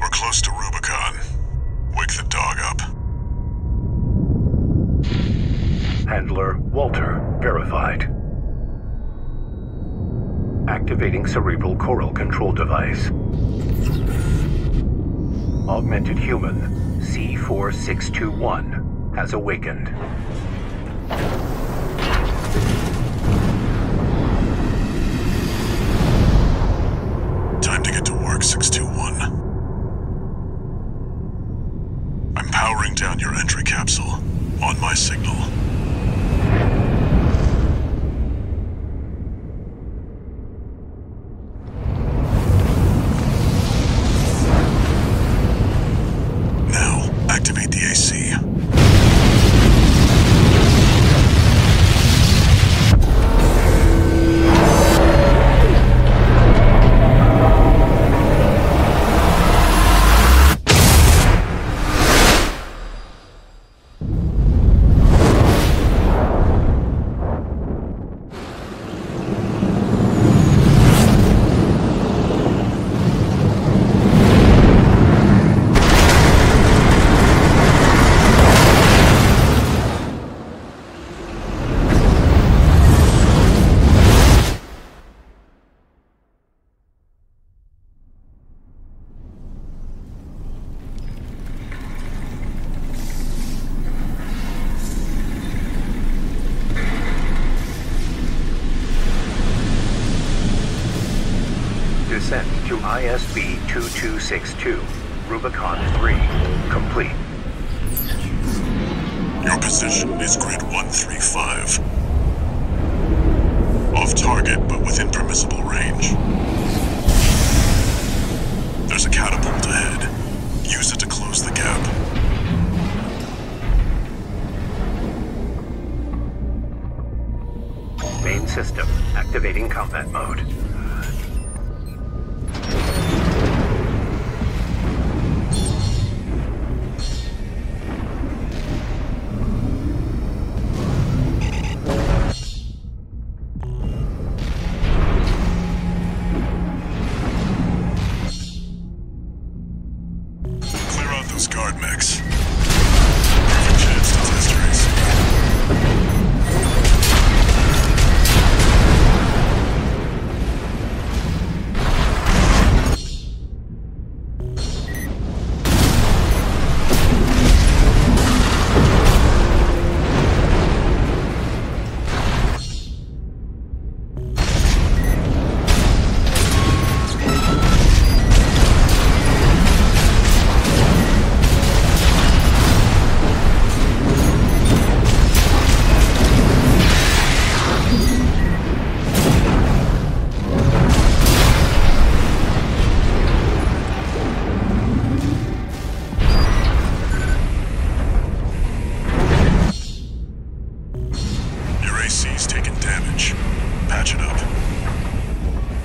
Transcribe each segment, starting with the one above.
We're close to Rubicon. Wake the dog up. Handler Walter verified. Activating cerebral coral control device. Augmented human C4621 has awakened. Time to get to work, 621. I'm powering down your entry capsule. On my signal. Now, activate the AC. Descent to ISB 2262, Rubicon 3, complete. Your position is grid 135. Off target, but within permissible range. There's a catapult ahead. Use it to close the gap. Main system, activating combat mode. Clear out those guard mechs. Perfect chance to test your AC. AC's taking damage. Patch it up.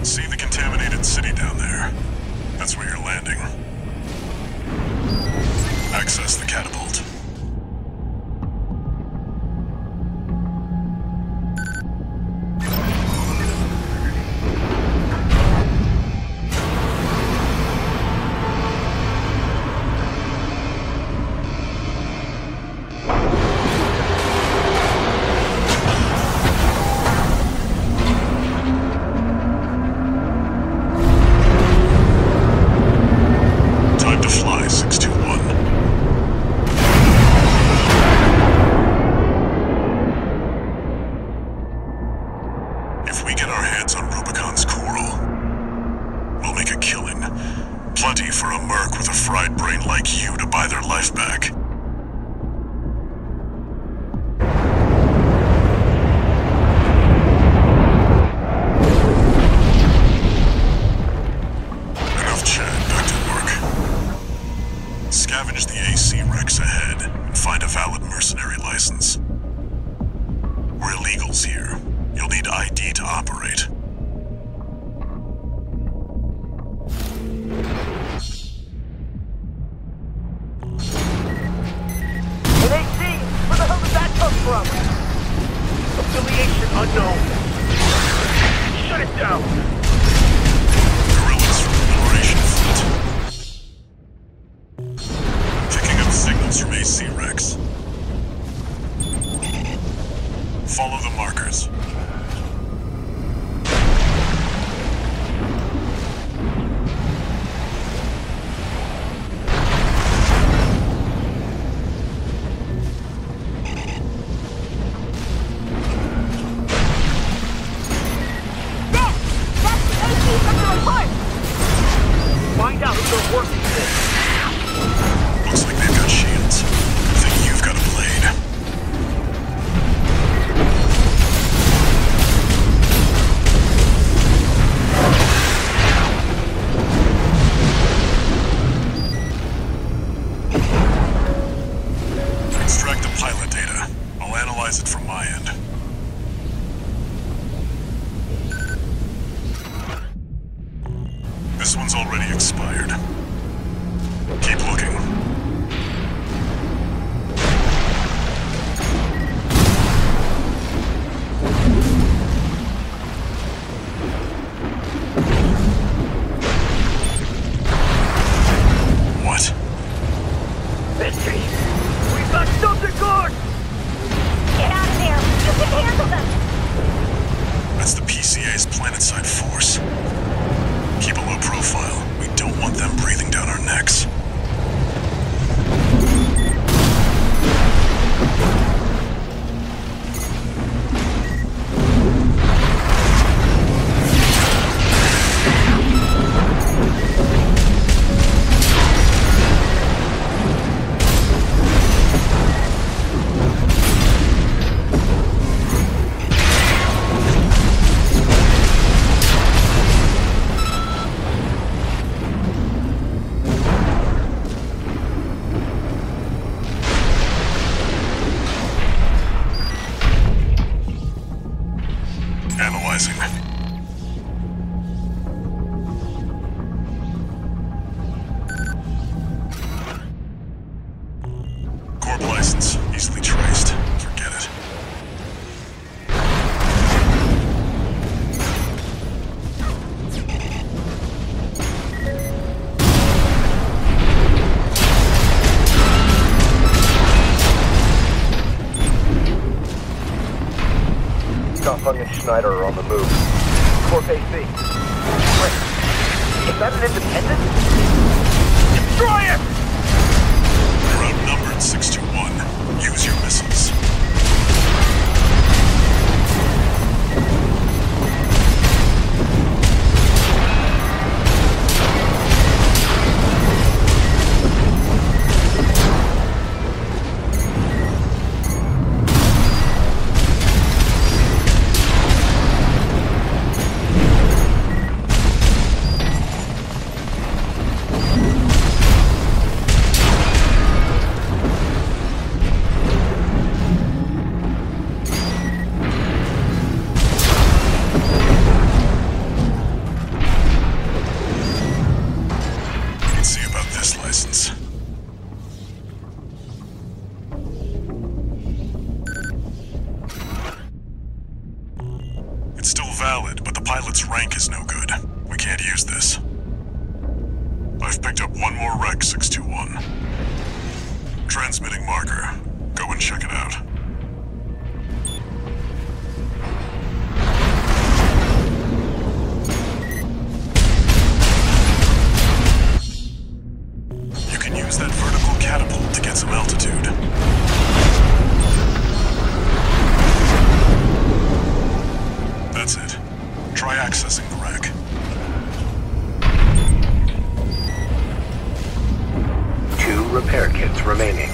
See the contaminated city down there? That's where you're landing. Access the catapult. If we get our hands on Rubicon's coral, we'll make a killing. Plenty for a merc with a fried brain like you to buy their life back. Enough chat, back to work. Scavenge the AC wrecks ahead and find a valid mercenary license. We're illegals here. You'll need ID to operate. An AC? Where the hell did that come from? Affiliation unknown. Shut it down! Guerrillas from the Liberation Front. That's the PCA's planetside force. Keep a low profile. We don't want them breathing down our necks. Analyzing. Corp license, easily traced. Forget it. Duffung and Schneider are on the move. Corp AC. Wait, is that an independent? Destroy it! We're outnumbered 6-1. Use your missiles. It's still valid, but the pilot's rank is no good. We can't use this. I've picked up one more wreck, 621. Transmitting marker. Go and check it out. You can use that vertical catapult to get some altitude. That's it. Try accessing the wreck. Two repair kits remaining.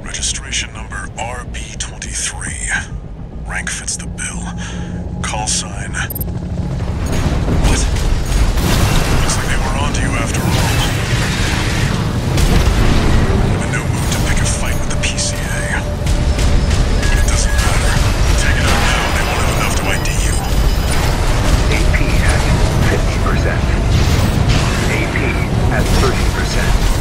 Registration number RB23. Rank fits the bill. Call sign. What? Looks like they were onto you after all. I'm in no mood to pick a fight with the PCA. But it doesn't matter. Take it out now, they won't have enough to ID you. AP at 50%. AP at 30%.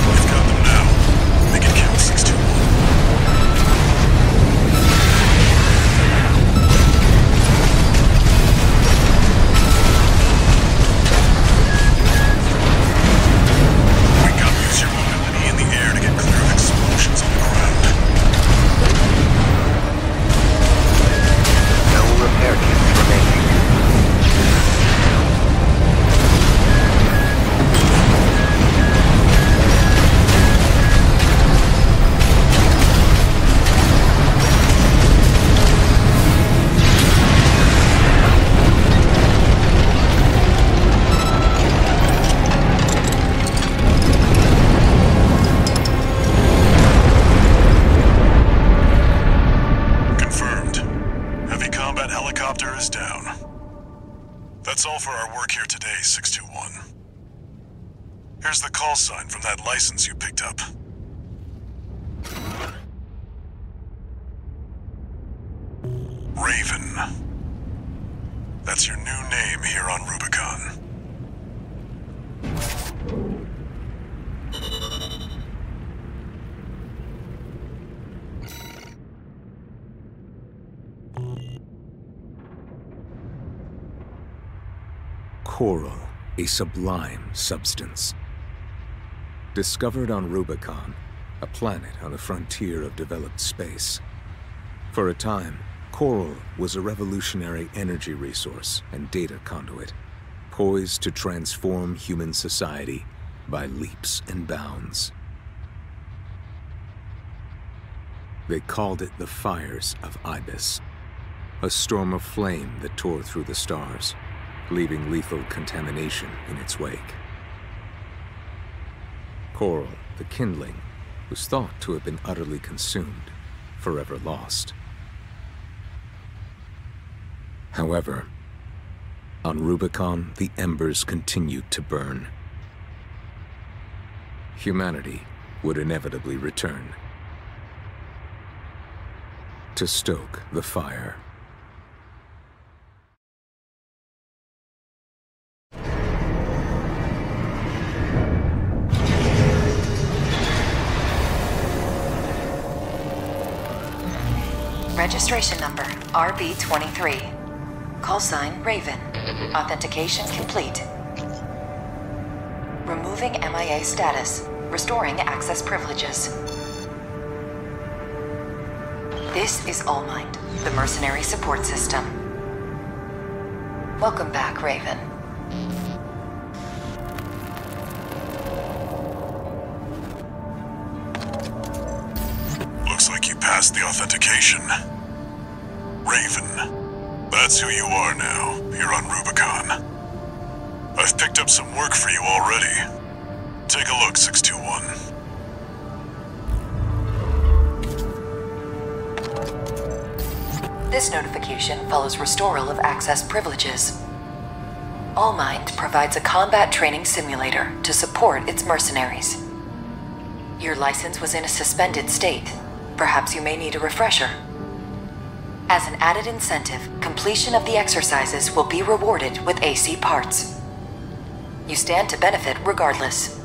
We've got them now. Make it count, 621. Wake up, use your mobility in the air to get clear of explosions on the ground. No repair kits remaining. Confirmed. Heavy combat helicopter is down. That's all for our work here today, 621. Here's the call sign from that license you picked up. Raven. That's your new name here on Rubicon. coral, a sublime substance. Discovered on Rubicon, a planet on the frontier of developed space. For a time, coral was a revolutionary energy resource and data conduit, poised to transform human society by leaps and bounds. They called it the Fires of Ibis, a storm of flame that tore through the stars, leaving lethal contamination in its wake. Coral, the kindling, was thought to have been utterly consumed, forever lost. However, on Rubicon, the embers continued to burn. Humanity would inevitably return to stoke the fire. Registration number RB23. Call sign Raven. Authentication complete. Removing MIA status. Restoring access privileges. This is Allmind, the mercenary support system. Welcome back, Raven. Looks like you passed the authentication. Raven, that's who you are now, here on Rubicon. I've picked up some work for you already. Take a look, 621. This notification follows restoral of access privileges. Allmind provides a combat training simulator to support its mercenaries. Your license was in a suspended state. Perhaps you may need a refresher. As an added incentive, completion of the exercises will be rewarded with AC parts. You stand to benefit regardless.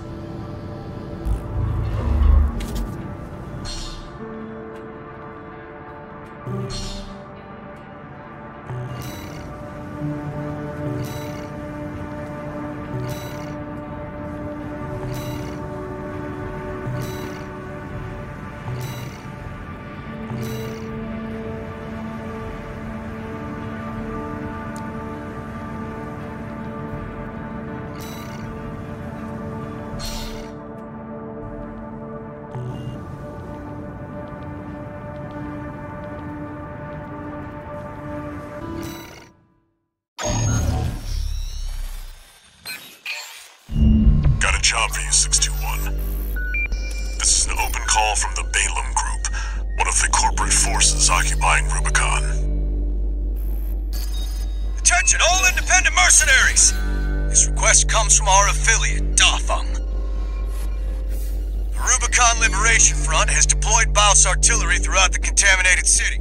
Job for you, 621. This is an open call from the Balaam Group, one of the corporate forces occupying Rubicon. Attention all independent mercenaries! This request comes from our affiliate, Dafeng. The Rubicon Liberation Front has deployed Baus artillery throughout the contaminated city.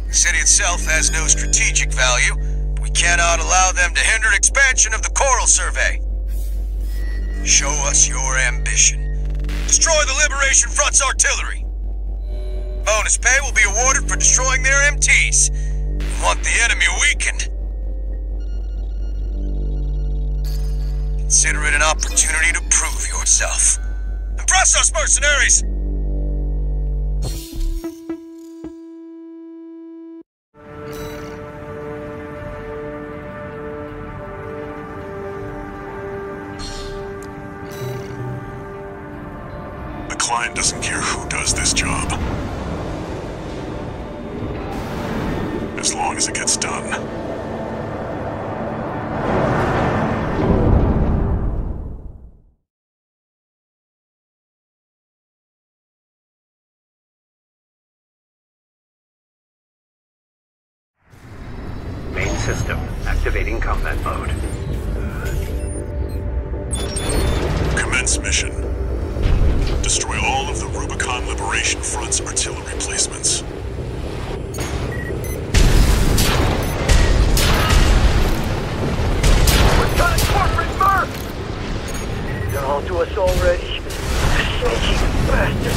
The city itself has no strategic value, but we cannot allow them to hinder expansion of the Coral Survey. Show us your ambition. Destroy the Liberation Front's artillery. Bonus pay will be awarded for destroying their MTs. We want the enemy weakened. Consider it an opportunity to prove yourself. Impress us, mercenaries! The client doesn't care who does this job, as long as it gets done. Main system activating combat mode. Commence mission. Destroy all of the Rubicon Liberation Front's artillery placements. We're done corporate murk! You've done all to us already. Sneaky bastard!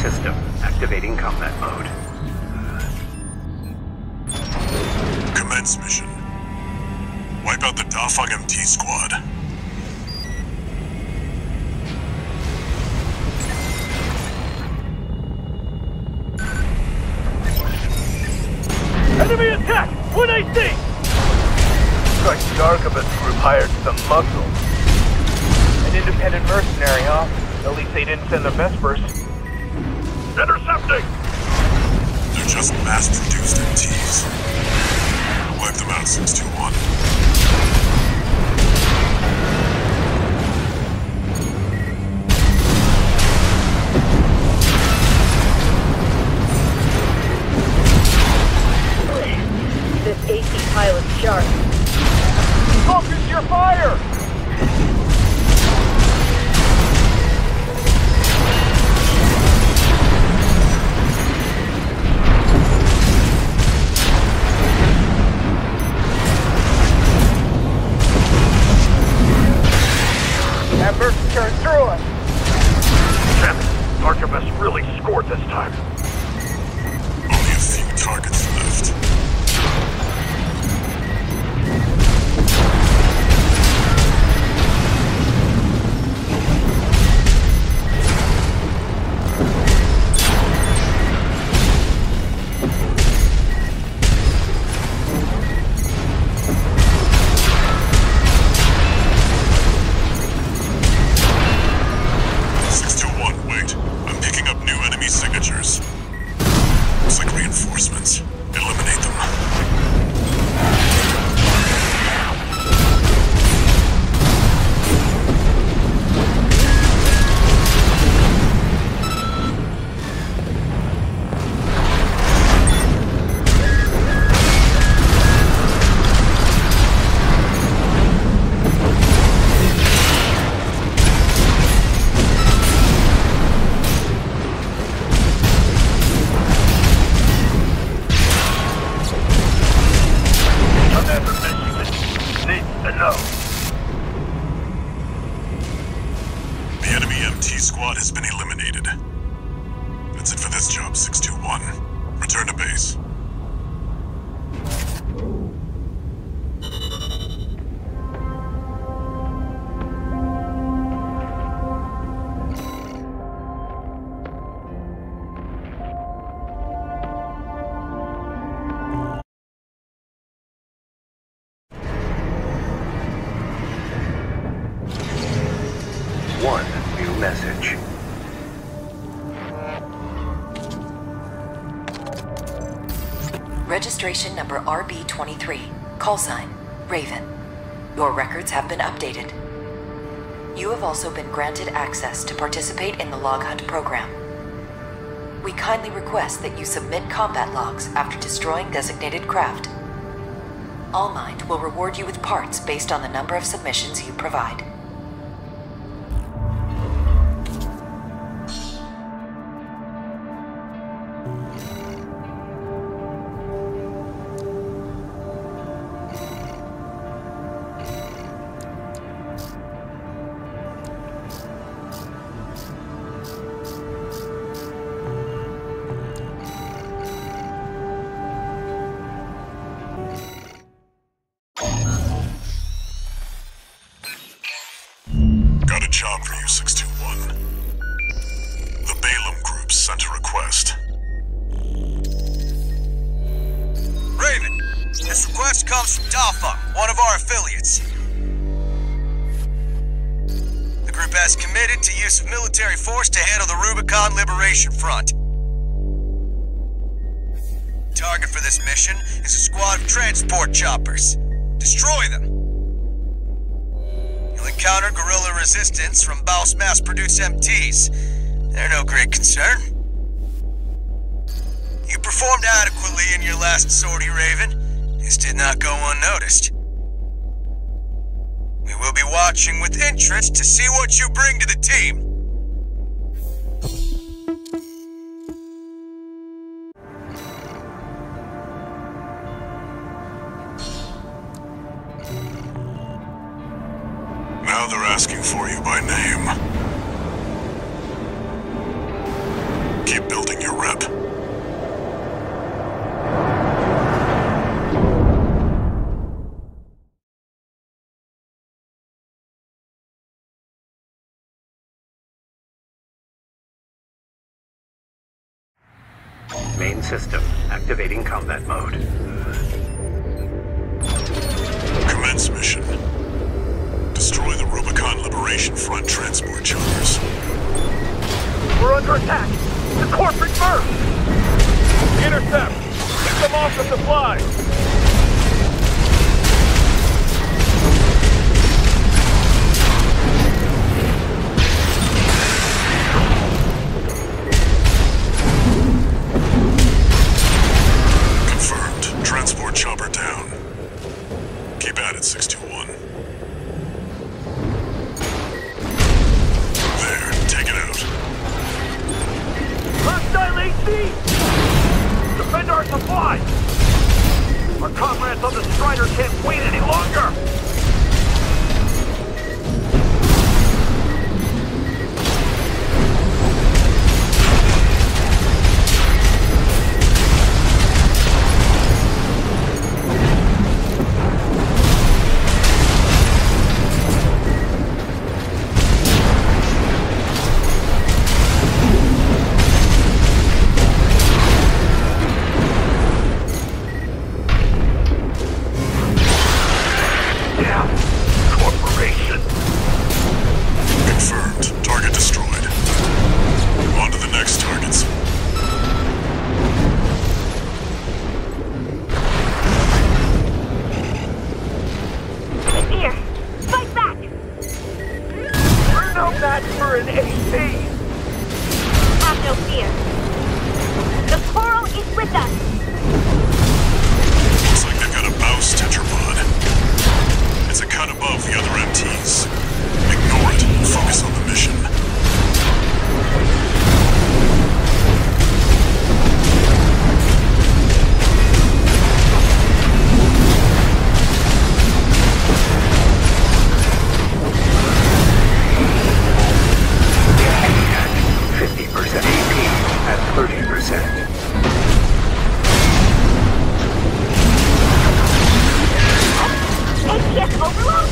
system. Activating combat mode. Commence mission. Wipe out the Dafeng MT squad. Enemy attack! What I see? Looks like the Archibus group hired some muscle. An independent mercenary, huh? At least they didn't send the Vespers. Intercepting! They're just mass-produced MTs. Wipe them out, 621. This AC pilot's sharp. Focus your fire! That burst turned through us. Damn it, Archibus really scored this time. Only a few targets left. Message. Registration number RB23. Call sign, Raven. Your records have been updated. You have also been granted access to participate in the log hunt program. We kindly request that you submit combat logs after destroying designated craft. Allmind will reward you with parts based on the number of submissions you provide. Got a job for you, 621. The Balaam Group sent a request. Raven, this request comes from Dafeng, one of our affiliates. The group has committed to use of military force to handle the Rubicon Liberation Front. Target for this mission is a squad of transport choppers. Destroy them. You'll encounter guerrilla resistance from Baus mass-produced MTs. They're no great concern. You performed adequately in your last sortie, Raven. This did not go unnoticed. We will be watching with interest to see what you bring to the team. Now they're asking for you by name. Keep building your rep. Main system activating combat mode. Commence mission. Destroy the Rubicon Liberation Front transport choppers. We're under attack! The corporate first! Intercept! Get them off the supplies! Confirmed. Transport chopper down. Keep at it, 621. There, take it out. Hostile AC! Defend our supplies! Our comrades on the Strider can't wait any longer! Confirmed. Target destroyed. On to the next targets. It's here! Fight back! We're no match for an AC! Have no fear. The coral is with us! Looks like they've got a Baus tetrapod. It's a cut above the other MTs. Ignore it and focus on the mission. At 50% AP at 30%. APS overload?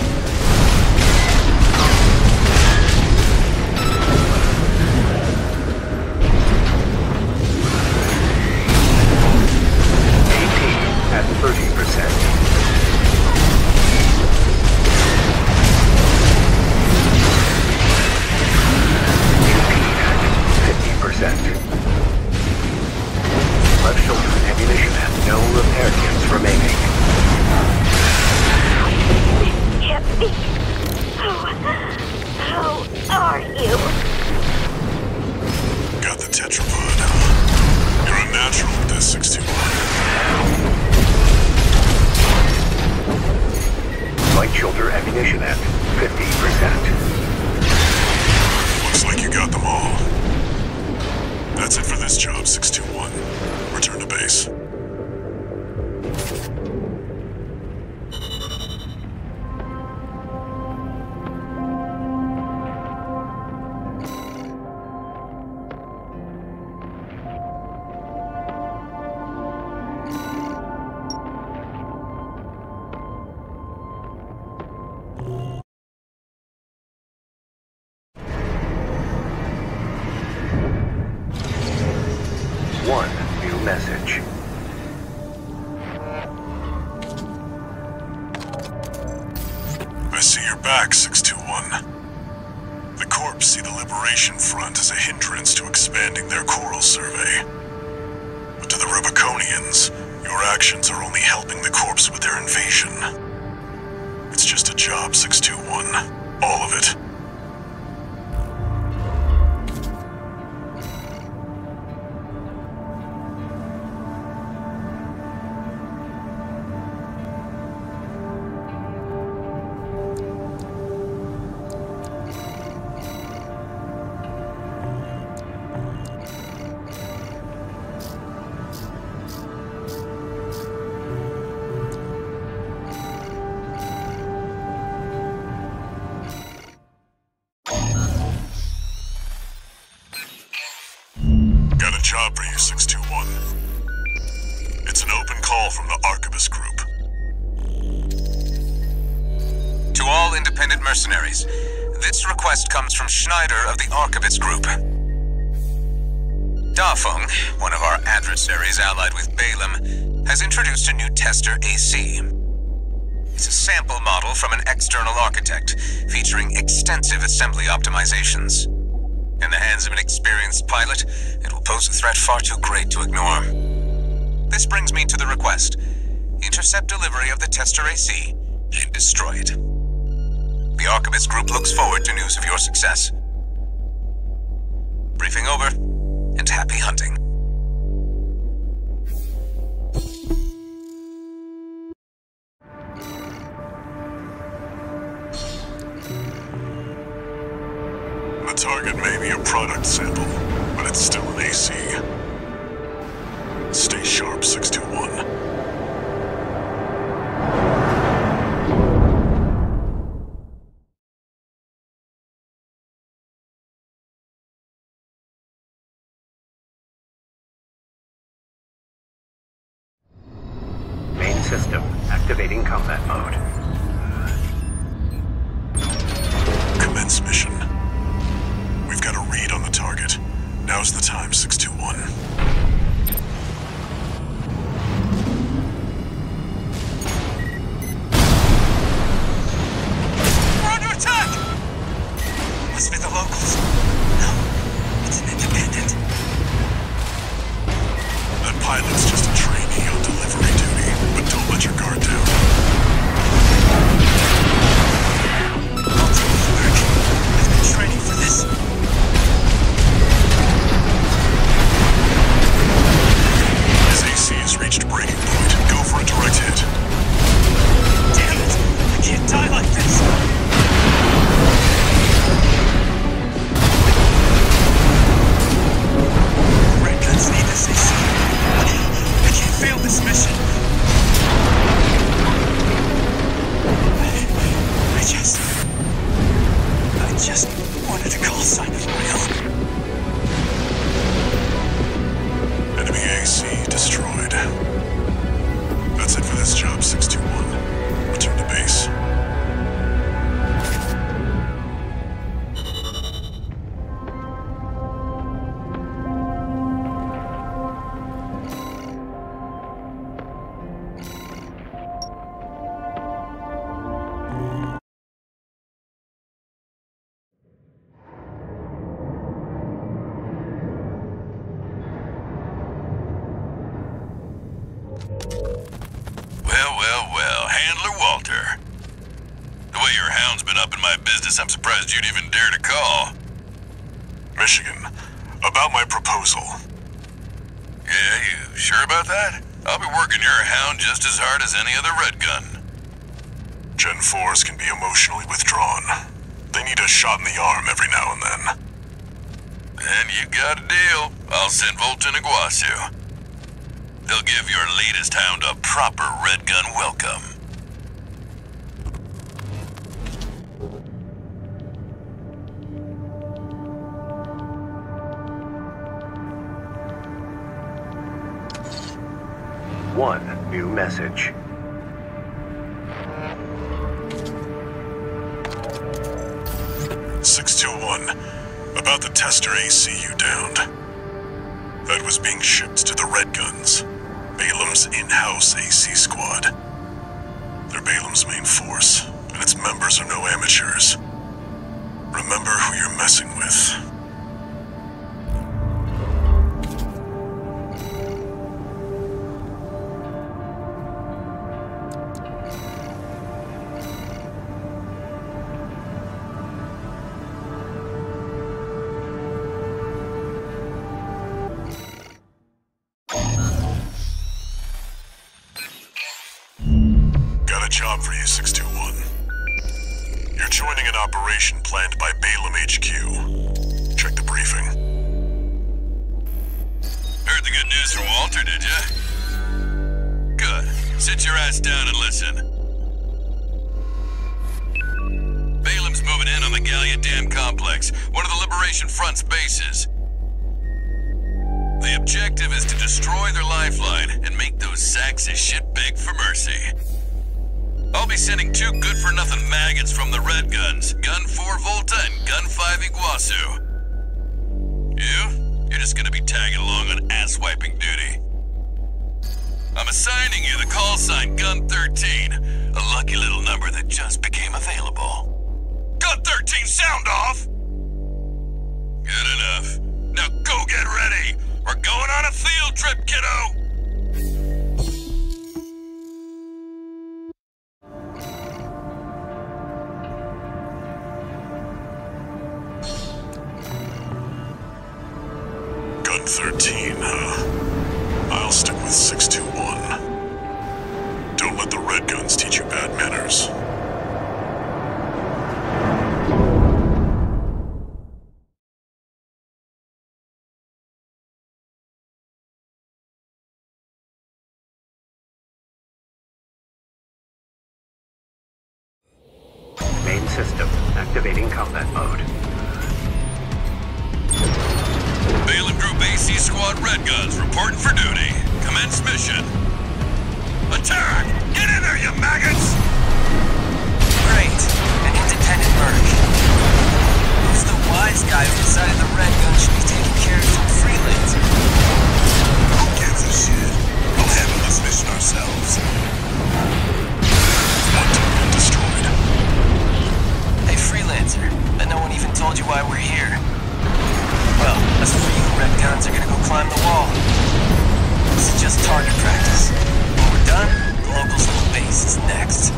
At 30%. Left shoulder ammunition and no repair kits remaining. Can't be. How are you? Got the tetrapod, huh? You're a natural with this 621. Right shoulder ammunition at 50%. Looks like you got them all. That's it for this job, 621. Return to base. One new message. I see you're back, 621. The Corps see the Liberation Front as a hindrance to expanding their coral survey. But to the Rubiconians, your actions are only helping the Corps with their invasion. It's just a job, 621. All of it. job for you, 621. It's an open call from the Arquebus Group. To all independent mercenaries, this request comes from Schneider of the Arquebus Group. Dafeng, one of our adversaries allied with Balaam, has introduced a new tester AC. It's a sample model from an external architect, featuring extensive assembly optimizations. In the hands of an experienced pilot, it will pose a threat far too great to ignore. This brings me to the request. Intercept delivery of the tester AC and destroy it. The Arquebus Group looks forward to news of your success. Briefing over, and happy hunting. The target may be a product sample, but it's still an AC. Stay sharp, 621. Main system activating combat mode. Commence mission. We've got a read on the target. Now's the time, 621. We're under attack! Must be the locals. No, it's an independent. That pilot's just a trainee on delivery duty, but don't let your guard down. I'll take the work. I've been training for this. His AC has reached breaking point. Go for a direct hit. Damn it! I can't die like this! Red guns need this AC. I can't fail this mission. I just wanted to call a sign of my own. Enemy AC destroyed. That's it for this job, 621. Return to base. Well, Handler Walter. The way your hound's been up in my business, I'm surprised you'd even dare to call. Michigan, about my proposal. Yeah, you sure about that? I'll be working your hound just as hard as any other red gun. Gen 4s can be emotionally withdrawn. They need a shot in the arm every now and then. Then you got a deal. I'll send Volt and Iguazu. They'll give your latest hound a proper red gun welcome. One new message. About the tester AC you downed. That was being shipped to the Red Guns, Balaam's in-house AC squad. They're Balaam's main force, and its members are no amateurs. Remember who you're messing with. Job for you, 621. You're joining an operation planned by Balaam HQ. Check the briefing. Heard the good news from Walter, did ya? Good. Sit your ass down and listen. Balaam's moving in on the Gallia Dam complex, one of the Liberation Front's bases. The objective is to destroy their lifeline and make those sacks of shit beg for mercy. I'll be sending 2 good-for-nothing maggots from the Red Guns, Gun 4 Volta and Gun 5 Iguazu. You're just gonna be tagging along on ass-wiping duty. I'm assigning you the call sign Gun 13, a lucky little number that just became available. Gun 13, sound off! Good enough. Now go get ready! We're going on a field trip, kiddo! Gun 13, huh? I'll stick with 621. Don't let the Red Guns teach you bad manners. Main system activating combat mode. Balaam Group AC Squad Red Guns reporting for duty. Commence mission. Attack! Get in there, you maggots! Great. An independent merc. Who's the wise guy who decided the Red Gun should be taking care of some freelancers? Who gives a shit? We'll handle this mission ourselves. One target destroyed. Hey, freelancer. Bet no one even told you why we're here. Well, as for you Red Guns are gonna go climb the wall. This is just target practice. When we're done, the locals' little base is next.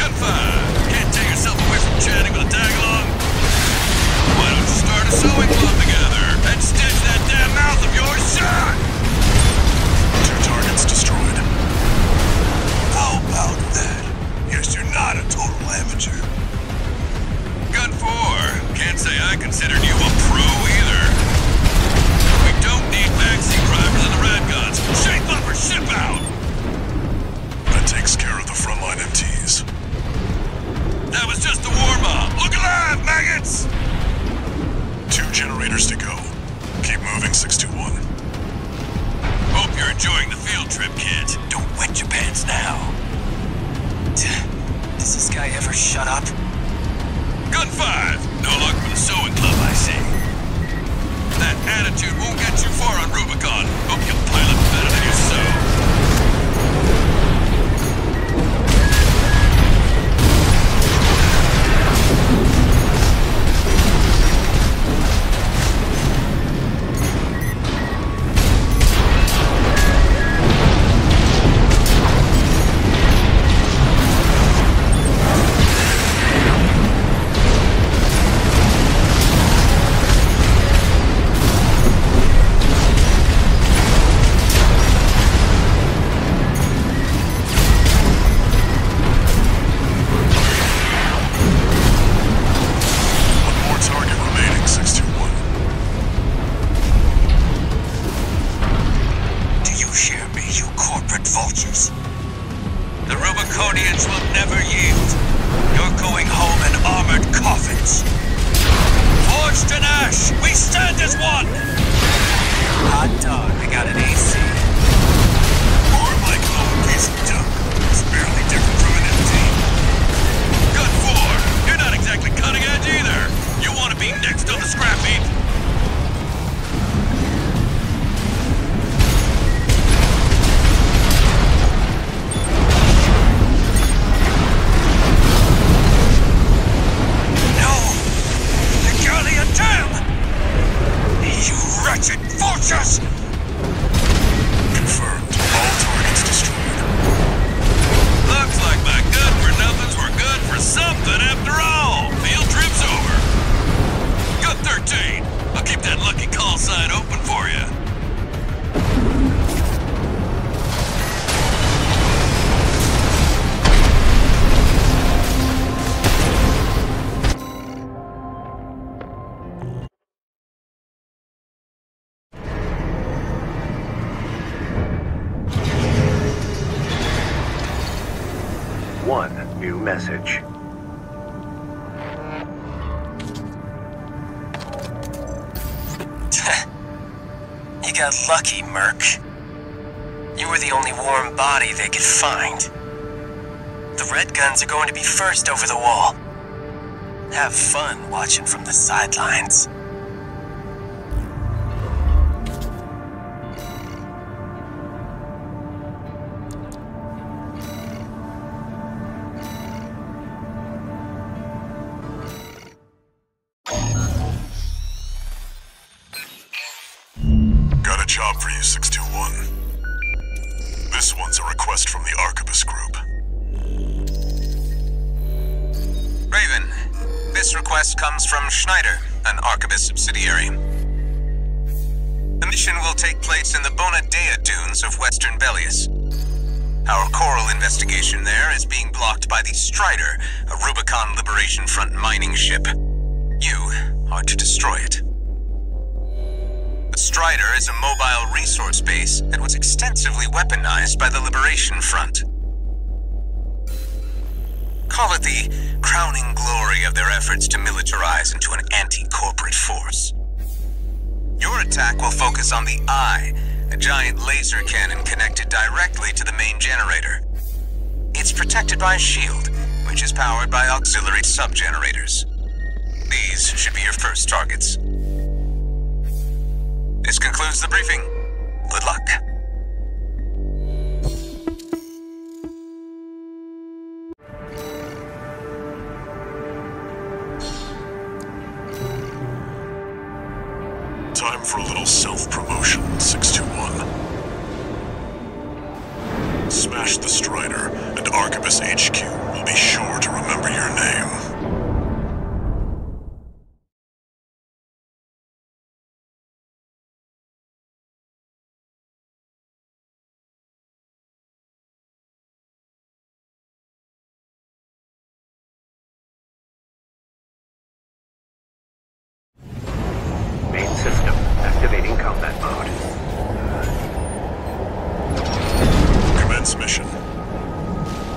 Gun 5! Can't take yourself away from chatting with a tag-along? Why don't you start a sewing club together and stitch that damn mouth of yours shut? 2 targets destroyed. How about that? Guess you're not a total amateur. Gun 4, can't say I considered you a pro either. We don't need backseat drivers in the Red Guns. Shape up or ship out! That takes care of the frontline MTs. That was just the warm-up. Look alive, maggots! 2 generators to go. Keep moving, 621. Hope you're enjoying the field trip, kids. Don't wet your pants now. Does this guy ever shut up? Gun 5! No luck for the sewing club, I see. That attitude won't get you far on Rubicon. Hope you pilot better than you sew. New message. You got lucky, Merc. You were the only warm body they could find. The Red Guns are going to be first over the wall. Have fun watching from the sidelines. Got a job for you, 621. This one's a request from the Arquebus Group. Raven, this request comes from Schneider, an Arquebus subsidiary. The mission will take place in the Bonadea dunes of Western Belius. Our Coral investigation there is being blocked by the Strider, a Rubicon Liberation Front mining ship. You are to destroy it. The Strider is a mobile resource base that was extensively weaponized by the Liberation Front. Call it the crowning glory of their efforts to militarize into an anti-corporate force. Your attack will focus on the Eye, a giant laser cannon connected directly to the main generator. It's protected by a shield, which is powered by auxiliary sub-generators. These should be your first targets. This concludes the briefing. Good luck. Time for a little self-promotion, 621. Smash the Strider, and Arquebus HQ will be sure to remember your name. Main system activating combat mode. Commence mission.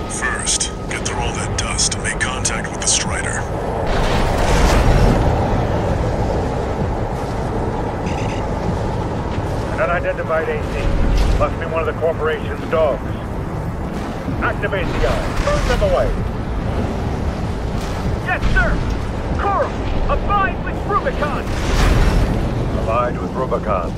First, get through all that dust and make contact with the Strider. An unidentified AC. Must be one of the corporation's dogs. Activate the eye. Burn them away. Yes, sir! Coral, abide with Rubicon! Abide with Rubicon.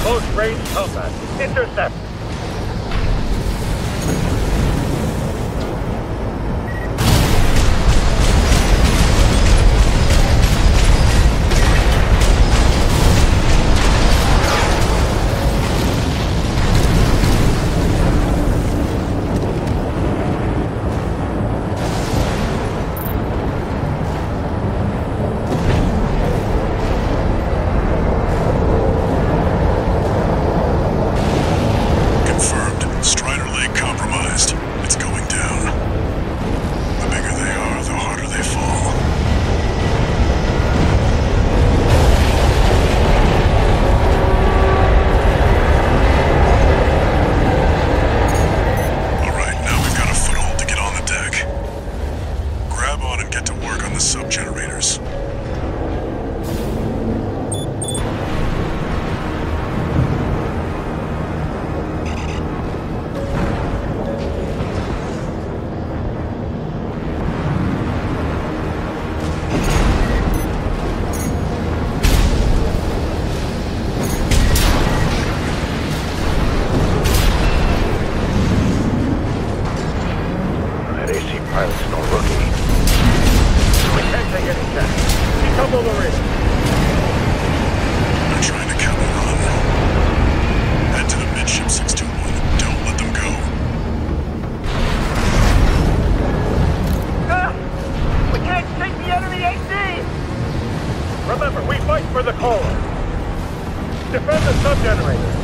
Close-range combat. Intercept. Pilot's no rookie. We can't take any chance. Decouple the rig. They're trying to counter run. Head to the midship 621. Remember, we fight for the core. Defend the sub-generator.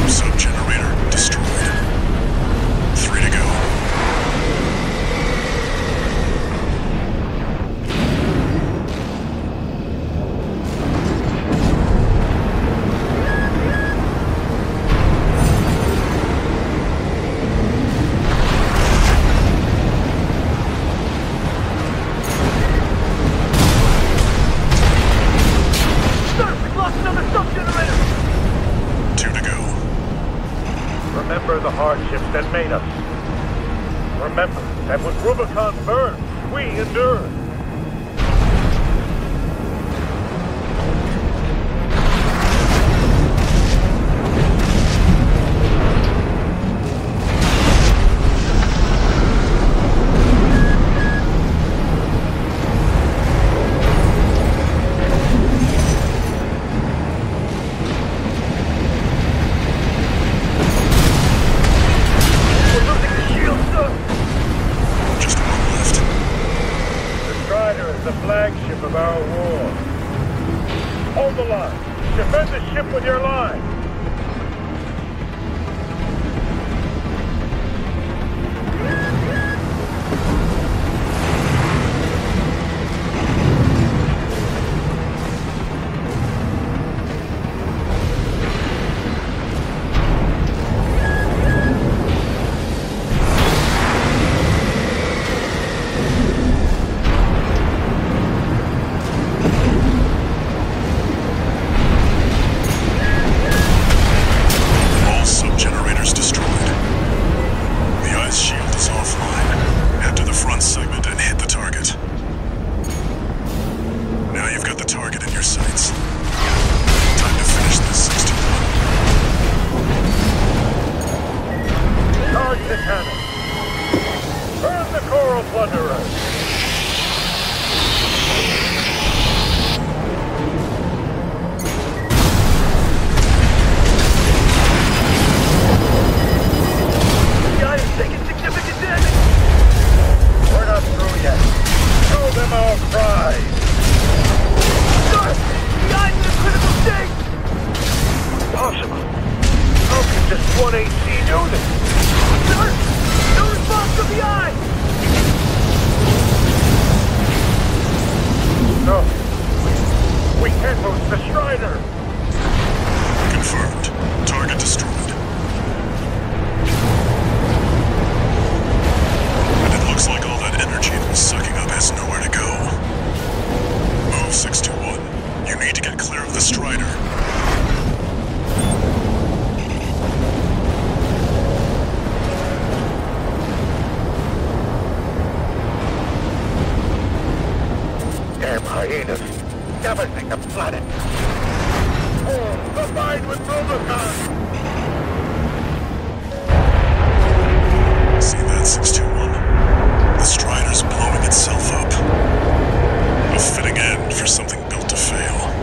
Sub-generator destroyed. 3 to go. Remember the hardships that made us. Remember that when Rubicon burned, we endured. The flagship of our war. Hold the line. Defend the ship with your line. Hyenas devastate the planet. Combined with Rubicon. See that, 621? The Strider's blowing itself up. A fitting end for something built to fail.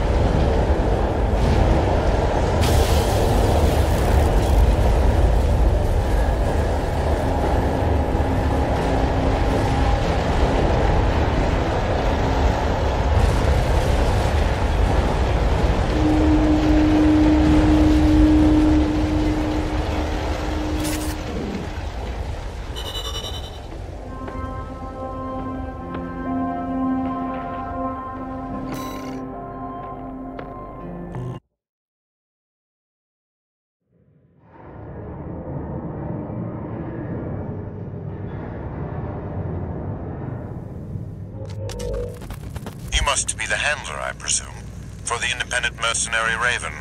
Must be the handler, I presume, for the independent mercenary Raven.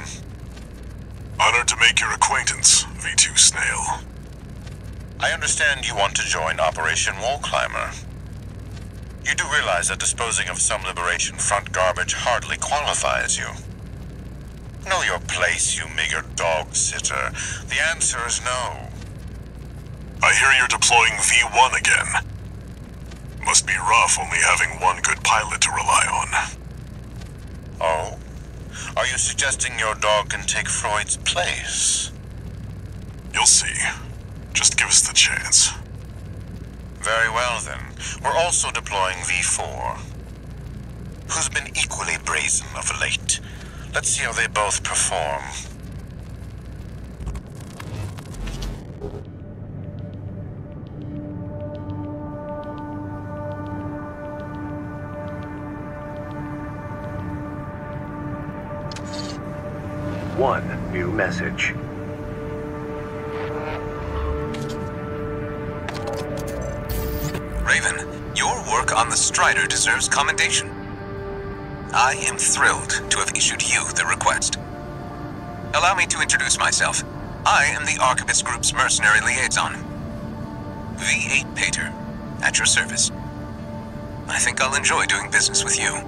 Honored to make your acquaintance, V2 Snail. I understand you want to join Operation Wall Climber. You do realize that disposing of some Liberation Front garbage hardly qualifies you. Know your place, you meager dog-sitter. The answer is no. I hear you're deploying V1 again. Must be rough only having one good pilot to rely on. Are you suggesting your dog can take Freud's place? You'll see. Just give us the chance. Very well, then. We're also deploying V4, who's been equally brazen of late. Let's see how they both perform. One new message. Raven, your work on the Strider deserves commendation. I am thrilled to have issued you the request. Allow me to introduce myself. I am the Arquebus Group's mercenary liaison. V8 Pater, at your service. I think I'll enjoy doing business with you.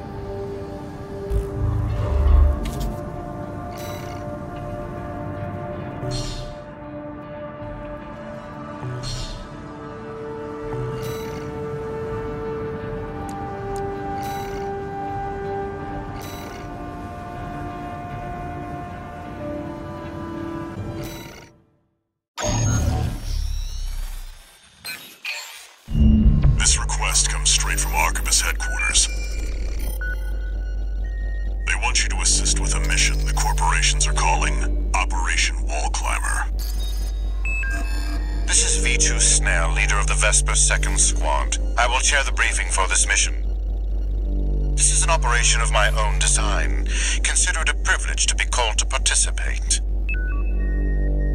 This request comes straight from Arquebus headquarters. They want you to assist with a mission the corporations are calling Operation Wall Climber. This is V2 Snell, leader of the Vesper 2nd Squad. I will chair the briefing for this mission. This is an operation of my own design. Consider it a privilege to be called to participate.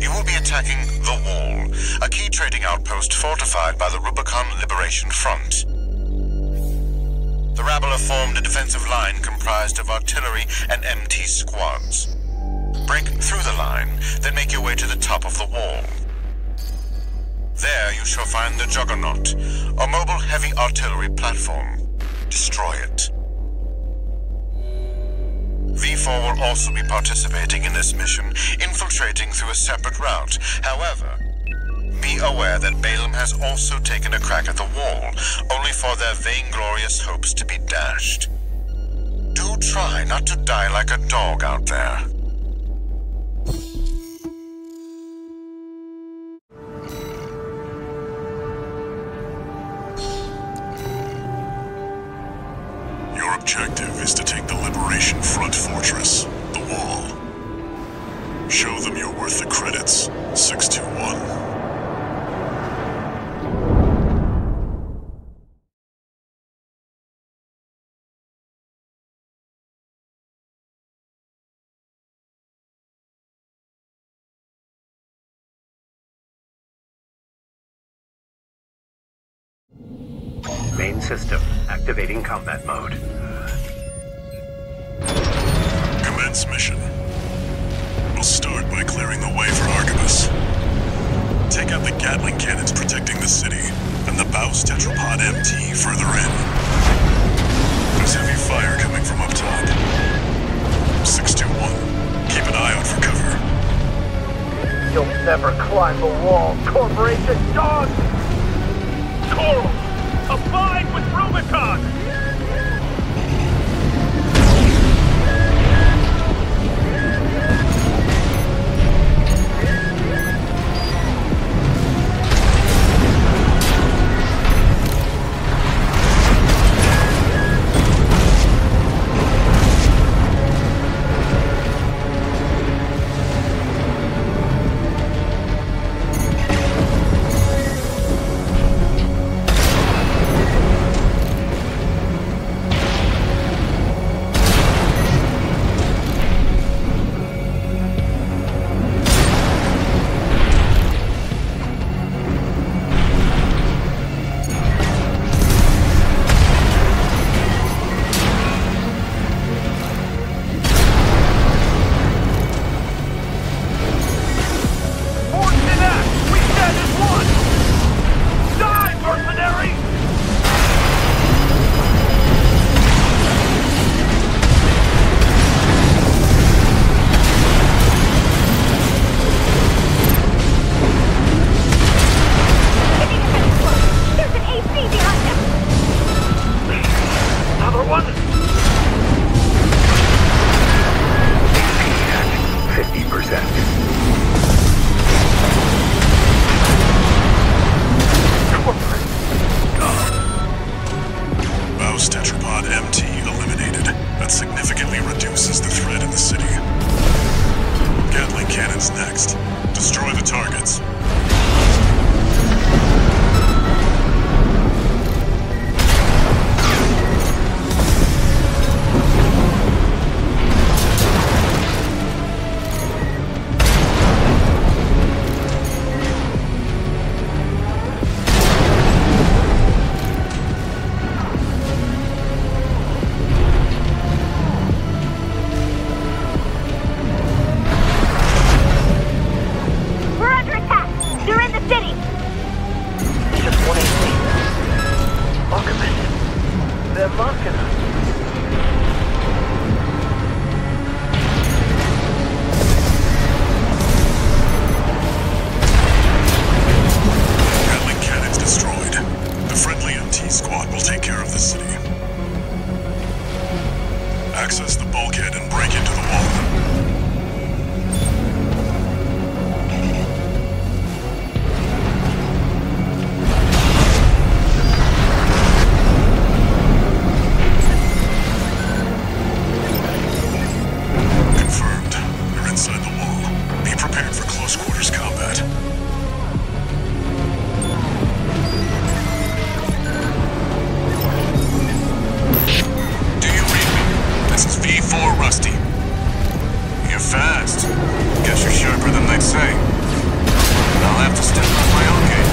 You will be attacking The Wall, a key trading outpost fortified by the Rubicon Liberation Front. The rabble have formed a defensive line comprised of artillery and MT squads. Break through the line, then make your way to the top of the wall. There you shall find the Juggernaut, a mobile heavy artillery platform. Destroy it. V4 will also be participating in this mission, infiltrating through a separate route. However, be aware that Balaam has also taken a crack at the wall, only for their vainglorious hopes to be dashed. Do try not to die like a dog out there. Your objective is to take the Liberation Front fortress, the Wall. Show them you're worth the credits, 621. Main system activating combat mode. Commence mission. We'll start by clearing the way for Arquebus. Take out the Gatling cannons protecting the city, and the Baus Tetrapod MT further in. There's heavy fire coming from up top. 621, keep an eye out for cover. You'll never climb the wall, Corporation dog! Coral! Abide with Rubicon! significantly reduces the threat in the city. Gatling cannons next. Destroy the targets. Access the bulkhead and break into the wall. Confirmed. You're inside the wall. Be prepared for close quarters combat. This is V4 Rusty. You're fast. Guess you're sharper than they'd say. I'll have to step up my own game.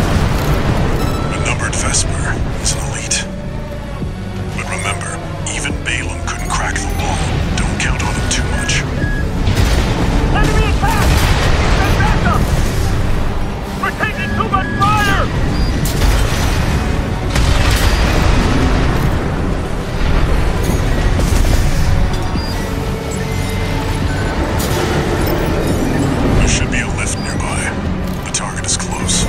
A numbered Vesper is an elite. But remember, even Balaam couldn't crack the wall. Don't count on him too much. Enemy attack! Send backup! We're taking too much fire! There should be a lift nearby. The target is close.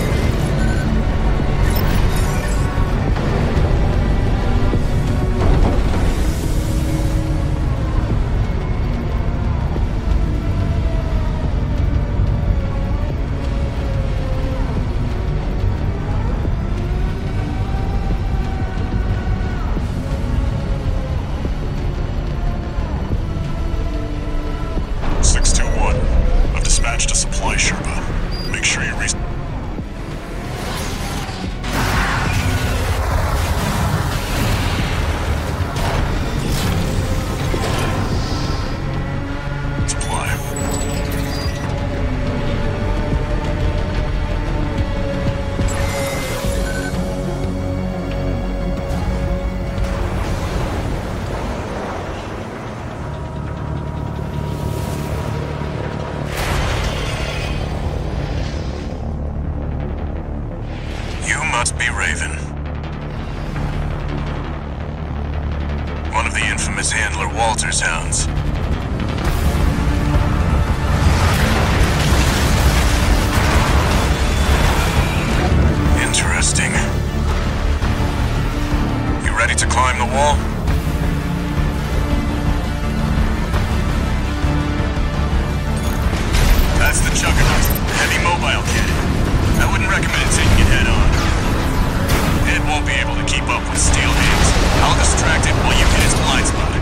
Dispatched a supply Sherpa. Make sure you supply. Must be Raven. One of the infamous handler Walter's hounds. Interesting. You ready to climb the wall? That's the Juggernaut, heavy mobile cannon. I wouldn't recommend taking it head on. It won't be able to keep up with steel hands. I'll distract it while you hit its blind spot.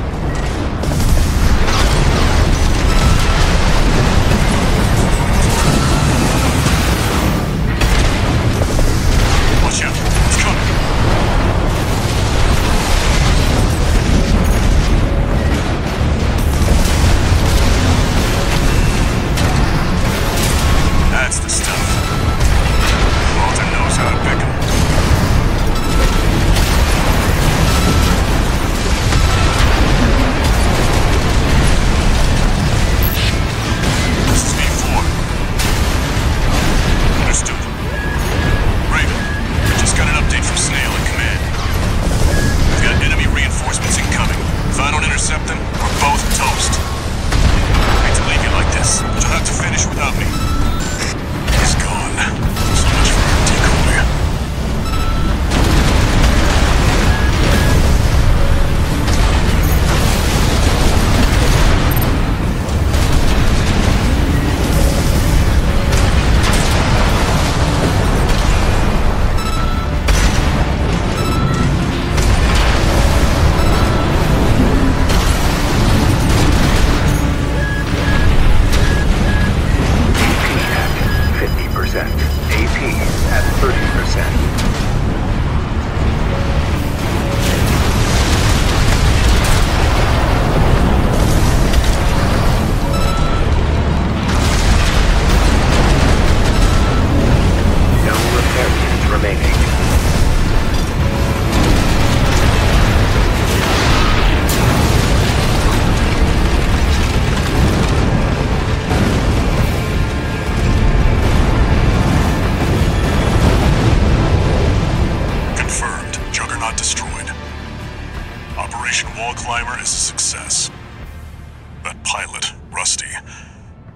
That pilot, Rusty,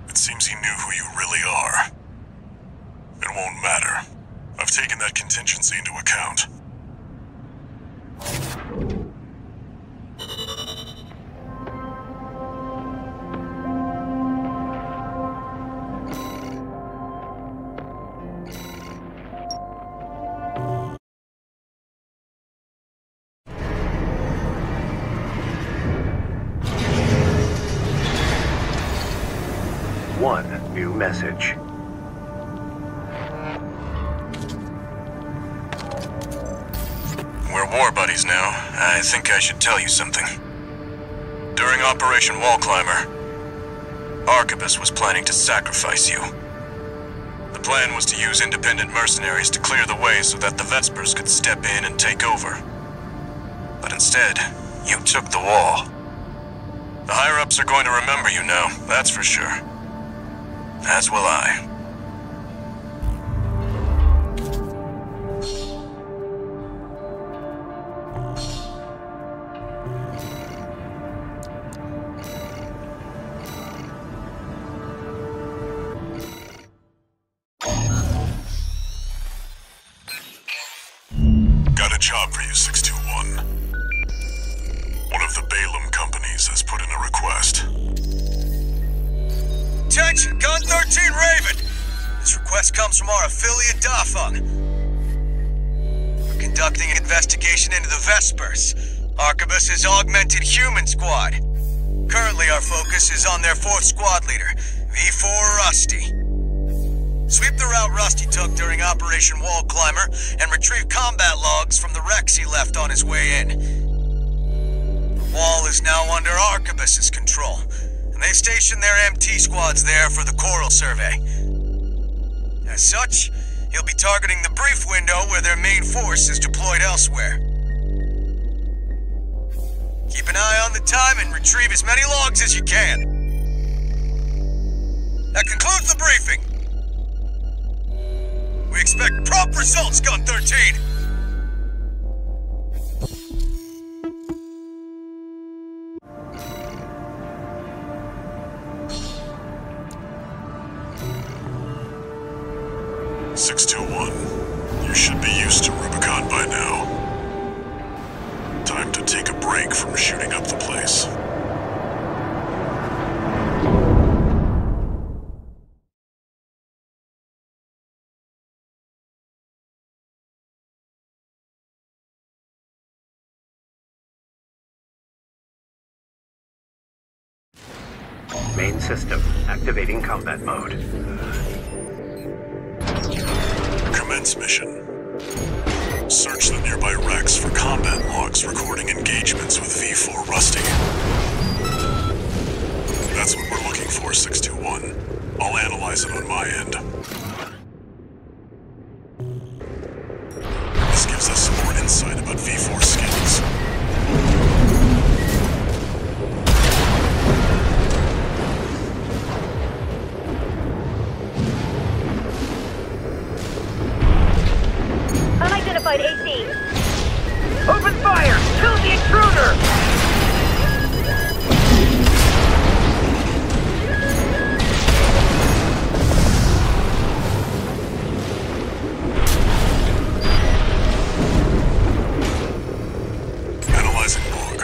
it seems he knew who you really are. It won't matter. I've taken that contingency into account. One new message. We're war buddies now. I think I should tell you something. During Operation Wall Climber, Arquebus was planning to sacrifice you. The plan was to use independent mercenaries to clear the way so that the Vespers could step in and take over. But instead, you took the wall. The higher-ups are going to remember you now, that's for sure. As will I. Got a job for you, 621. One of the Balaam companies has put in a request. Attention, Gun 13 Raven! This request comes from our affiliate Dafeng. We're conducting an investigation into the Vespers, Arquebus' augmented human squad. Currently our focus is on their 4th squad leader, V4 Rusty. Sweep the route Rusty took during Operation Wall Climber and retrieve combat logs from the wrecks he left on his way in. The wall is now under Arquebus' control. They stationed their MT squads there for the Coral survey. As such, he'll be targeting the brief window where their main force is deployed elsewhere. Keep an eye on the time and retrieve as many logs as you can. That concludes the briefing. We expect prompt results, Gun 13! You should be used to Rubicon by now. Time to take a break from shooting up the place. Main system activating combat mode. Commence mission. Search the nearby wrecks for combat logs recording engagements with V4 Rusty. That's what we're looking for, 621. I'll analyze it on my end. This gives us some more insight about V4 skills. Unidentified AC. Open fire! Kill the intruder! Analyzing log.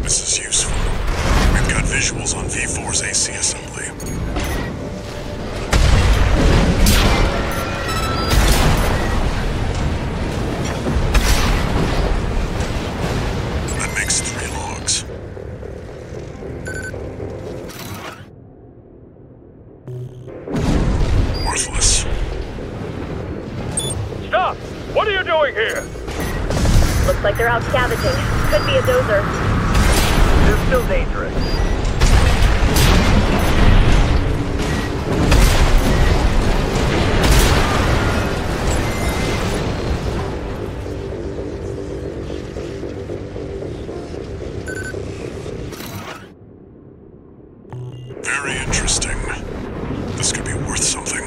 This is useful. We've got visuals on V4's AC assembly. Stop! What are you doing here? Looks like they're out scavenging. Could be a dozer. They're still dangerous. Very interesting. This could be worth something.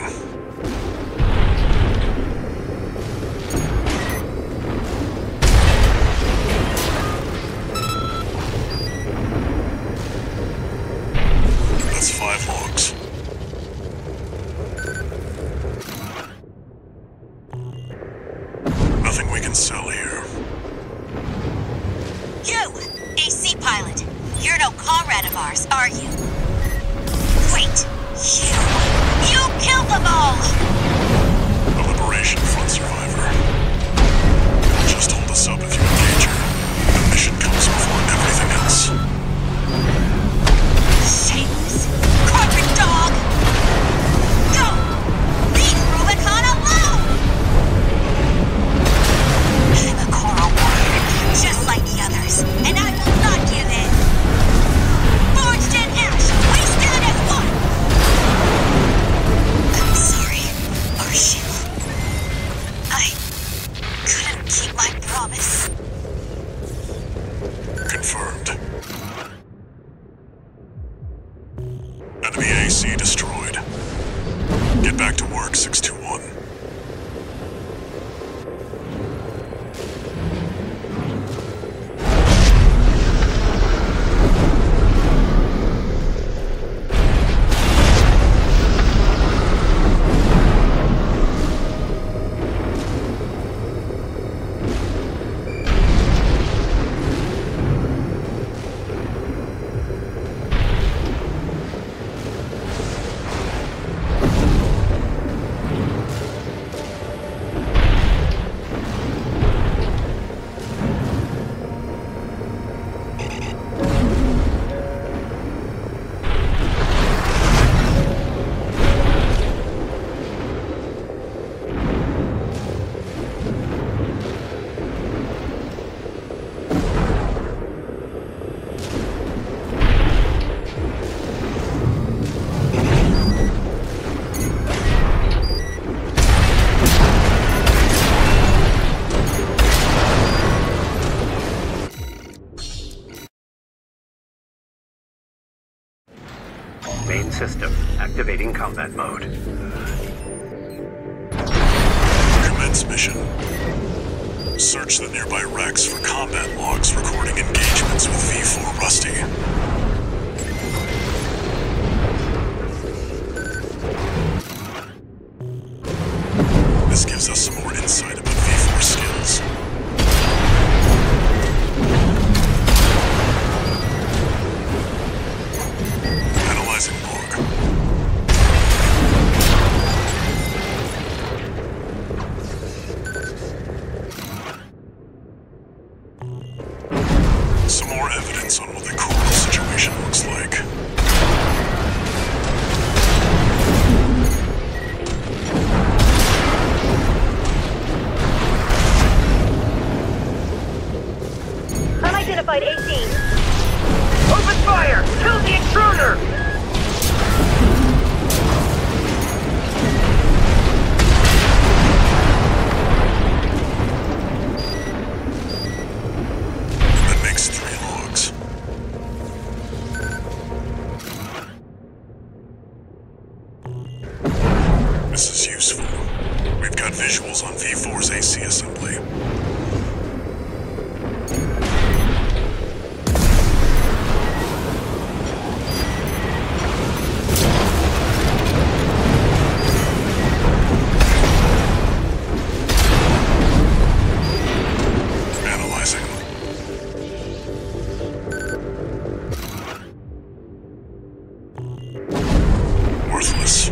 of ours, are you? Wait, you killed them all! A Liberation Front survivor. Just hold us up if you engage her. The mission comes before everything else. Shameless, corporate dog! Go! Leave Rubicon alone! I'm a Coral warrior, just like the others, and I will not give in! Forged in ash, we stand as one! I'm sorry, Marshall. I couldn't keep my promise. Confirmed. Enemy AC destroyed. Get back to work, 621. Main system activating combat mode. Commence mission. Search the nearby wrecks for combat logs recording engagements with V4 Rusty. This gives us some more insight about V4 skills. Analyzing log. Some more evidence on what the Coral situation looks like. Unidentified AC. Open fire! Kill the intruder! That makes 3 logs. This is useful. We've got visuals on V4's AC assembly. Analyzing. Worthless.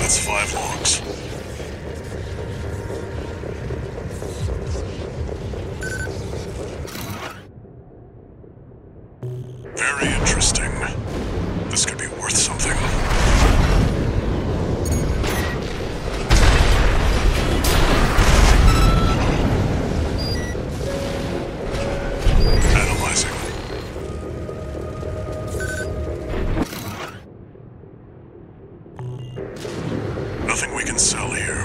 That's 5 logs. Very interesting. This could be worth something. Analyzing. Nothing we can sell here.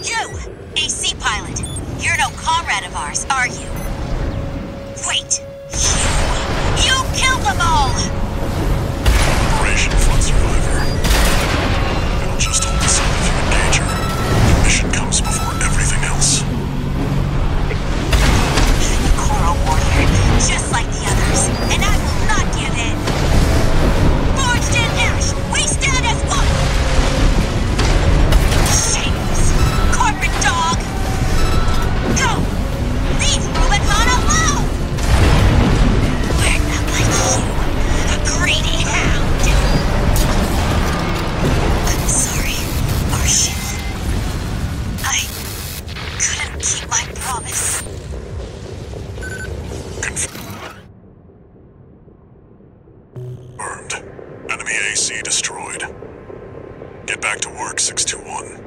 You, AC pilot, you're no comrade of ours, are you? Wait, you killed them all! 621.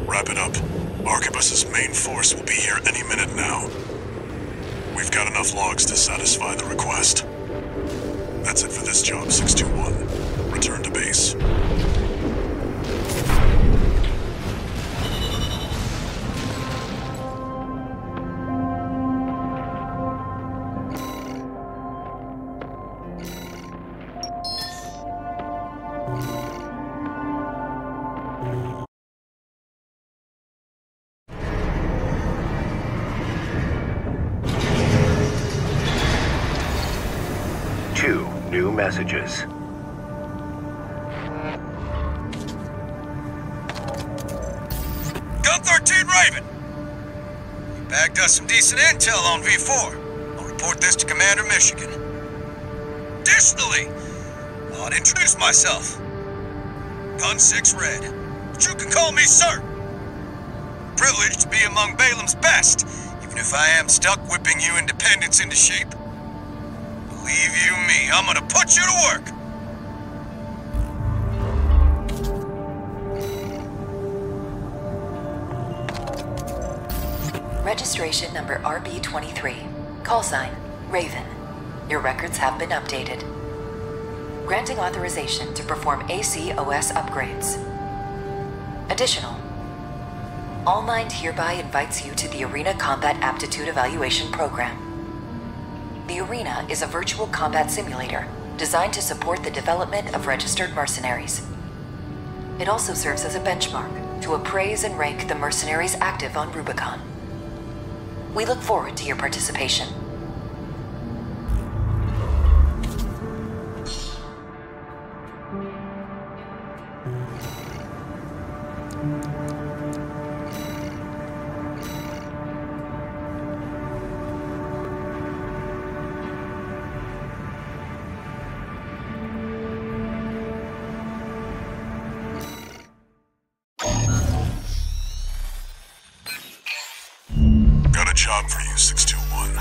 Wrap it up. Arquebus's main force will be here any minute now. We've got enough logs to satisfy the request. That's it for this job, 621. Return to base. Two new messages. Gun 13 Raven! You bagged us some decent intel on V4. I'll report this to Commander Michigan. Additionally, I'll introduce myself. Gun 6 Red, but you can call me Sir. Privileged to be among Balaam's best, even if I am stuck whipping you independents into shape. Believe you me, I'm gonna put you to work! Registration number RB23. Call sign, Raven. Your records have been updated. Granting authorization to perform AC/OS upgrades. Additional. All Mind hereby invites you to the Arena Combat Aptitude Evaluation Program. The Arena is a virtual combat simulator designed to support the development of registered mercenaries. It also serves as a benchmark to appraise and rank the mercenaries active on Rubicon. We look forward to your participation. Got a job for you, 621.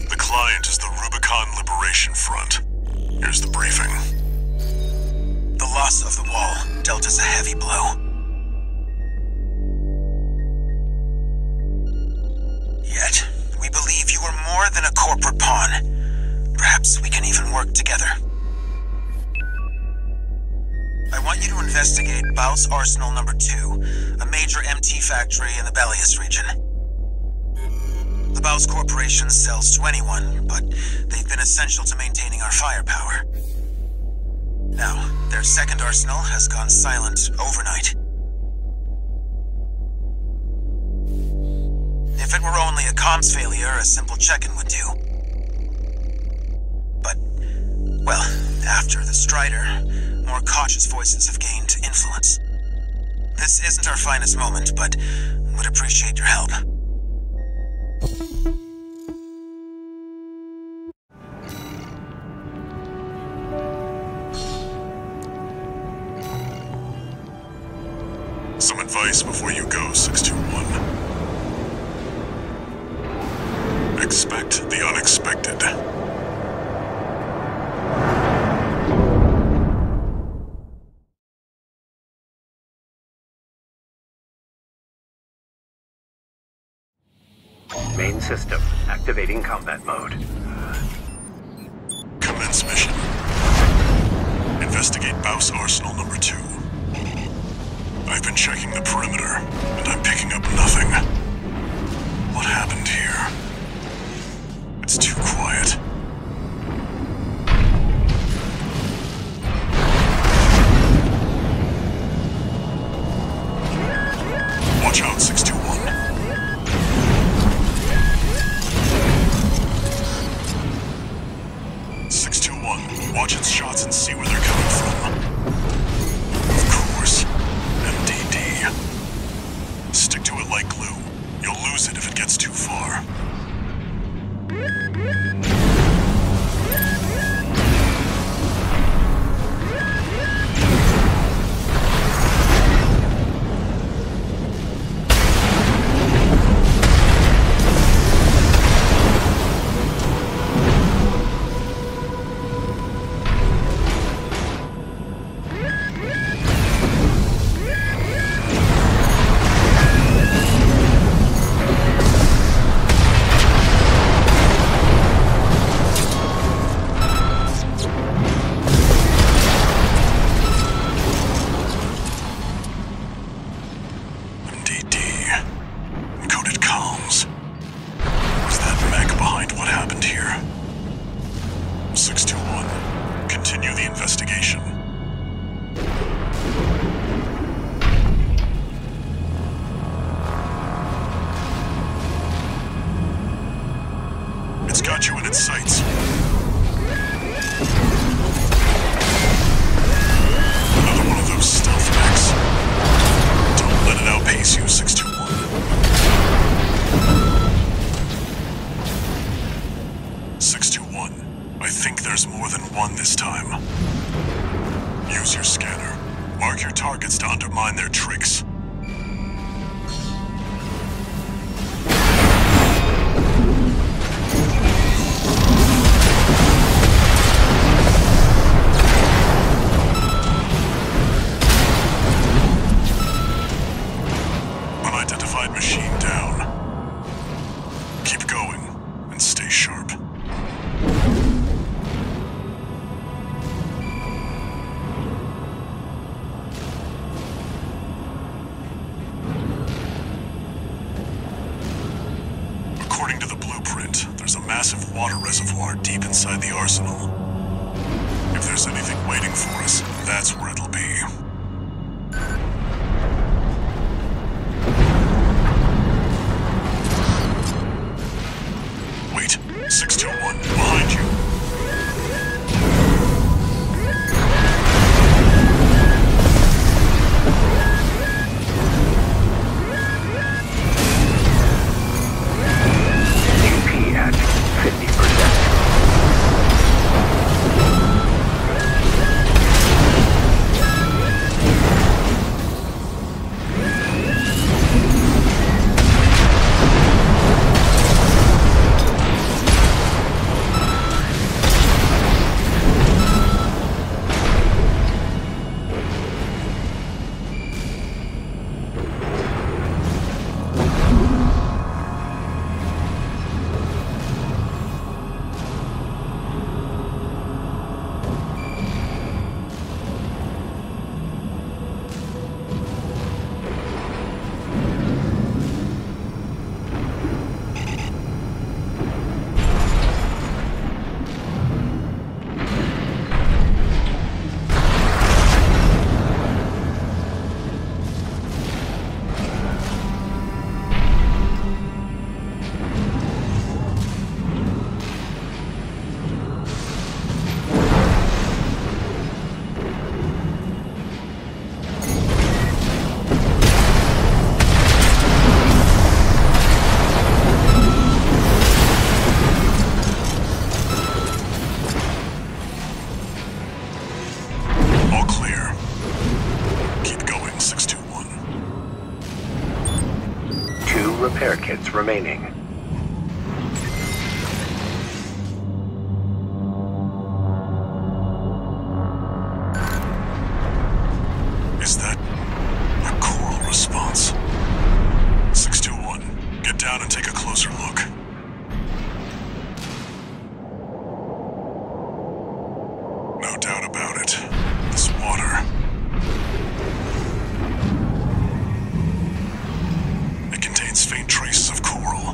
The client is the Rubicon Liberation Front. Here's the briefing. The loss of the wall dealt us a heavy blow. Yet, we believe you are more than a corporate pawn. Perhaps we can even work together. I want you to investigate Baus Arsenal No. 2, a major MT factory in the Bellius region. The Baus Corporation sells to anyone, but they've been essential to maintaining our firepower. Now, their second arsenal has gone silent overnight. If it were only a comms failure, a simple check-in would do. But, well, after the Strider, more cautious voices have gained influence. This isn't our finest moment, but would appreciate your help. Some advice before you go, 621. Expect the unexpected. Main system activating combat mode. Commence mission. Investigate Baus Arsenal No. 2. I've been checking the perimeter, and I'm picking up nothing. What happened here? It's too quiet. Watch out, 621. Watch its shots and see where they're coming from. Of course. MDD. Stick to it like glue. You'll lose it if it gets too far. Got you in its sights. Another one of those stealth mechs. Don't let it outpace you, 621. 621. I think there's more than one this time. Use your scanner. Mark your targets to undermine their tricks. Machine down. Keep going and stay sharp. According to the blueprint, there's a massive water reservoir deep inside the arsenal. If there's anything waiting for us, that's where it'll be. Wait, 621, behind you. CP at 50%. Repair kits remaining. Is that a coral response? 621, get down and take a closer look. No doubt about it. This water. Faint traces of coral,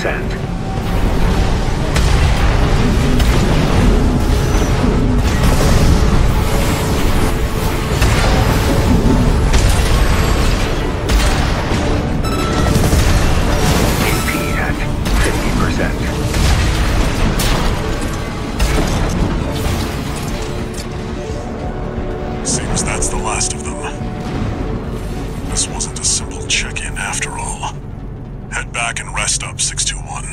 50%. AP at 50%. Seems that's the last of them. This wasn't a simple check-in after all. Head back and rest up, 621.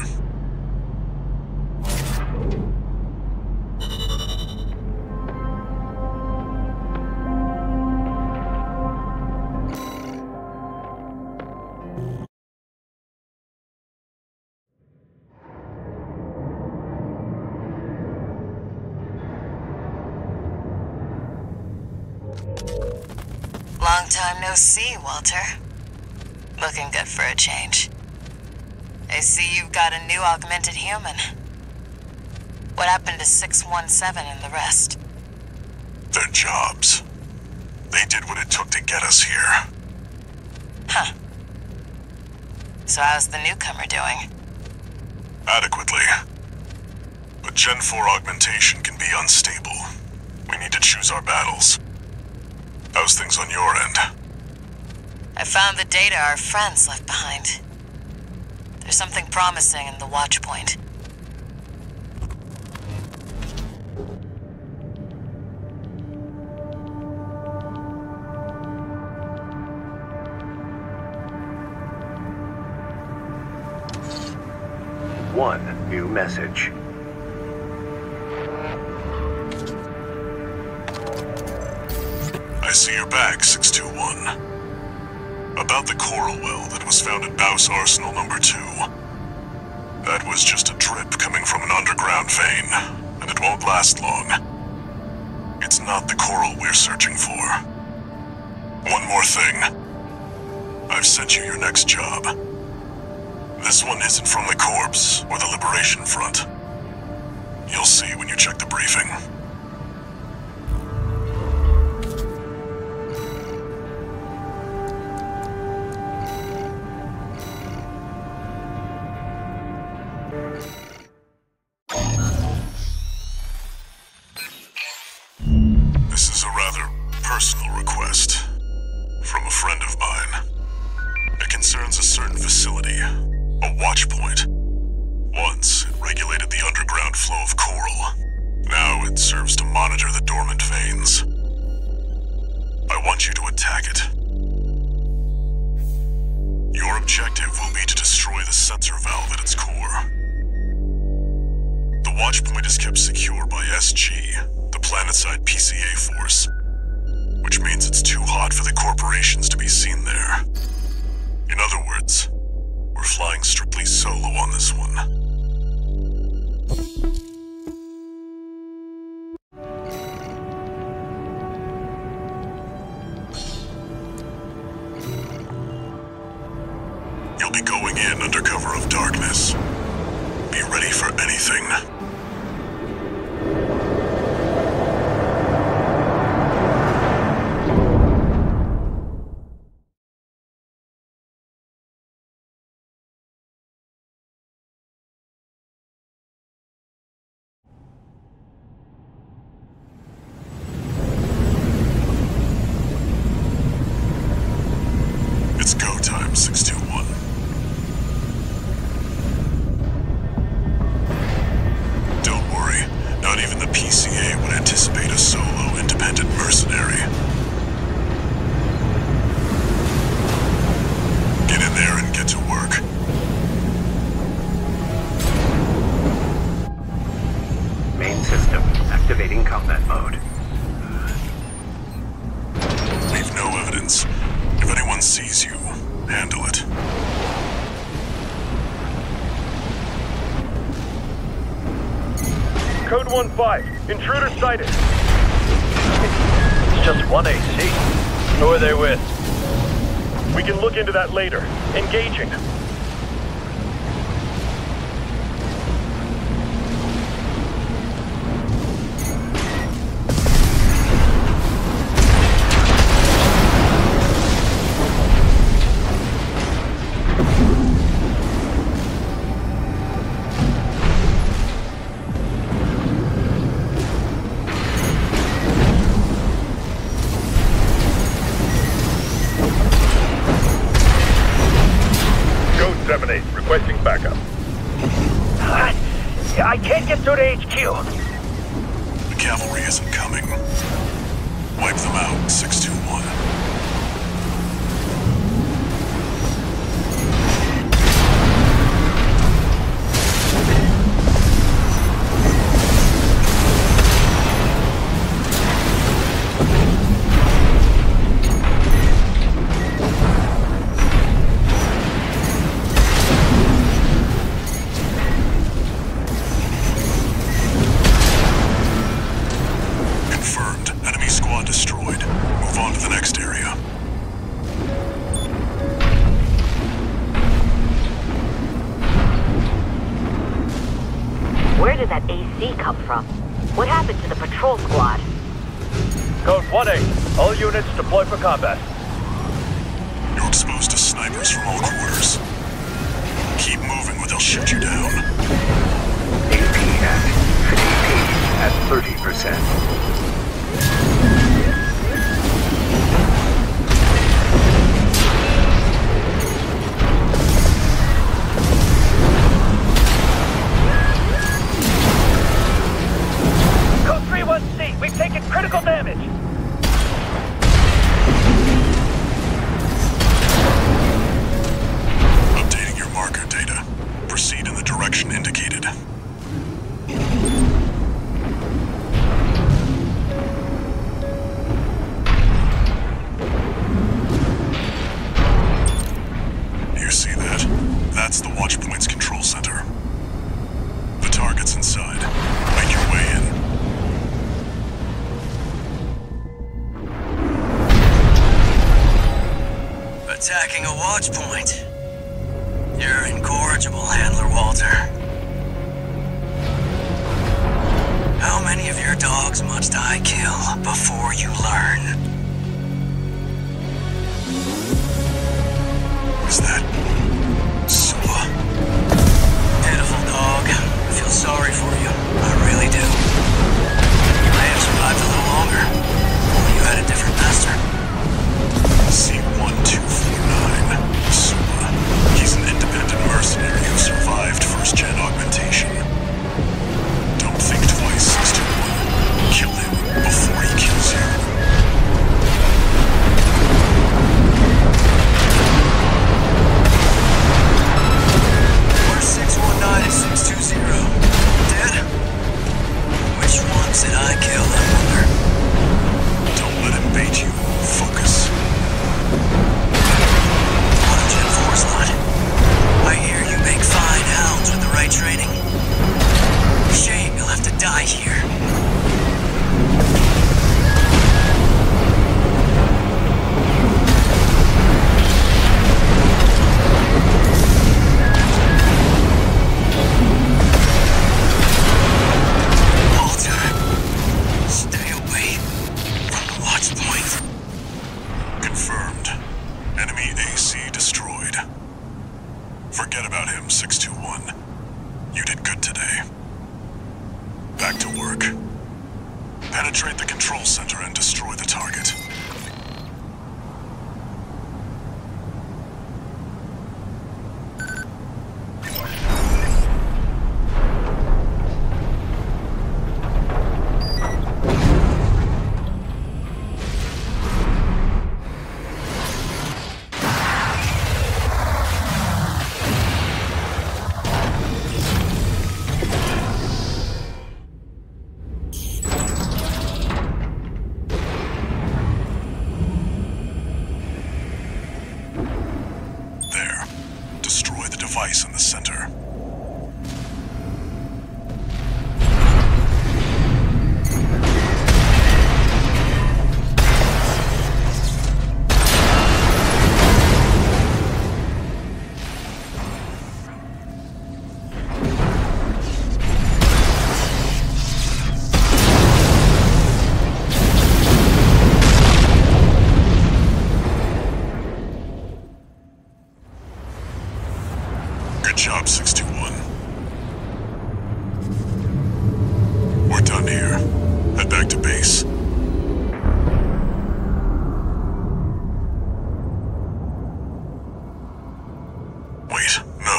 Long time no see, Walter. Looking good for a change. I see you've got a new augmented human. What happened to 617 and the rest? Their jobs. They did what it took to get us here. Huh. So how's the newcomer doing? Adequately. But Gen 4 augmentation can be unstable. We need to choose our battles. How's things on your end? I found the data our friends left behind. There's something promising in the watch point. One new message. I see you're back, 621. About the coral well that was found at Baus Arsenal number 2. That was just a drip coming from an underground vein, and it won't last long. It's not the coral we're searching for. One more thing. I've sent you your next job. This one isn't from the Corps or the Liberation Front. You'll see when you check the briefing. This is a rather personal request from a friend of mine. It concerns a certain facility, a watch point. Once, it regulated the underground flow of coral. Now it serves to monitor the dormant veins. I want you to attack it. Your objective will be to destroy the sensor valve at its core. The watch point is kept secure by SG, the planetside PCA force, which means it's too hot for the corporations to be seen there. In other words, we're flying strictly solo on this one. You'll be going in under cover of darkness. Be ready for anything. It's go time, 621. Don't worry, not even the PCA would anticipate a solo independent mercenary. Get in there and get to work. Main system activating combat mode. Leave no evidence. If anyone sees you, handle it. Code 1-5. Intruder sighted. It's just one AC. Who are they with? We can look into that later. Engaging. 7-8, requesting backup. I can't get through to HQ. The cavalry isn't coming. Wipe them out, 621. Where did that AC come from? What happened to the patrol squad? Code 1-8. All units deploy for combat. You're exposed to snipers from all quarters. Keep moving or they'll shoot you down. AP at 30%. Code 3-1C, we've taken critical damage. Updating your marker data. Proceed in the direction indicated. You see that? That's the Watchpoint's control center. The target's inside. Make your way in. Attacking a watch point. You're incorrigible, Handler Walter. How many of your dogs must I kill before you learn? Is that Sula? Pitiful dog. I feel sorry for you. I really do. You may have survived a little longer. Only you had a different master. C1249. Sula. He's an independent mercenary who survived first-gen augmentation. Don't think twice, 621. Kill him before he kills you. Where's 619 and 620? Dead? Which ones did I kill, I wonder? Don't let him bait you. Focus. Gen 4 slot. I hear you make fine hounds with the right training. Shame you'll have to die here. Walter, stay away from the watch point. Confirmed. Enemy AC destroyed. Forget about him, 621. You did good today. Back to work. Penetrate the control center and destroy the target. There. Destroy the device in the center. Good job, 621. We're done here. Head back to base. Wait, no.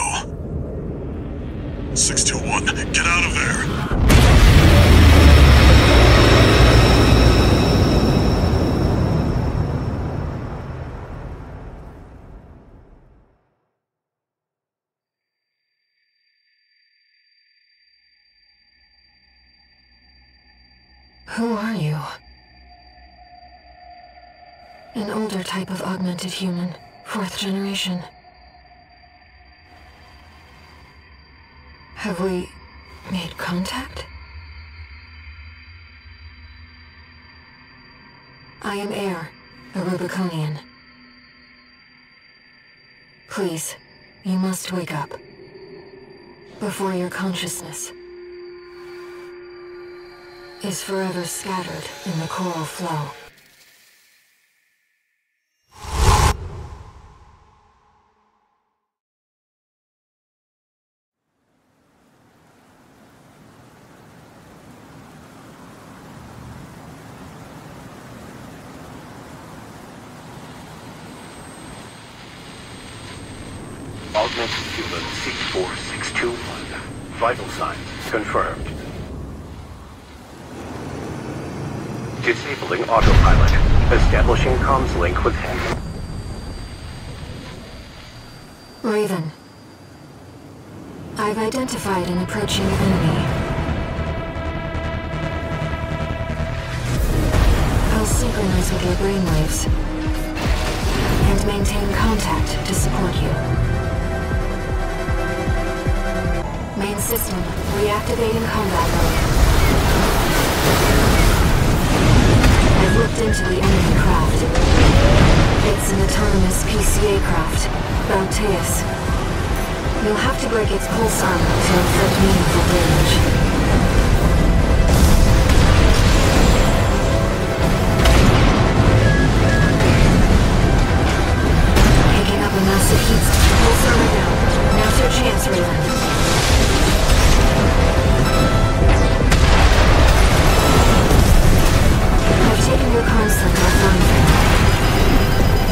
621, get out of there! Who are you? An older type of augmented human, 4th generation. Have we made contact? I am Air, a Rubiconian. Please, you must wake up. Before your consciousness is forever scattered in the coral flow. Augmented human C4621. Vital signs confirmed. Disabling autopilot. Establishing comms link with him. Raven. I've identified an approaching enemy. I'll synchronize with your brainwaves and maintain contact to support you. Main system, reactivating combat mode. I've looked into the enemy craft. It's an autonomous PCA craft, Bauteus. You'll have to break its pulse armor to inflict meaningful damage. Picking up a massive heat. Pulse armor down. Now's your chance, Raven. I've taken your constant offline.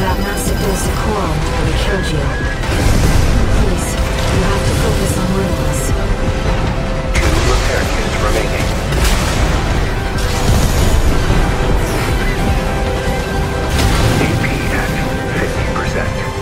That massive dose of coral nearly killed you. Please, you have to focus on Ruthless. 2 repair kits remaining. AP at 50%.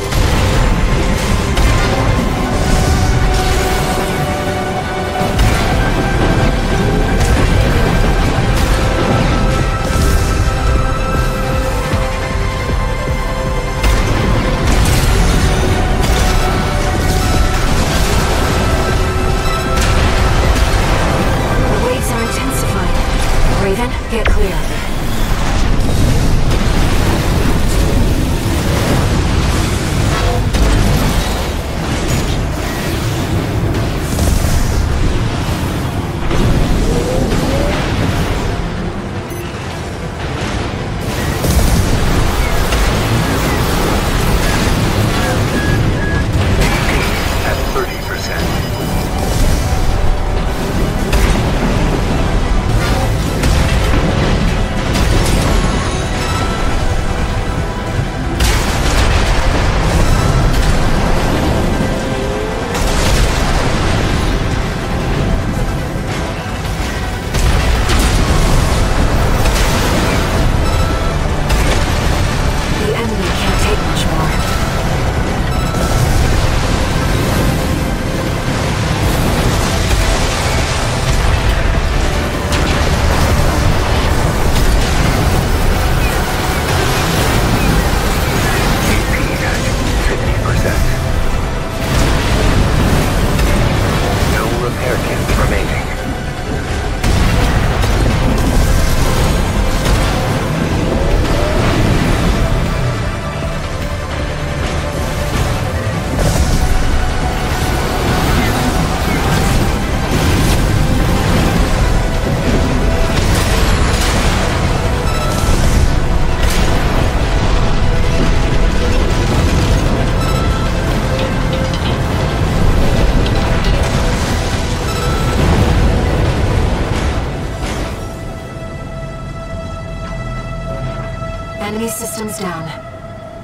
Raven, get clear. At 30%. Enemy systems down.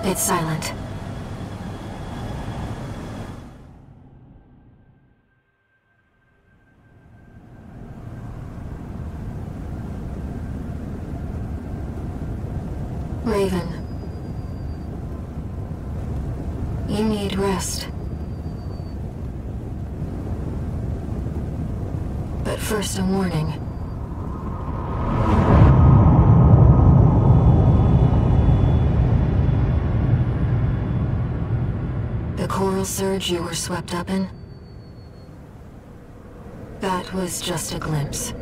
It's silent. Raven. You need rest. But first, a warning. The coral surge you were swept up in? That was just a glimpse.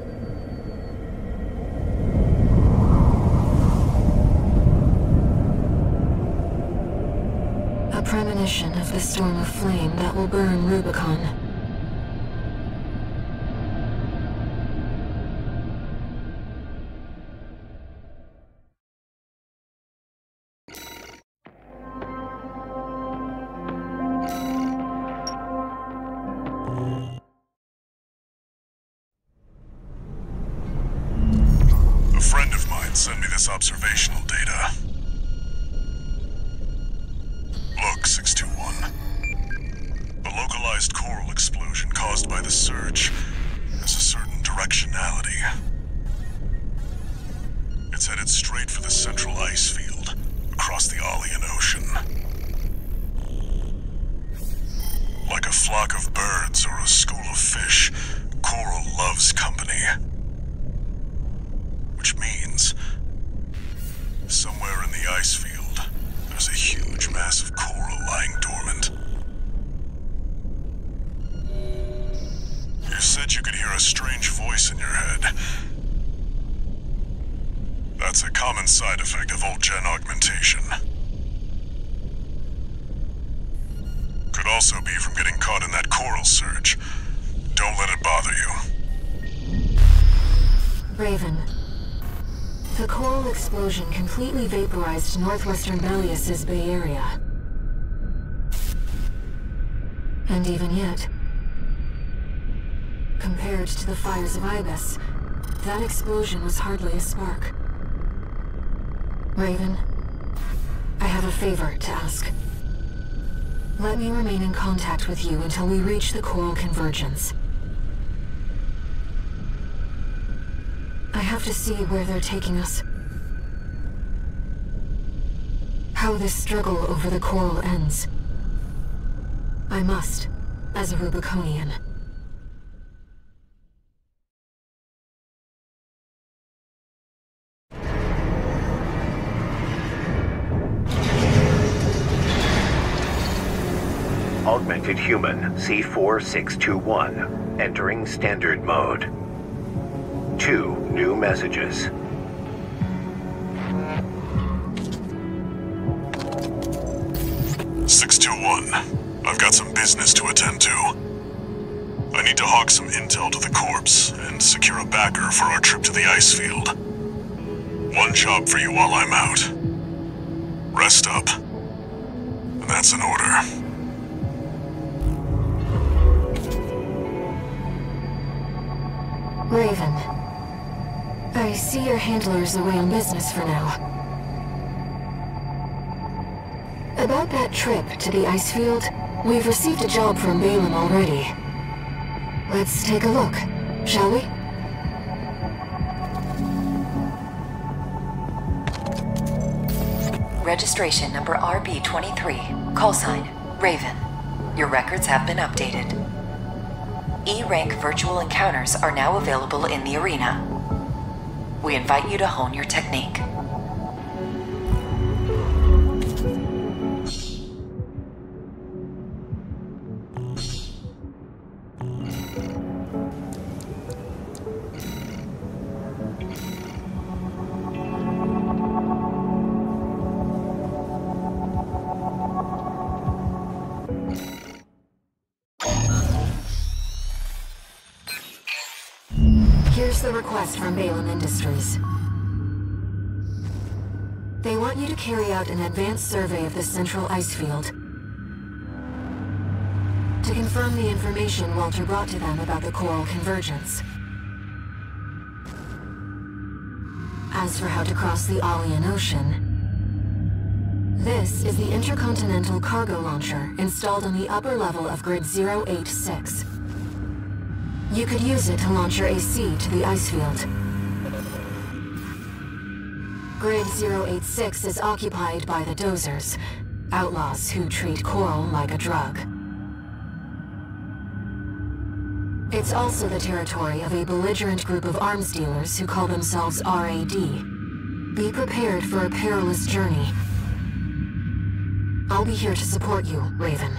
A premonition of the storm of flame that will burn Rubicon. A friend of mine sent me this observational data. Look, 621. The localized coral explosion caused by the surge has a certain directionality. It's headed straight for the central ice field, across the Aalian Ocean. Like a flock of birds or a school of fish, coral loves company. Which means, somewhere in the ice field, there's a huge mass of coral lying dormant. You said you could hear a strange voice in your head. That's a common side effect of old-gen augmentation. Could also be from getting caught in that coral surge. Don't let it bother you. Raven. The coral explosion completely vaporized northwestern Belius's Bay Area. And even yet, compared to the fires of Ibis, that explosion was hardly a spark. Raven, I have a favor to ask. Let me remain in contact with you until we reach the coral convergence. I have to see where they're taking us. How this struggle over the coral ends. I must, as a Rubiconian. Augmented Human C4621, entering Standard Mode. 2 new messages. I've got some business to attend to. I need to hawk some intel to the corpse and secure a backer for our trip to the ice field. One job for you while I'm out. Rest up. And that's an order. Raven, I see your handler's away on business for now. About that trip to the ice field, we've received a job from Balaam already. Let's take a look, shall we? Registration number RB23, call sign Raven. Your records have been updated. E-rank virtual encounters are now available in the arena. We invite you to hone your technique. Here's the request from Balaam Industries. They want you to carry out an advanced survey of the central ice field to confirm the information Walter brought to them about the coral convergence. As for how to cross the Aalian Ocean, this is the intercontinental cargo launcher installed on the upper level of Grid 086. You could use it to launch your AC to the ice field. Grid 086 is occupied by the Dozers, outlaws who treat Coral like a drug. It's also the territory of a belligerent group of arms dealers who call themselves RAD. Be prepared for a perilous journey. I'll be here to support you, Raven.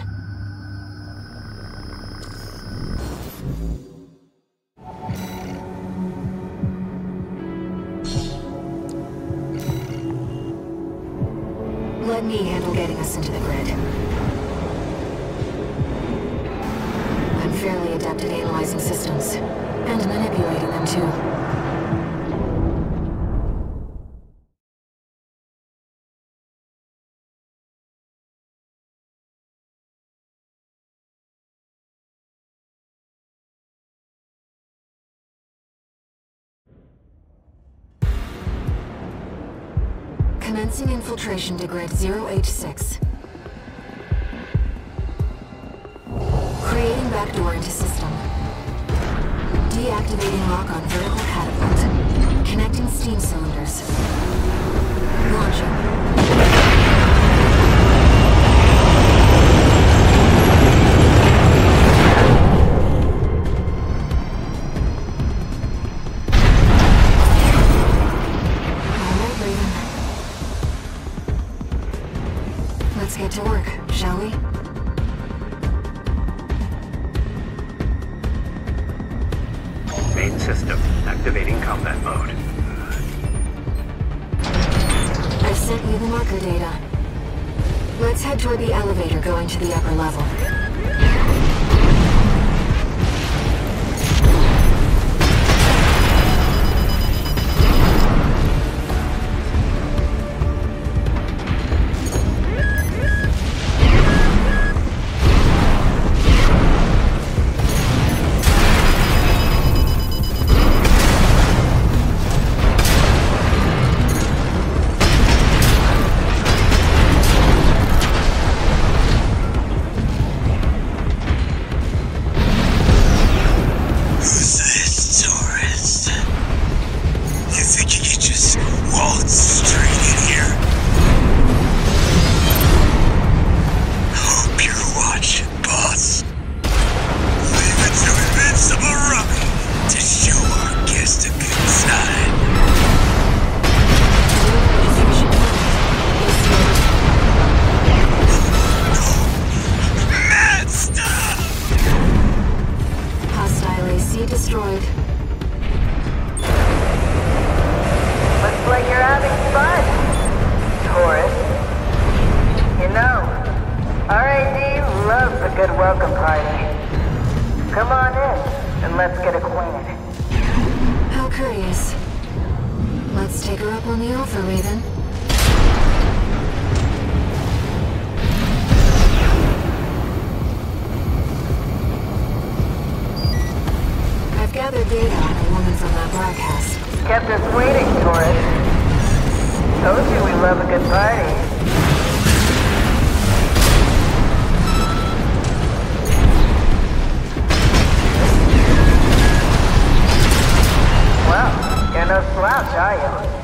Let me handle getting us into the grid. I'm fairly adept at analyzing systems, and manipulating them too. Commencing infiltration to Grid 086. Creating backdoor into system. Deactivating lock on vertical catapult. Connecting steam cylinders. Launching. Let's get to work, shall we? Main system, activating combat mode. I've sent you the marker data. Let's head toward the elevator going to the upper level. Destroyed. Looks like you're having fun, tourist. You know, RAD loves a good welcome party. Come on in, and let's get acquainted. How curious. Let's take her up on the offer, Raven. Gathered data on a woman from that broadcast. Kept us waiting, tourist. Told you we love a good party. Well, you're no slouch, are you?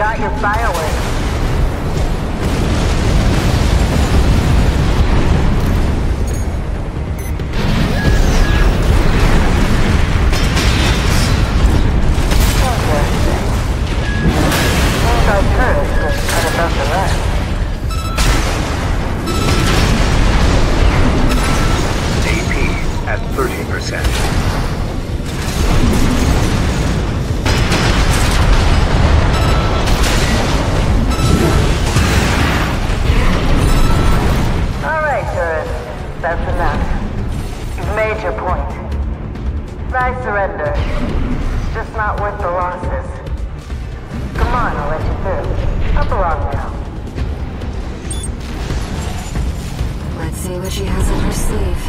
forgot your fireworks. Our turret was cut above the rest. AP at 30%. Alright, turret. That's enough. You've made your point. I surrender. It's just not worth the losses. Come on, I'll let you through. Up along now. Let's see what she has up her sleeve.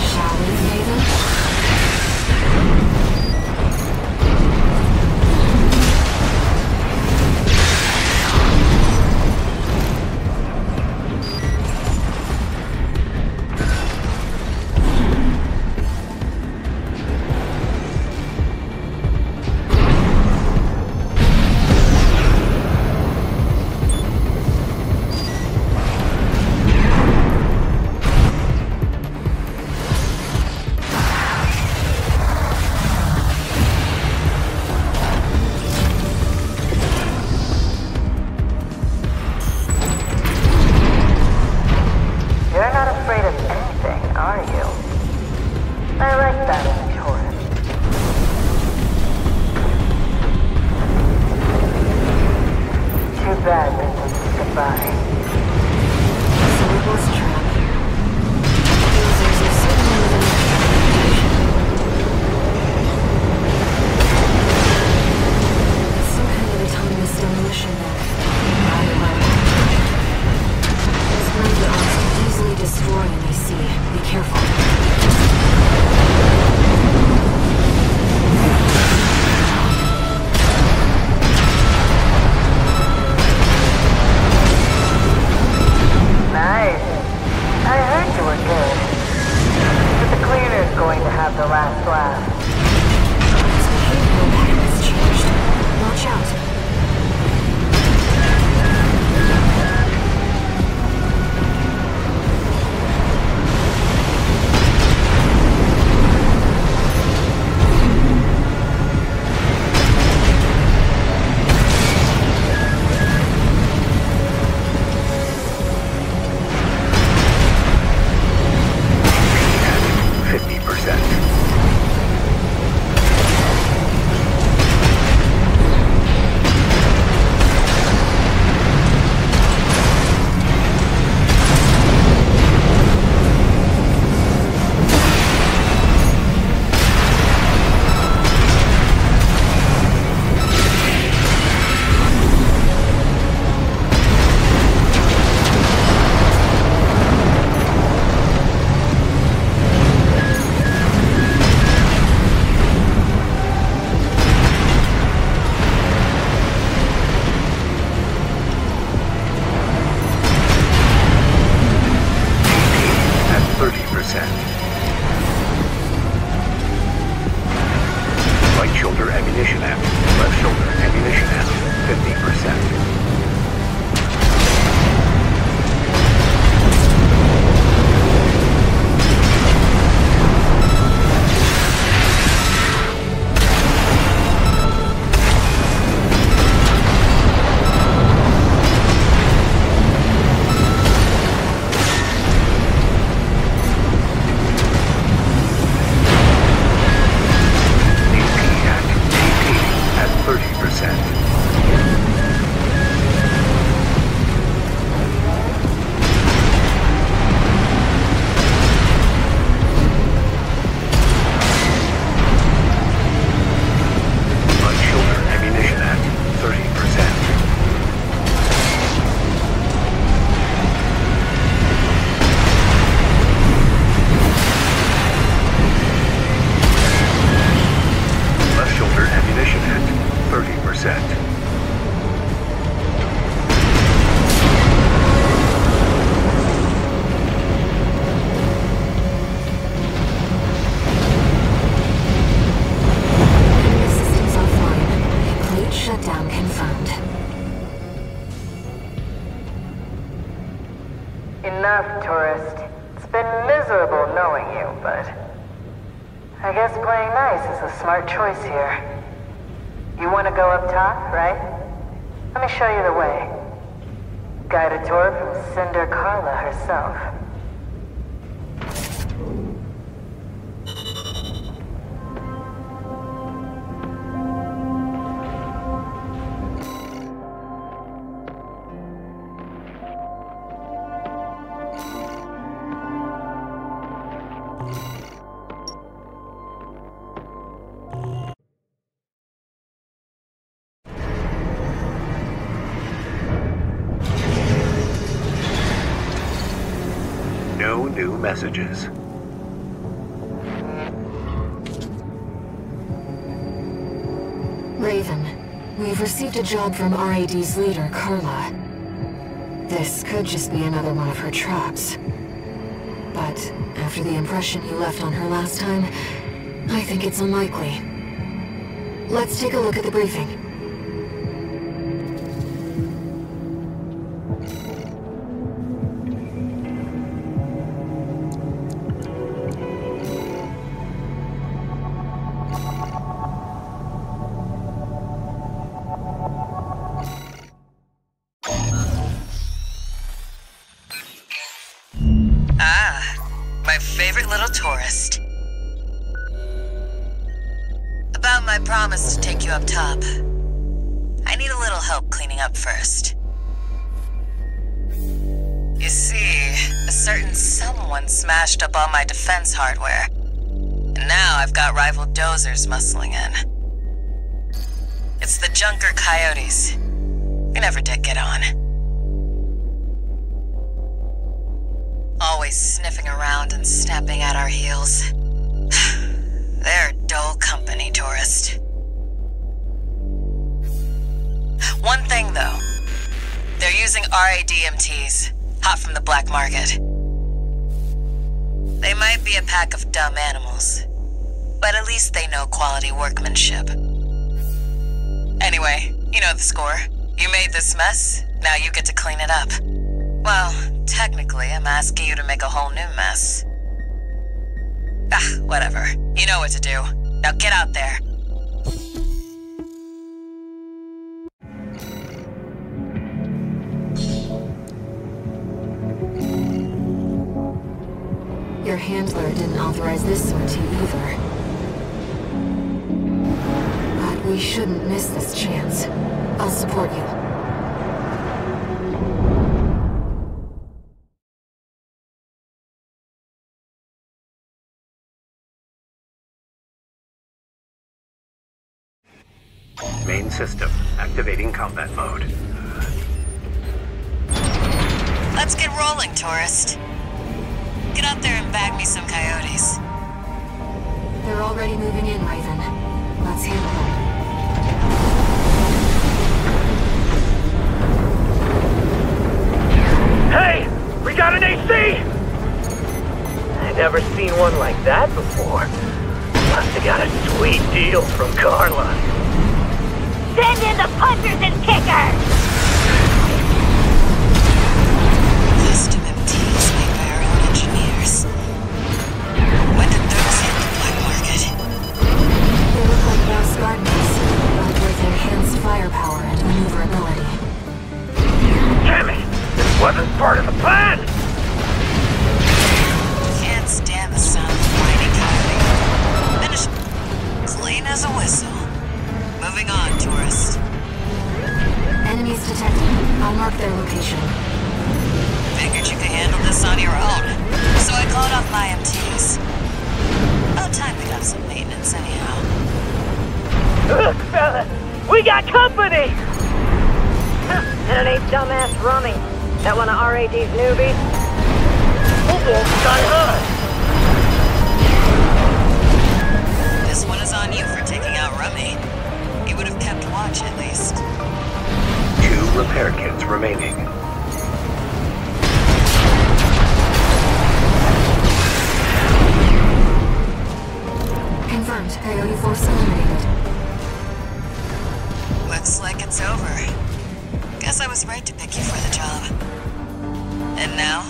Shall we, Maiden? tourist. It's been miserable knowing you, but I guess playing nice is a smart choice here. You want to go up top, right? Let me show you the way. Guided tour from Cinder Carla herself. No new messages. Raven, we've received a job from RAD's leader, Carla. This could just be another one of her traps. But after the impression you left on her last time, I think it's unlikely. Let's take a look at the briefing. My favorite little tourist. About my promise to take you up top. I need a little help cleaning up first. You see, a certain someone smashed up all my defense hardware. And now I've got rival dozers muscling in. It's the Junker Coyotes. We never did get on. Always sniffing around and snapping at our heels. They're dull company, tourist. One thing, though. They're using RADMTs, hot from the black market. They might be a pack of dumb animals, but at least they know quality workmanship. Anyway, you know the score. You made this mess, now you get to clean it up. Well, technically, I'm asking you to make a whole new mess. Ah, whatever. You know what to do. Now get out there. Your handler didn't authorize this sortie either. But we shouldn't miss this chance. I'll support you. Main system, activating combat mode. Let's get rolling, tourist. Get out there and bag me some coyotes. They're already moving in, Raven. Let's handle them. Hey! We got an AC! I've never seen one like that before. Must have got a sweet deal from Carla. Send in the punchers and kickers! Custom MTs made by our own engineers. When did those hit the black market? They look like mouse gardens, but with enhanced firepower and maneuverability. Damn it! This wasn't part of the plan! Can't stand the sound of whining coyote. Finished clean as a whistle. Moving on, tourist. Enemies detected. I'll mark their location. Figured you could handle this on your own, so I called off my MTs. About time we got some maintenance anyhow. Look, fella! We got company! And it ain't dumbass Rummy. That one of RAD's newbies? Almost got us! This one is on you for taking out Rummy. You would have kept watch at least. 2 repair kits remaining. Confirmed. Coyote force eliminated. Looks like it's over. Guess I was right to pick you for the job. And now,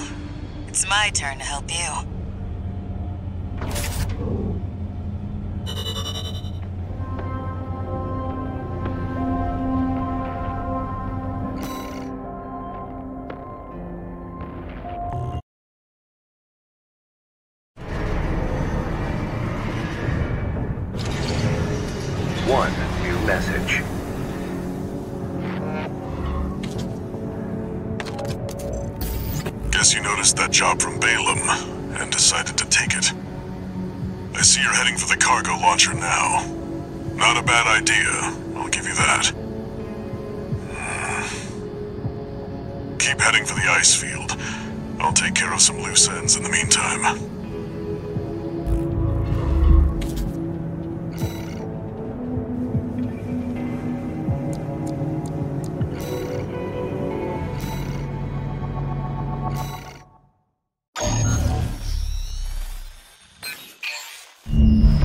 It's my turn to help you. One new message. Guess you noticed that job from Balaam and decided to take it. I see you're heading for the cargo launcher now. Not a bad idea, I'll give you that. Keep heading for the ice field. I'll take care of some loose ends in the meantime.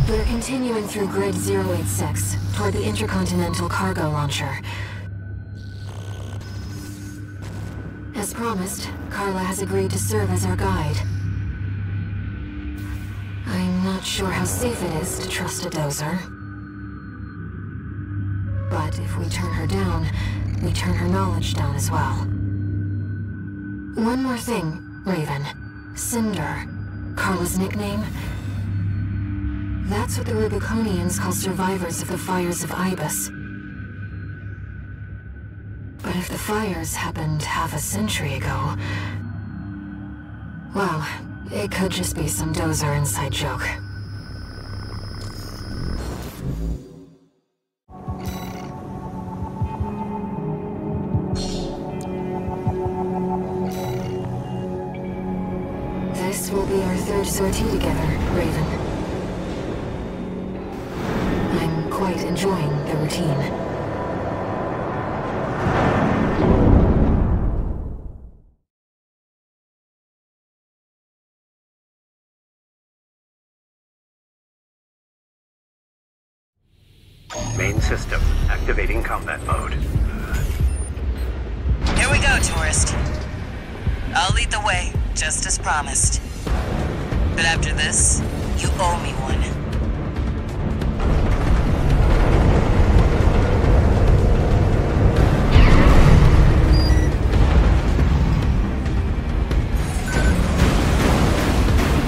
We're continuing through Grid 086, toward the Intercontinental Cargo Launcher. As promised, Carla has agreed to serve as our guide. I'm not sure how safe it is to trust a dozer. But if we turn her down, we turn her knowledge down as well. One more thing, Raven. Cinder, Carla's nickname. That's what the Rubiconians call survivors of the fires of Ibis. But if the fires happened half a century ago... well, it could just be some dozer inside joke. This will be our third sortie together, Raven. I'm quite enjoying the routine. Main system activating combat mode. Here we go, tourist. I'll lead the way, just as promised. But after this, you owe me one.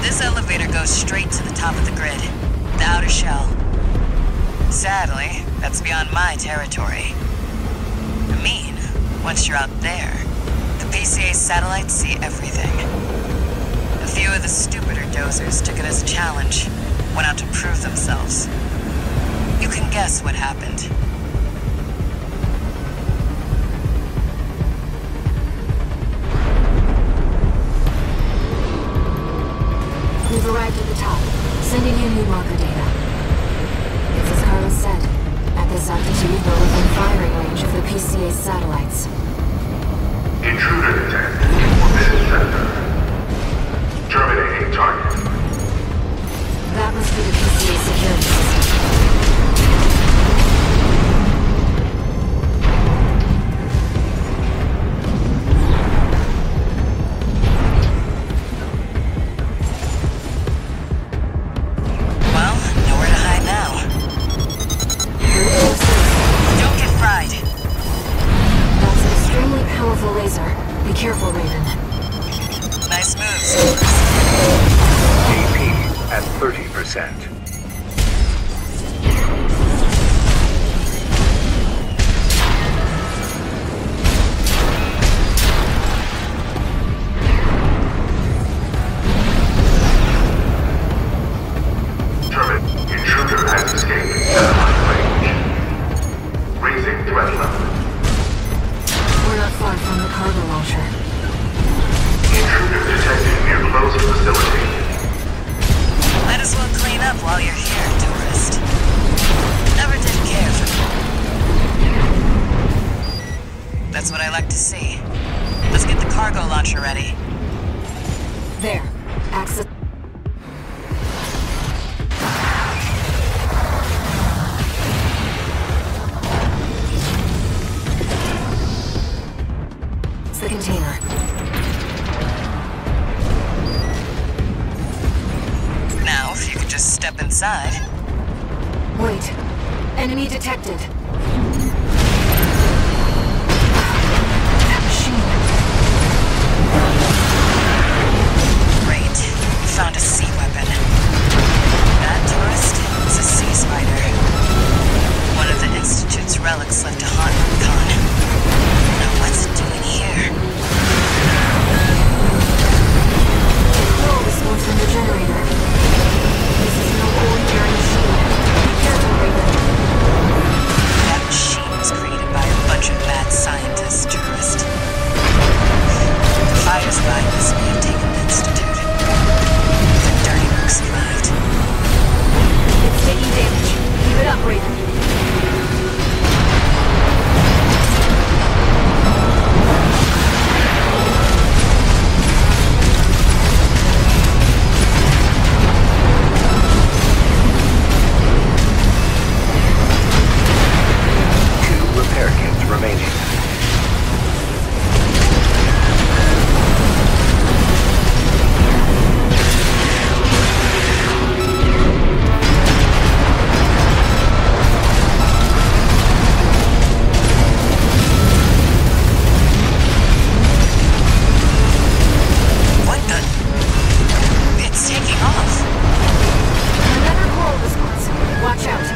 This elevator goes straight to the top of the grid, the outer shell. Sadly, that's beyond my territory. I mean, once you're out there, the PCA satellites see everything. A few of the stupider dozers took it as a challenge, went out to prove themselves. You can guess what happened. We've arrived at the top, sending you new marker data. It's as Carla said. At this altitude, we're within firing range of the PCA satellites. Intruder detected. Mission center. Terminating target. That must be the PCA security system. Be careful, Raven. Nice moves. AP at 30%. Intruder has escaped satellite range. Raising threat level. We're not far from the cargo launcher. Intruder detected near closed facility. Might as well clean up while you're here, tourist. Never did care for them. That's what I like to see. Let's get the cargo launcher ready. There. Access. It's the container. inside. Wait. Enemy detected. That machine. Great. We found a sea weapon. That tourist is a sea spider. One of the Institute's relics left to haunt Rubicon. Now what's it doing here? Oh, this one's from the generator. This is no ordinary machine. Be careful, Raven. That machine was created by a bunch of mad scientists, tourist. The fires behind this may have taken the Institute. Their dirty work survived. It's taking damage. Keep it up, Raven. Repair kits remaining. What the? It's taking off. Another coral response. Watch out.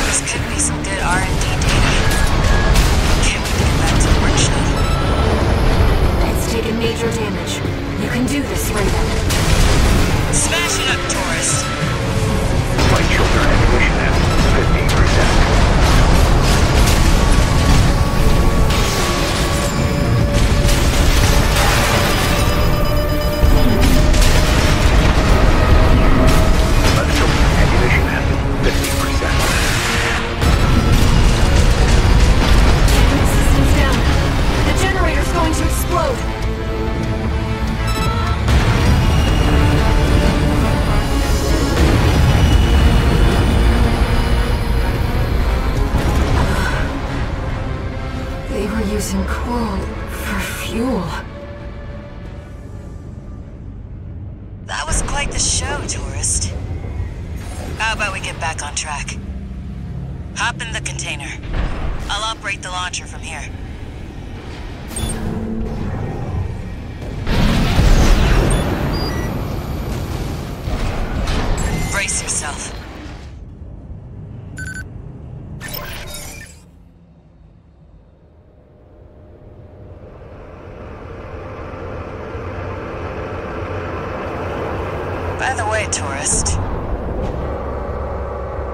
This could be some good R&D data. Can't wait to get back to the workshop. It's taken major damage. You can do this, Raven. Smash it up, tourist. Light shoulder ammunition at 50%. Left shoulder ammunition at 50%. Systems down. The generator's going to explode. They were using coral for fuel. That was quite the show, tourist. How about we get back on track? Hop in the container. I'll operate the launcher from here. Brace yourself. By the way, tourist,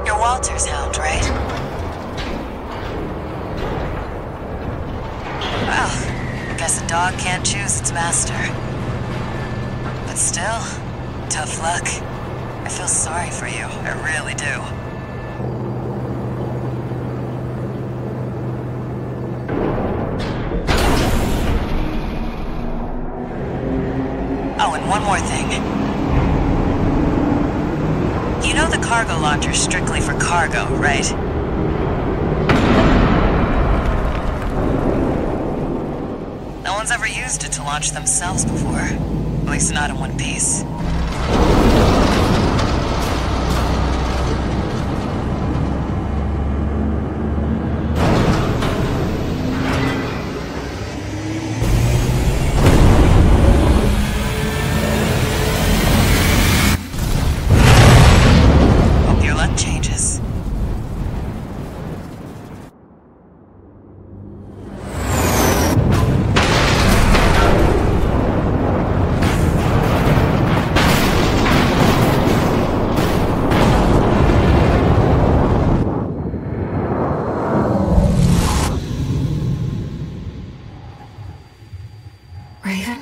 you're Walter's hound, right? Well, guess a dog can't choose its master. But still, tough luck. I feel sorry for you, I really do. Oh, and one more thing. You know the cargo launcher's strictly for cargo, right? No one's ever used it to launch themselves before. At least not in one piece. Hope your luck changes. Raven?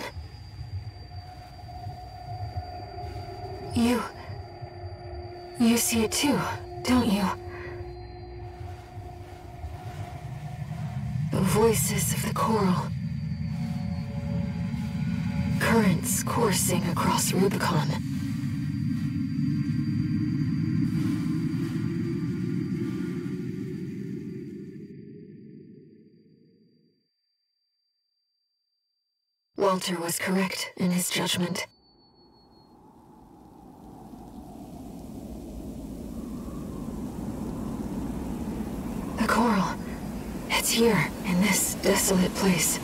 You see it too, don't you? The voices of the coral. Currents coursing across Rubicon. Walter was correct in his judgment. The coral. It's here, in this desolate place.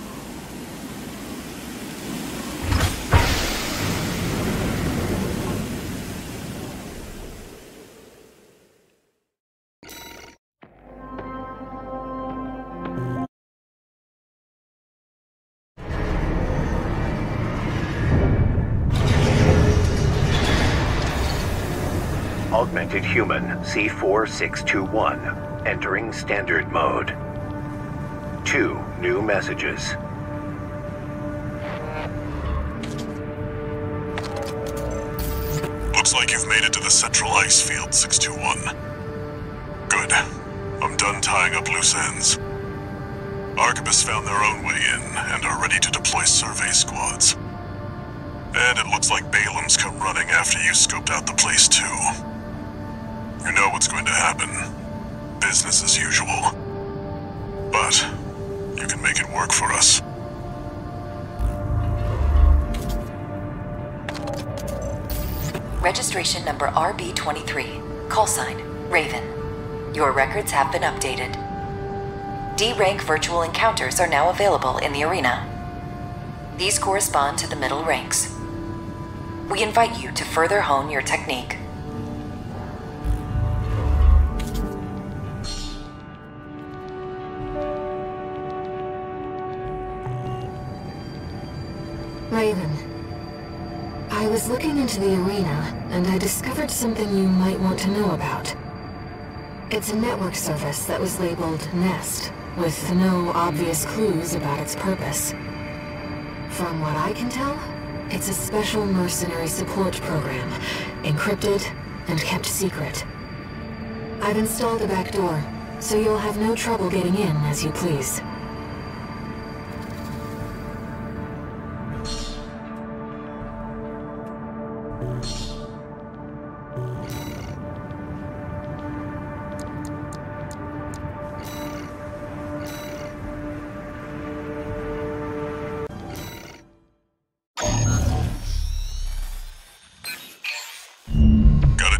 Augmented Human C4621, entering standard mode. 2 new messages. Looks like you've made it to the central ice field, 621. Good. I'm done tying up loose ends. Arquebus found their own way in and are ready to deploy survey squads. And it looks like Balaam's come running after you scoped out the place too. You know what's going to happen. Business as usual. But you can make it work for us. Registration number RB23. Call sign, Raven. Your records have been updated. D-rank virtual encounters are now available in the arena. These correspond to the middle ranks. We invite you to further hone your technique. Raven, I was looking into the arena, and I discovered something you might want to know about. It's a network service that was labeled Nest, with no obvious clues about its purpose. From what I can tell, it's a special mercenary support program, encrypted and kept secret. I've installed a backdoor, so you'll have no trouble getting in as you please.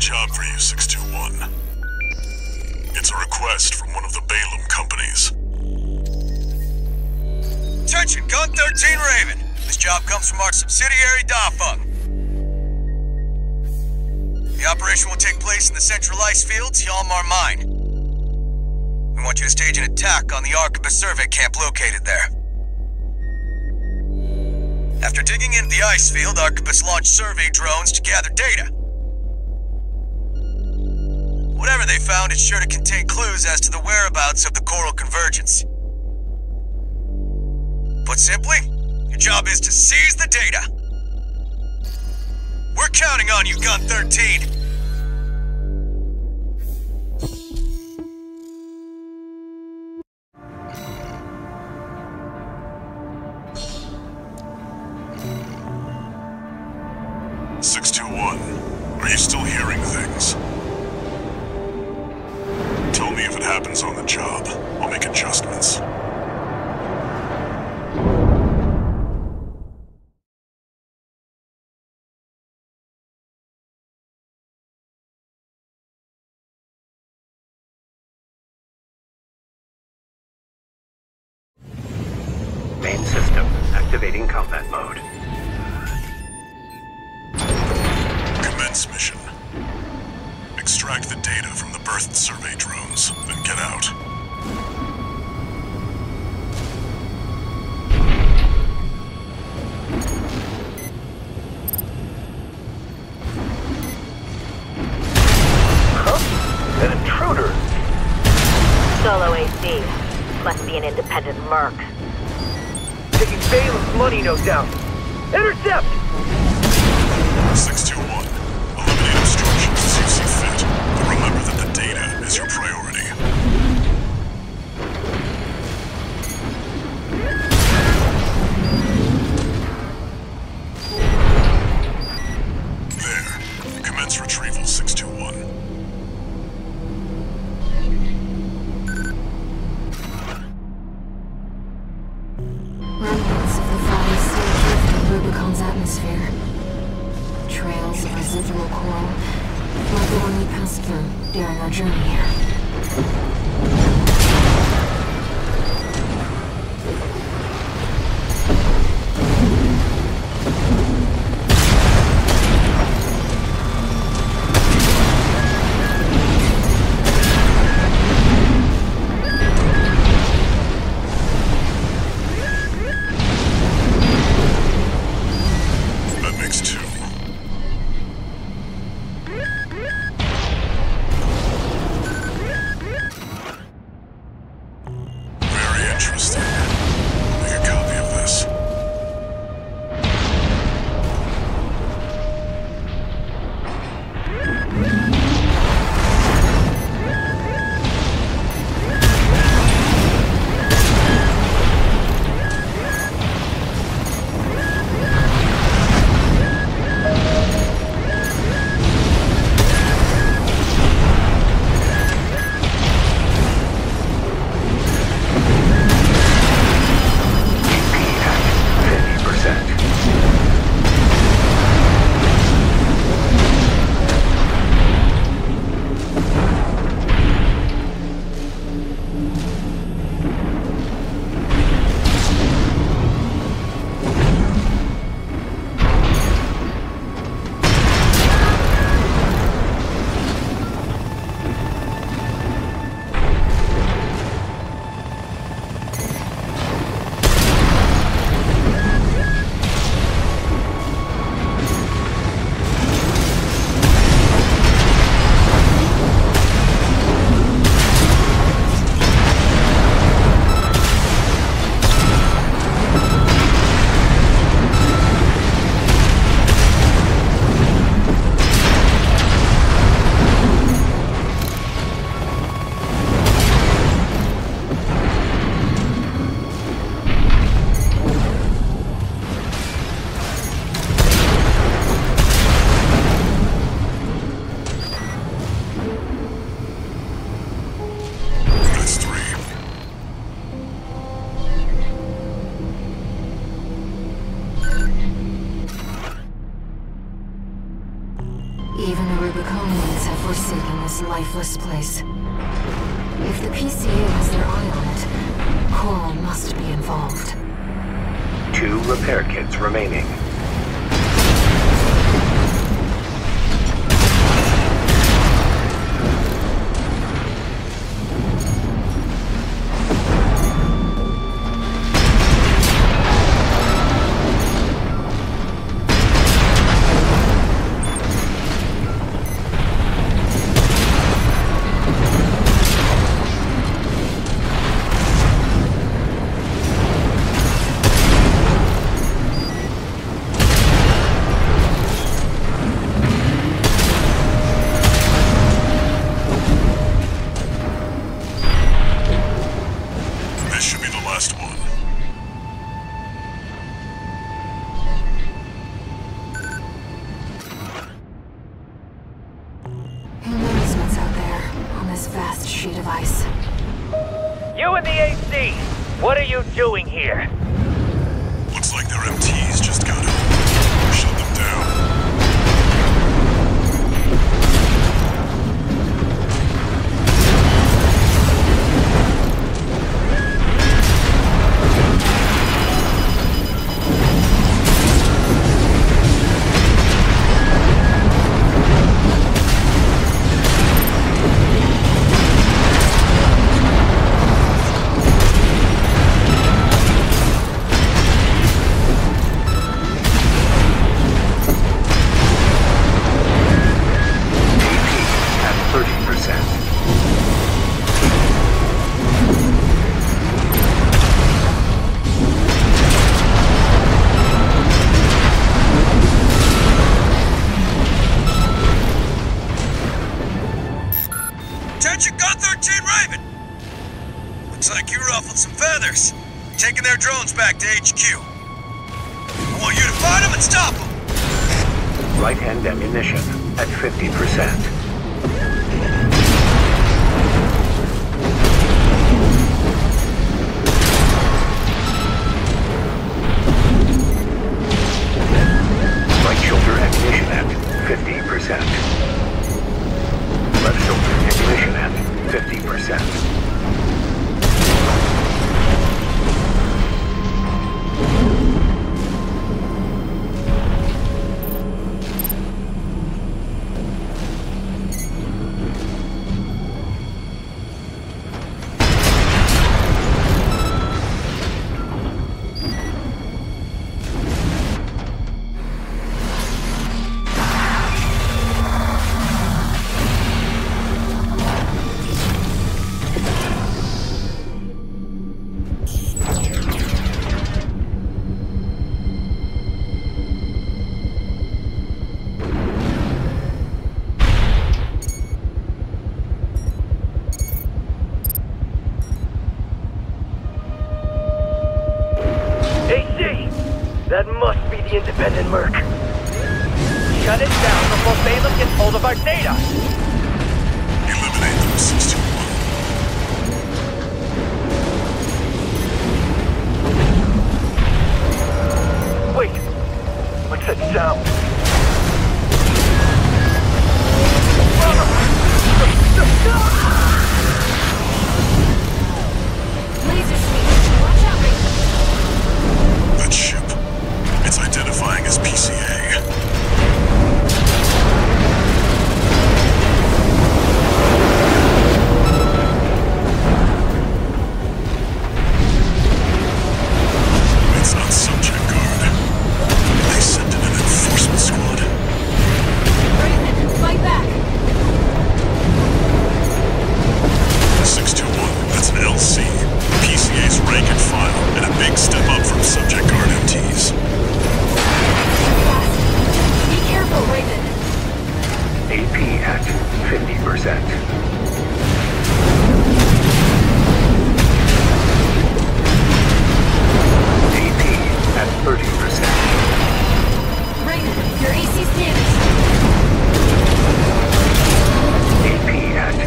Job for you, 621. It's a request from one of the Balaam companies. Attention, Gun 13 Raven. This job comes from our subsidiary, Dafeng. The operation will take place in the central ice fields, Yalmar Mine. We want you to stage an attack on the Arquebus survey camp located there. After digging into the ice field, Arquebus launched survey drones to gather data. Whatever they found is sure to contain clues as to the whereabouts of the coral convergence. Put simply, your job is to seize the data. We're counting on you, Gun 13. Are you still hearing things? Tell me if it happens on the job. I'll make adjustments. Main system activating combat mode. Commence mission. Extract the data from the birthed survey drones, then get out. Huh? An intruder! Solo AC. Must be an independent merc. Taking Balaam's money, no doubt. Intercept! 621. Eliminate obstructions as you see fit. But remember that the data is your priority. There. Commence retrieval, 621. Remnants of the fire still drift in Rubicon's atmosphere. Trails of residual coral, like the one we passed through during our journey here. Interesting. I'll make a copy of this. Even the Rubiconians have forsaken this lifeless place. If the PCA has their eye on it, Coral must be involved. 2 repair kits remaining. You and the AC, what are you doing here? Looks like their MTs just got out. Shut them down. Taking their drones back to HQ. I want you to find them and stop them! Right-hand ammunition at 50%. Right shoulder ammunition at 50%. Left shoulder ammunition at 50%. independent merc. Shut it down before Balaam gets hold of our data! Eliminate them, 621. Wait! What's that sound? Laser sweep. Watch out, Raven. That ship. It's identifying as PCA. It's not subject guard. They sent in an enforcement squad. Raven, fight back. 621, that's an LC. PCA's rank and file, and a big step up from subject guard MTs. Be careful, Raven. AP at 50%. AP at 30%. Raven, your AC's damaged. AP at 50%.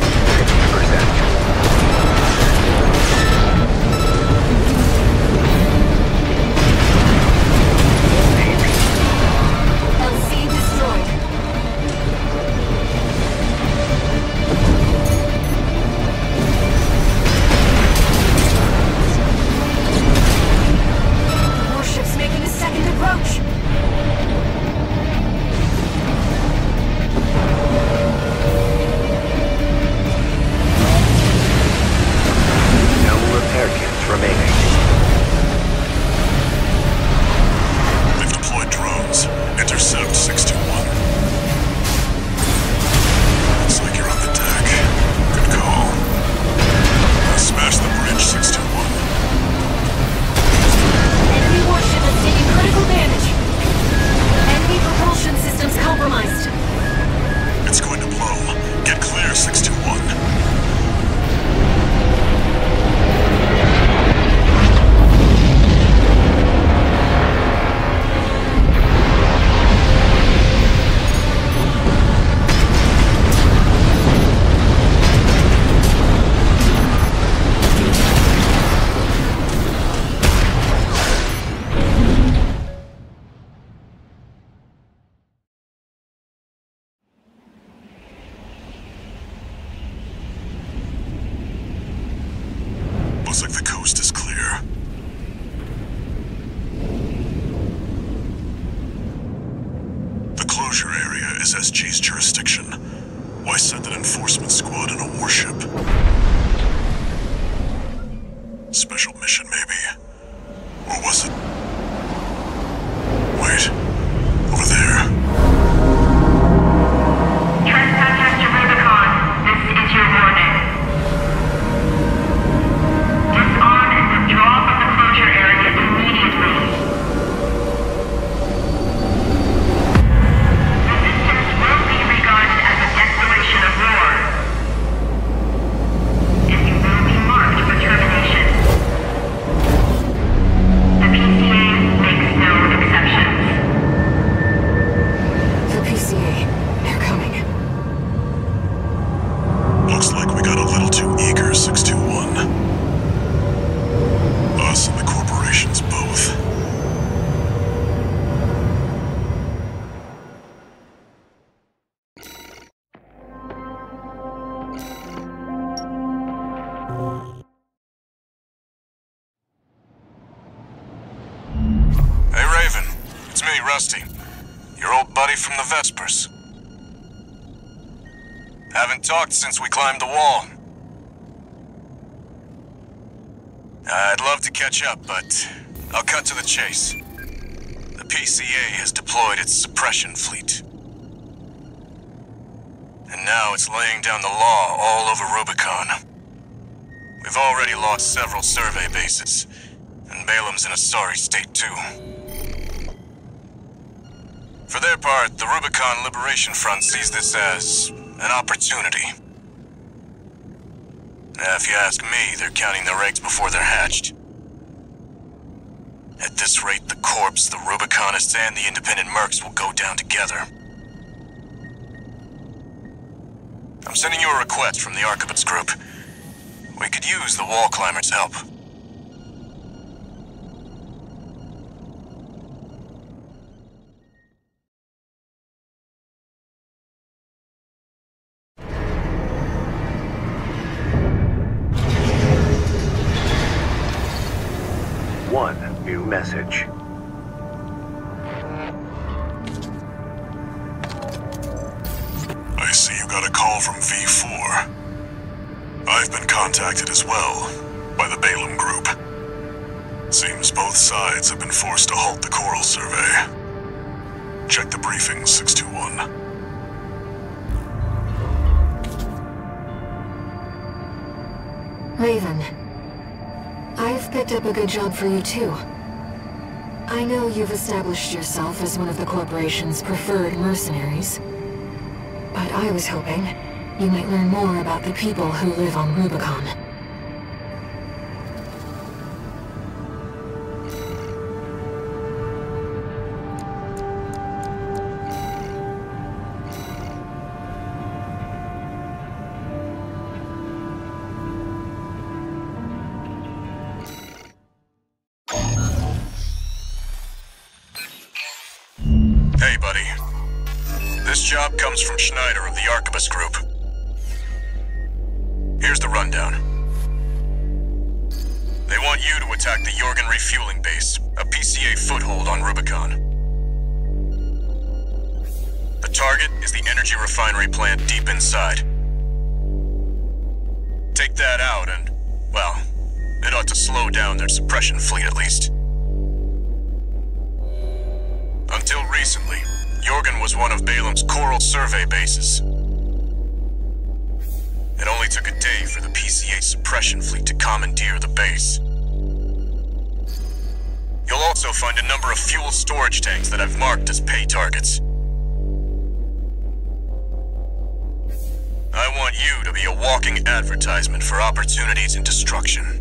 LC destroyed. Warship's making a second approach. No repair kits remaining. They've deployed drones. Intercept 621. Looks like you're on the deck. Good call. Now smash the bridge, 621. Enemy warship is taking critical damage. Enemy propulsion systems compromised. It's going to blow. Get clear, 621. Looks like the coast is clear. The closure area is SG's jurisdiction. Why send an enforcement squad in a warship? Special mission, maybe? Or was it? Wait. Over there. Trespassers to Rubicon, this is your warning. Disarm and withdraw from the closure area immediately. Resistance will be regarded as a declaration of war. And you will be marked for termination. The PCA makes no exceptions. The PCA. They're coming. Looks like we got a little too eager, 621. Us and the corporations both. Hey, Raven. It's me, Rusty. Your old buddy from the Vespers. Haven't talked since we climbed the wall. I'd love to catch up, but I'll cut to the chase. The PCA has deployed its suppression fleet. And now it's laying down the law all over Rubicon. We've already lost several survey bases, and Balaam's in a sorry state too. For their part, the Rubicon Liberation Front sees this as an opportunity. If you ask me, they're counting their eggs before they're hatched. At this rate, the Corps, the Rubiconists, and the independent mercs will go down together. I'm sending you a request from the Arquebus group. We could use the wall climbers' help. One new message. I see you got a call from V4. I've been contacted as well by the Balaam group. Seems both sides have been forced to halt the Coral survey. Check the briefing, 621. Raven, I've picked up a good job for you too. I know you've established yourself as one of the corporation's preferred mercenaries, but I was hoping you might learn more about the people who live on Rubicon. Hey, buddy. This job comes from Schneider of the Arquebus group. Here's the rundown. They want you to attack the Jorgen refueling base, a PCA foothold on Rubicon. The target is the energy refinery plant deep inside. Take that out and, well, it ought to slow down their suppression fleet at least. Until recently, Jorgen was one of Balaam's Coral survey bases. It only took a day for the PCA suppression fleet to commandeer the base. You'll also find a number of fuel storage tanks that I've marked as pay targets. I want you to be a walking advertisement for opportunities in destruction.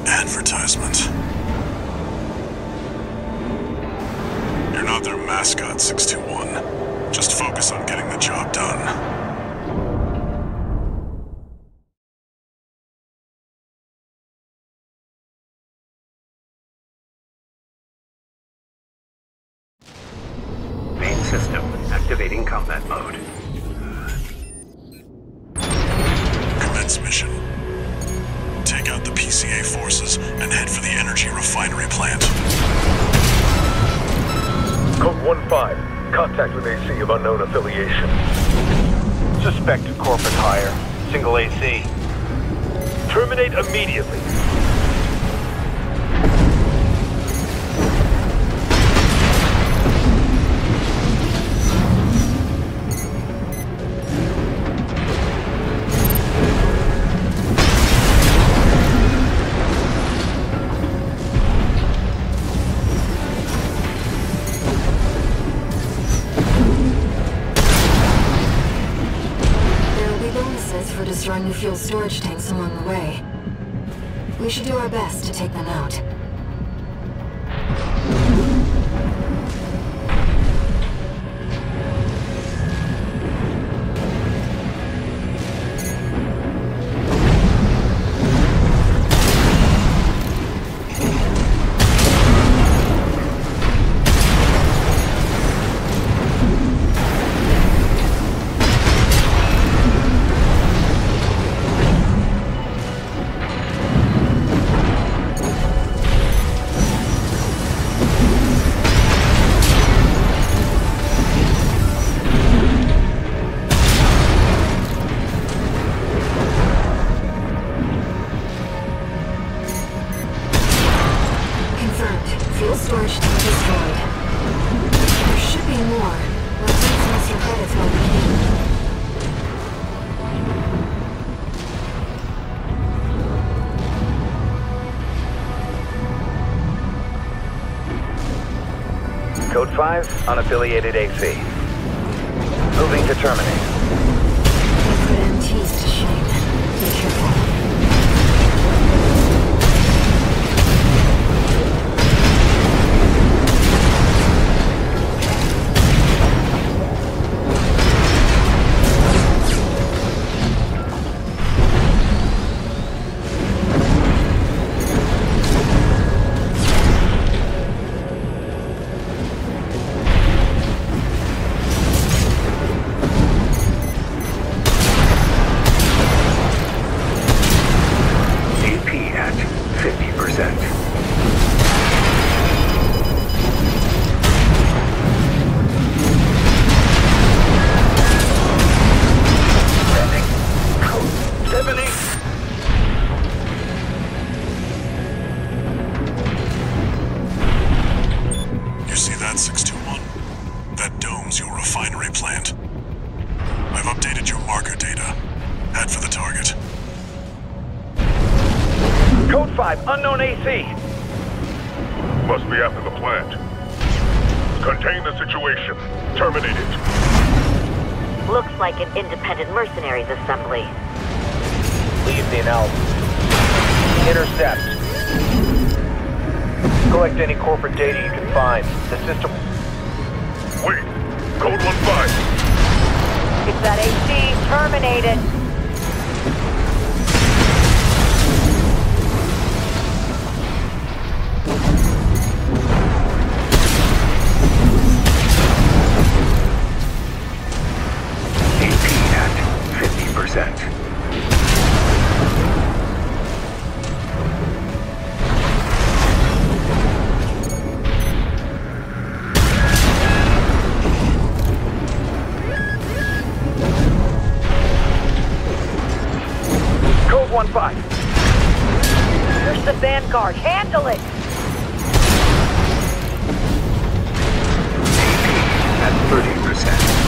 Advertisement. You're not their mascot, 621. Just focus on getting the job done. Main system activating combat mode. Commence mission. Take out the PCA forces and head for the energy refinery plant. Code 1-5. Contact with AC of unknown affiliation. Suspected corporate hire. Single AC. Terminate immediately. For destroying the fuel storage tanks along the way. We should do our best to take them out. Code 5, unaffiliated AC. Moving to terminate. Put MTs to shame. Be careful. Unknown AC! Must be after the plant. Contain the situation. Terminate it. Looks like an independent mercenaries assembly. Leave the analysis. Intercept. Collect any corporate data you can find. The system... Wait! Code 1-5! It's that AC. Terminate it. Code 1-5. Here's the Vanguard. Handle it! At 30%.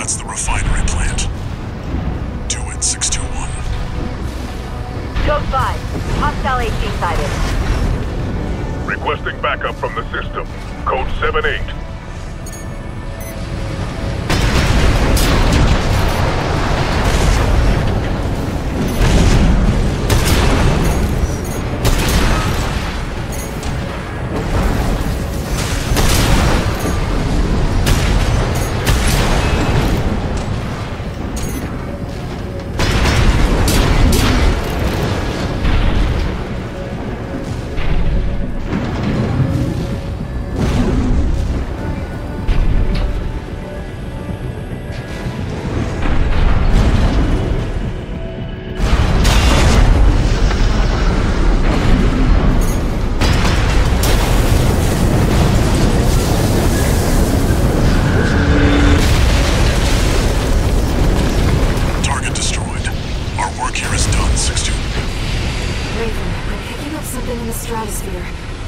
That's the refinery plant. Do it, 621. Code 5. Hostile AC sighted. Requesting backup from the system. Code 7-8.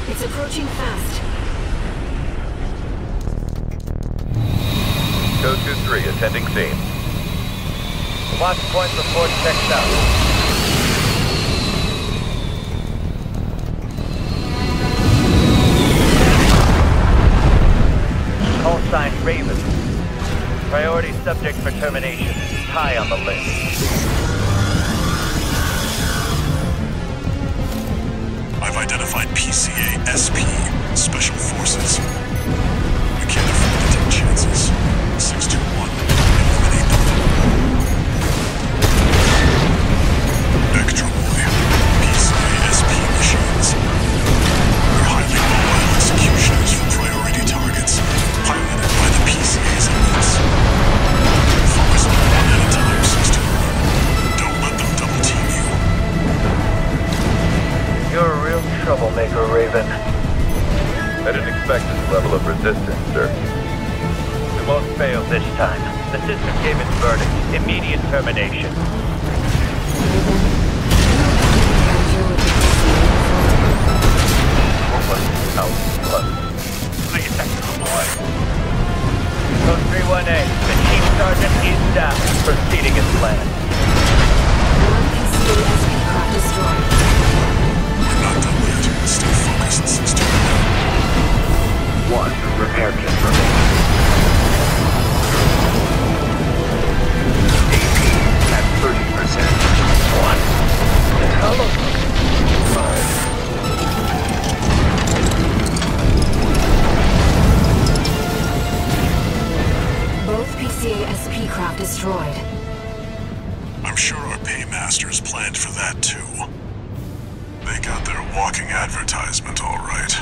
It's approaching fast. Code 2-3, attending scene. Launch point report checked out. Call sign Raven. Priority subject for termination. High on the list. I've identified PCA SP, Special Forces. We can't afford to take chances. 621, eliminate them. Extra Boy, PCA SP machines. They're highly mobile executioners for priority targets, piloted by the PCA's elites. Focus on one at a time, 621. Don't let them double team you. You're a real troublemaker, Raven. I didn't expect this level of resistance, sir. We won't fail this time. The system gave its verdict. Immediate termination. Please, Extra Boy. Code 31A. The Chief Sergeant is down. Proceeding as planned. Destroyed. We're not done yet. Stay focused, 621. One repair kit remaining. AP at 30%. One. Hello. 5. Both PCA-SP craft destroyed. I'm sure our paymasters planned for that too. They got their walking advertisement all right.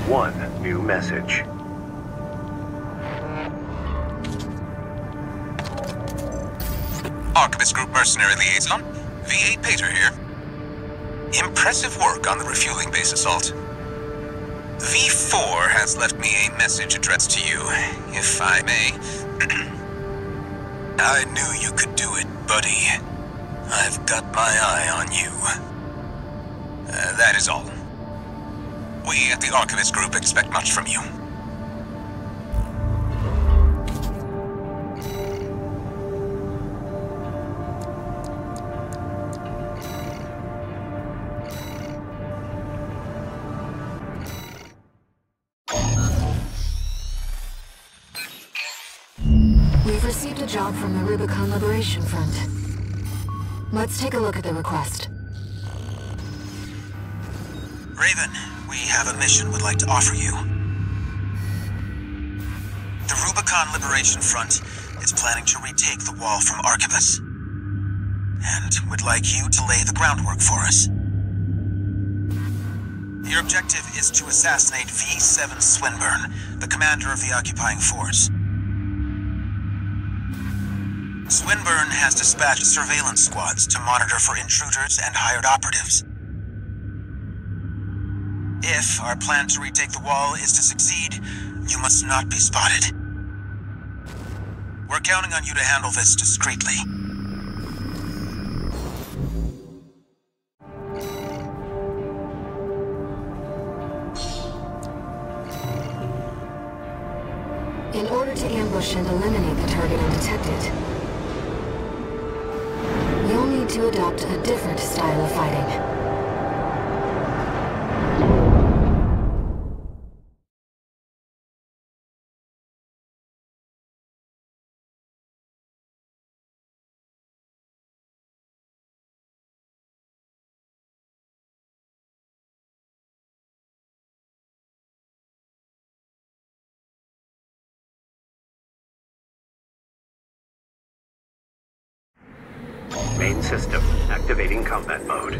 One new message. Archivist Group Mercenary Liaison, V.A. Pater here. Impressive work on the refueling base assault. V4 has left me a message addressed to you, if I may. I knew you could do it, buddy. I've got my eye on you. That is all. We at the Archivist Group expect much from you. We've received a job from the Rubicon Liberation Front. Let's take a look at the request. Raven, we have a mission we'd like to offer you. The Rubicon Liberation Front is planning to retake the wall from Archivus. And would like you to lay the groundwork for us. Your objective is to assassinate V7 Swinburne, the commander of the occupying force. Swinburne has dispatched surveillance squads to monitor for intruders and hired operatives. If our plan to retake the wall is to succeed, you must not be spotted. We're counting on you to handle this discreetly. In order to ambush and eliminate the target undetected, you'll need to adopt a different style of fighting. Main system activating combat mode.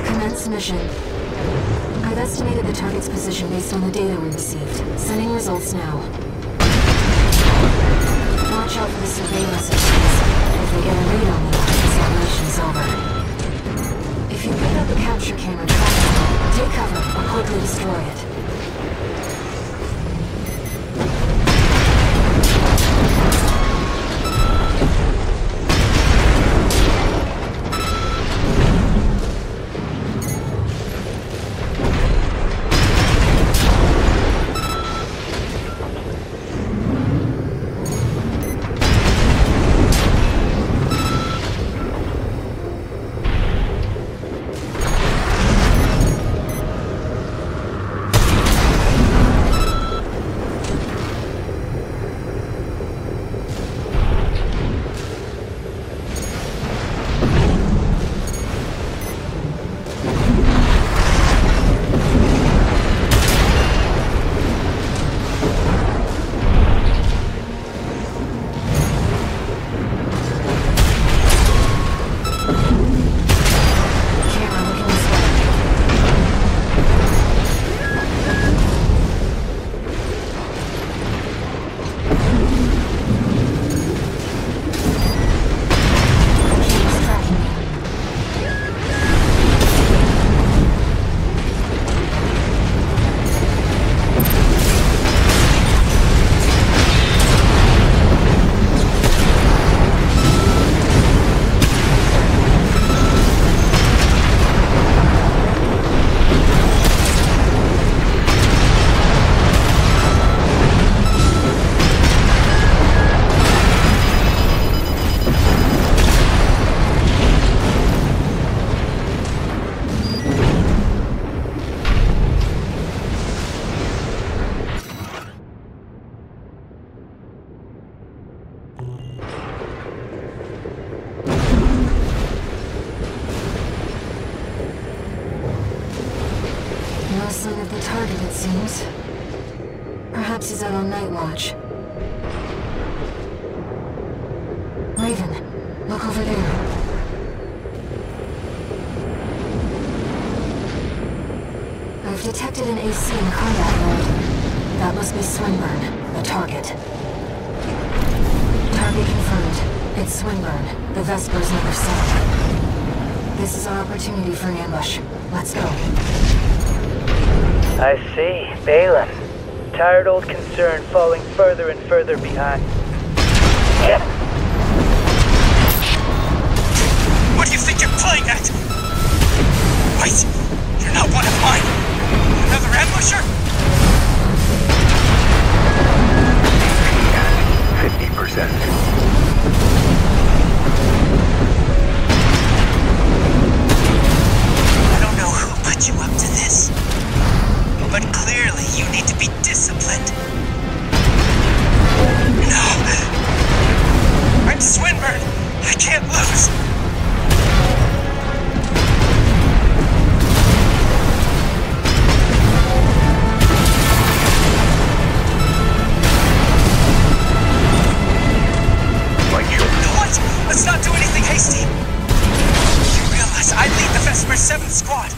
Commence mission. I've estimated the target's position based on the data we received. Sending results now. Watch out for the surveillance systems. If they get a read on you, this operation's over. If you pick up the capture camera tracking, take cover or quickly destroy it. it seems. Perhaps he's out on night watch. Raven, look over there. I've detected an AC in combat mode. That must be Swinburne, the target. Target confirmed. It's Swinburne, the Vesper's number 7. This is our opportunity for an ambush. Let's go. I see. Balin. Tired old concern falling further and further behind. What do you think you're playing at? Wait! You're not one of mine! Another ambusher? 50%. I don't know who put you up to this, but clearly you need to be disciplined. No! I'm Swinburne! I can't lose! Let's not do anything hasty. You realize I lead the Vesper 7th Squad,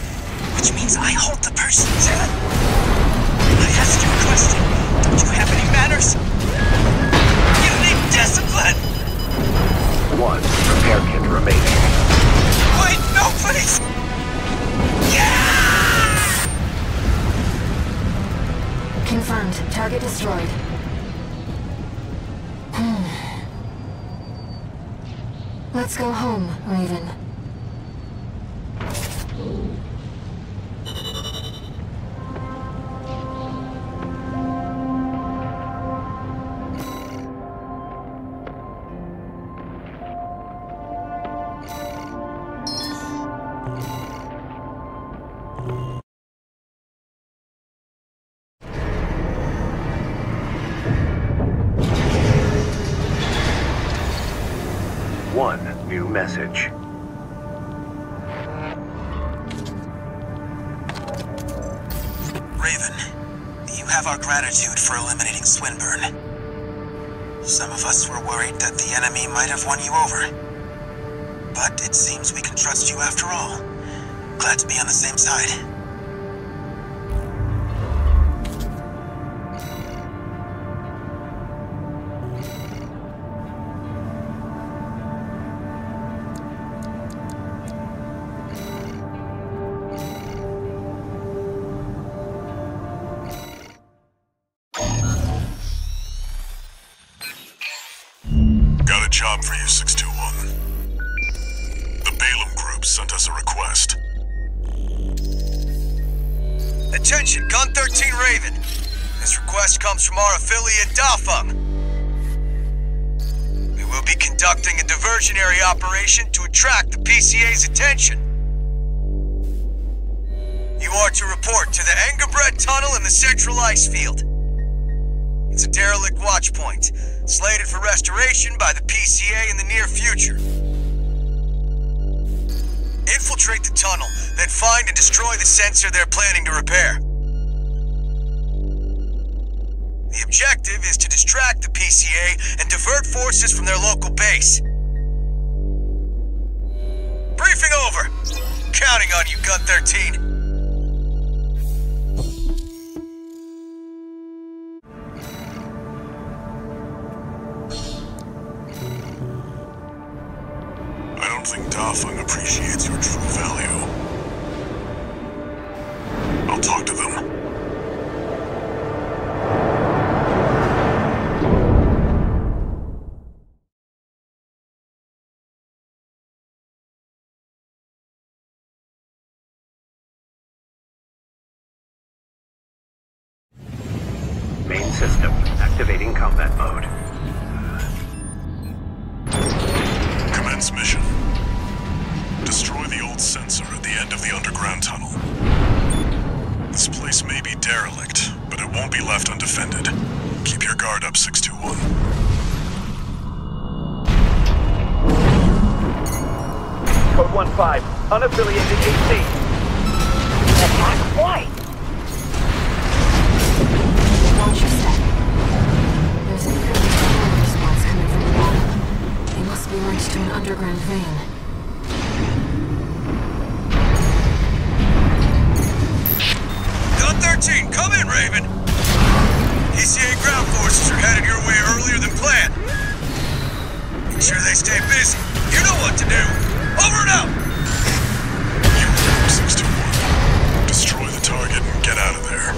which means I hold the purse Seven. I asked you a question. Don't you have any manners? You need discipline! 1 repair kit remaining. Wait, no, please! Yeah! Confirmed. Target destroyed. Let's go home, Raven. New message. Raven, you have our gratitude for eliminating Swinburne. Some of us were worried that the enemy might have won you over. But it seems we can trust you after all. Glad to be on the same side. Got a job for you, 621. The Balaam Group sent us a request. Attention, Gun 13 Raven. This request comes from our affiliate, Dafeng. We will be conducting a diversionary operation to attract the PCA's attention. You are to report to the Engebret Tunnel in the Central Ice Field. It's a derelict watch point, slated for restoration by the PCA in the near future. Infiltrate the tunnel, then find and destroy the sensor they're planning to repair. The objective is to distract the PCA and divert forces from their local base. Briefing over. Counting on you, Gun 13. I don't think Dafeng appreciates your true value. I'll talk to them. Main system activating combat mode. Commence mission. Destroy the old sensor at the end of the underground tunnel. This place may be derelict, but it won't be left undefended. Keep your guard up, 621. Code 1-5, unaffiliated AC. Attack why? to an underground vein. Gun 13, come in, Raven! ECA ground forces are headed your way earlier than planned. Make sure they stay busy. You know what to do. Over and out! You work, 621. Destroy the target and get out of there.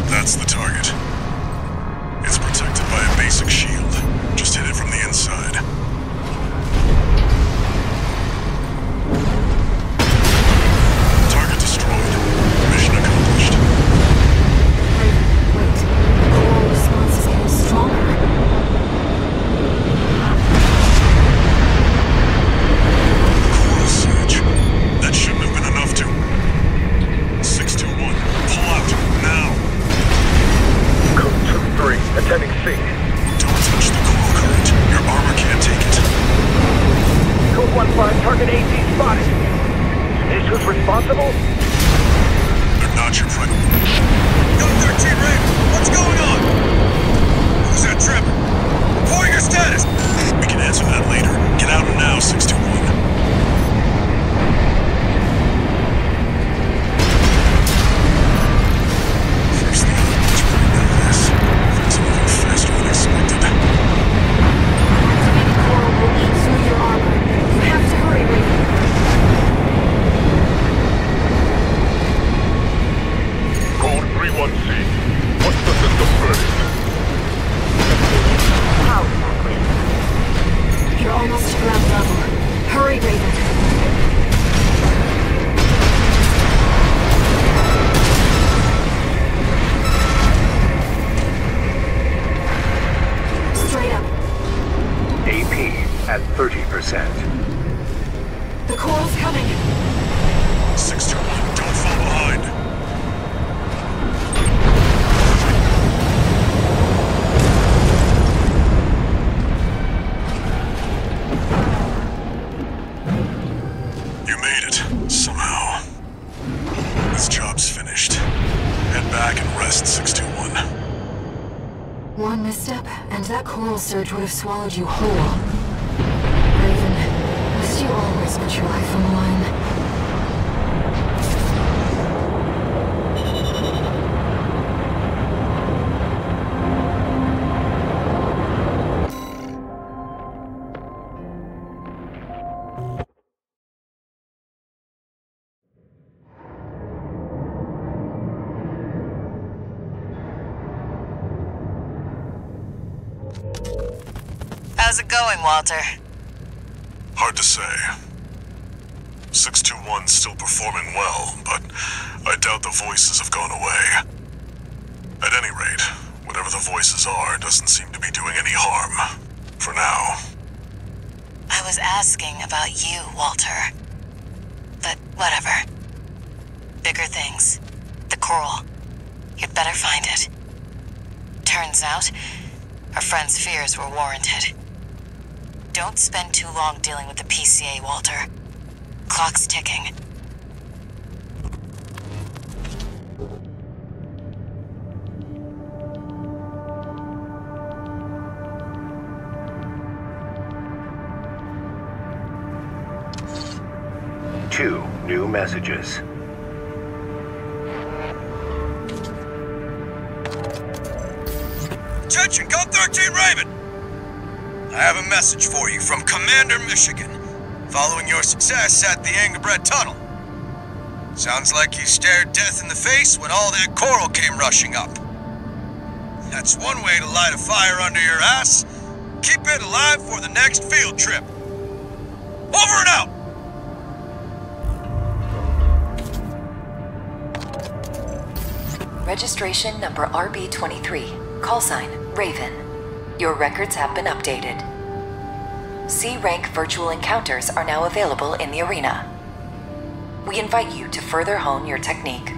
That's the target. It's protected by a basic shield. Just hit it from the inside. Target destroyed. Mission accomplished. Wait. The wall response is getting stronger. Coral surge. That shouldn't have been enough to... 621. Pull out. Now. Code 2-3, attending C. Don't touch the coral current. Your armor can't take it. Code 1-5, target AC spotted. Is who's responsible? They're not your friend. Gun 13, Raven, what's going on? Who's that tripping? Report your status! We can answer that later. Get out now, 621. First thing I want to remember this. Things are moving faster than expected. Activating coral will eat through your armor. You have to hurry, Raven. Code 3-1C. What's the system verdict? How exactly? You're almost to ground level. Hurry, Raven. Straight up. AP at 30%. The coral's coming. 621, don't fall behind. You made it, somehow. This job's finished. Head back and rest, 621. One misstep, and that coral surge would have swallowed you whole. Raven, must you always put your life on the line? How's it going, Walter? Hard to say. 621's still performing well, but I doubt the voices have gone away. At any rate, whatever the voices are doesn't seem to be doing any harm. For now. I was asking about you, Walter. But whatever. Bigger things. The coral. You'd better find it. Turns out, our friend's fears were warranted. Don't spend too long dealing with the PCA, Walter. Clock's ticking. Two new messages. Attention, Gun 13 Raven! I have a message for you from Commander Michigan, following your success at the Angerbred Tunnel. Sounds like you stared death in the face when all that coral came rushing up. That's one way to light a fire under your ass. Keep it alive for the next field trip. Over and out! Registration number RB23. Call sign, Raven. Your records have been updated. C-rank virtual encounters are now available in the arena. We invite you to further hone your technique.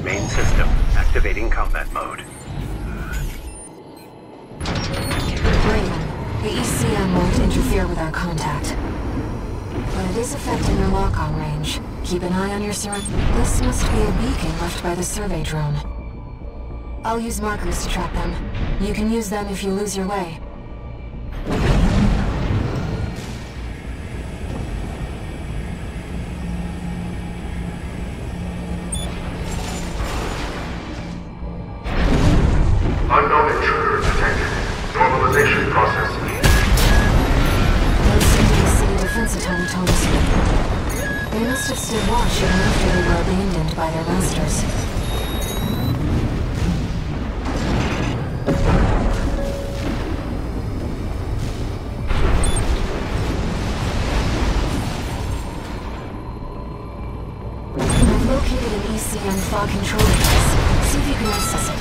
Main system activating combat mode. Raven, the ECM won't interfere with our contact. But it is affecting your lock-on range. Keep an eye on your surroundings. This must be a beacon left by the survey drone. I'll use markers to track them. You can use them if you lose your way. Unknown intruder detected. Normalization process. Those seem to be city defense automatons. They must have stood watch even after they were abandoned by their masters. I've located an ECM fog control device. See if you can access it.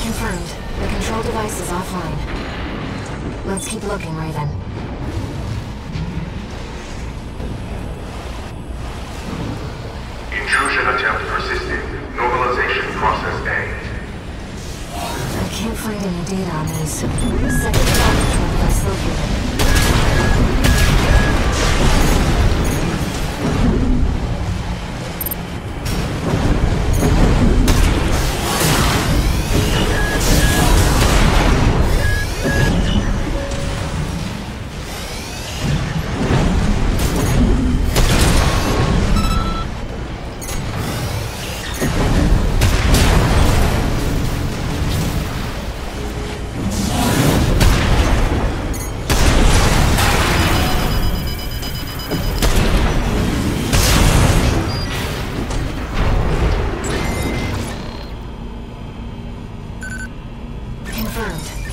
Confirmed. The control device is offline. Let's keep looking, Raven. Intrusion attempt persisting. Normalization process A. I can't find any data on these. Second fog control device located.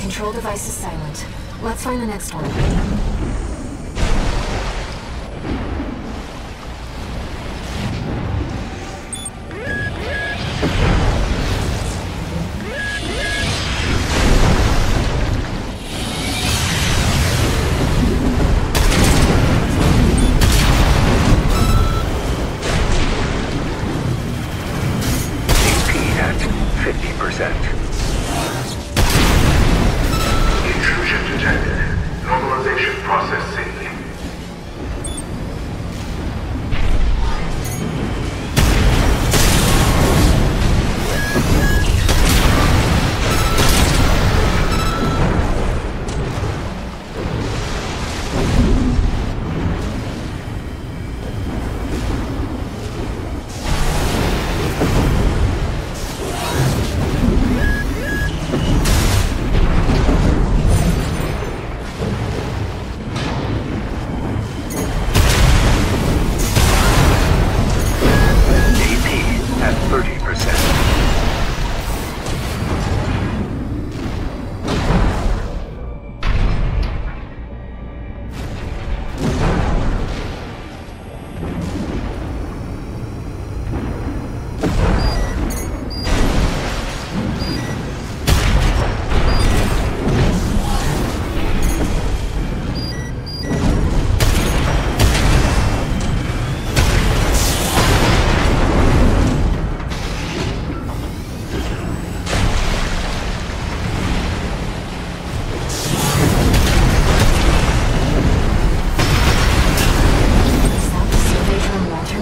Control device is silent. Let's find the next one.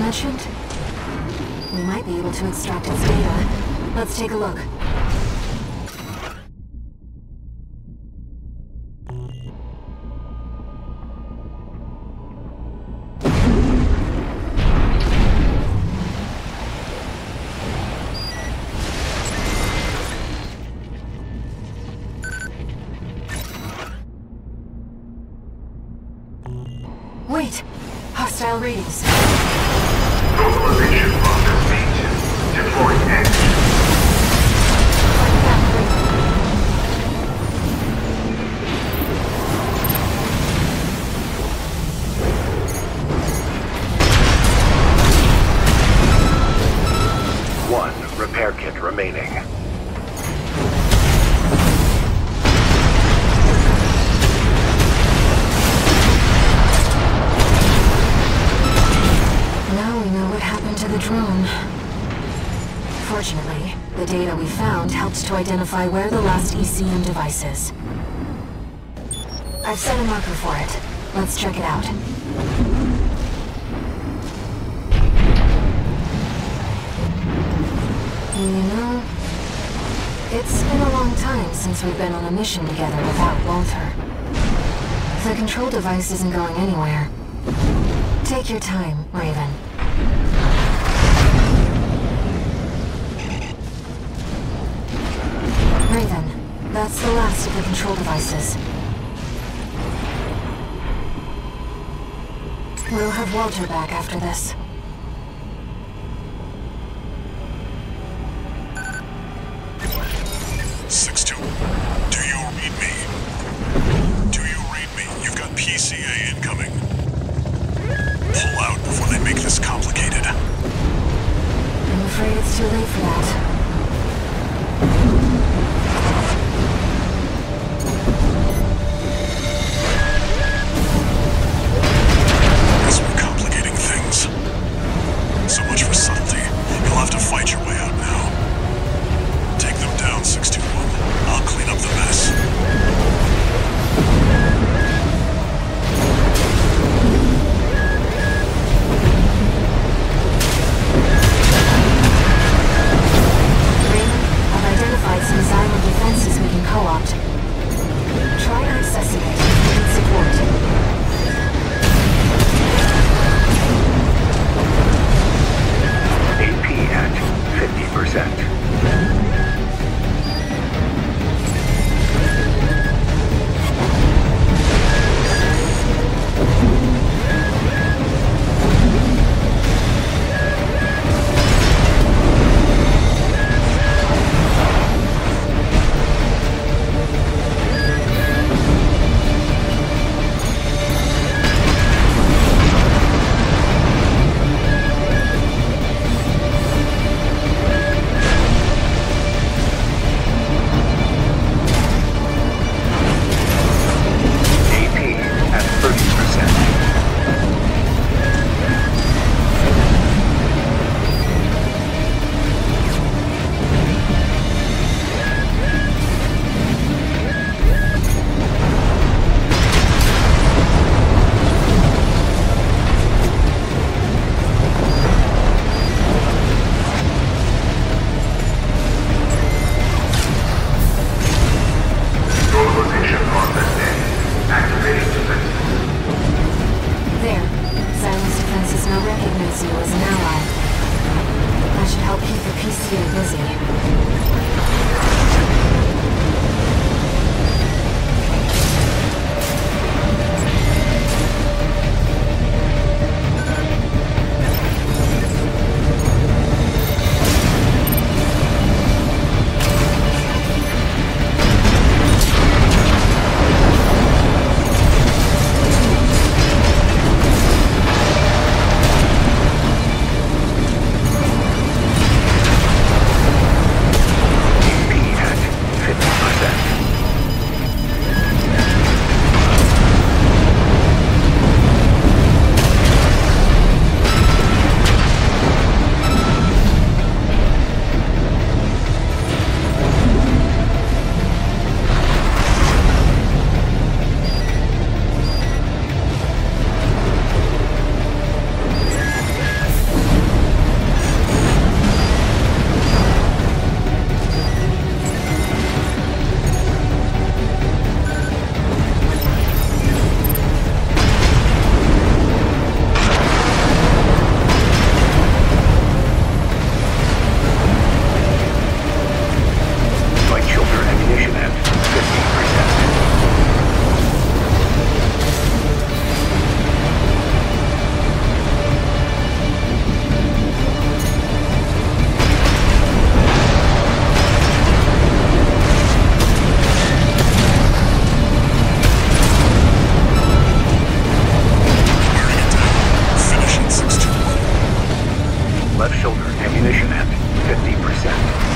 mentioned? We might be able to extract its data. Let's take a look. Wait! Hostile readings. Localization process maintained. Deploying X. One repair kit remaining. Now we know what happened to the drone. Fortunately, the data we found helped to identify where the last ECM device is. I've set a marker for it. Let's check it out. You know, it's been a long time since we've been on a mission together without Walter. The control device isn't going anywhere. Take your time, Raven. Raven, that's the last of the control devices. We'll have Walter back after this. PCA incoming. Pull out before they make this complicated. I'm afraid it's too late for that. Guess we're complicating things. So much for subtlety. You'll have to fight your way out now. Take them down, 621. I'll clean up the mess. Some silent defenses we can co-opt. Try accessing it if you need support. AP at 50%. Left shoulder ammunition at 50%.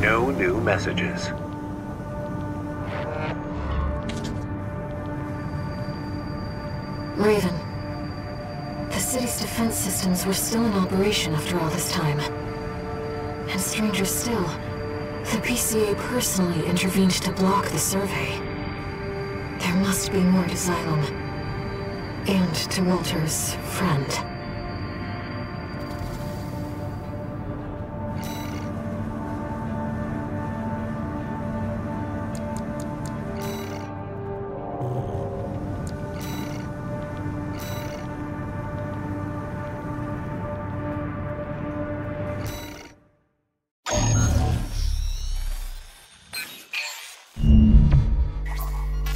No new messages. Raven, the city's defense systems were still in operation after all this time. And stranger still, the PCA personally intervened to block the survey. There must be more to Xylem. And to Walter's friend.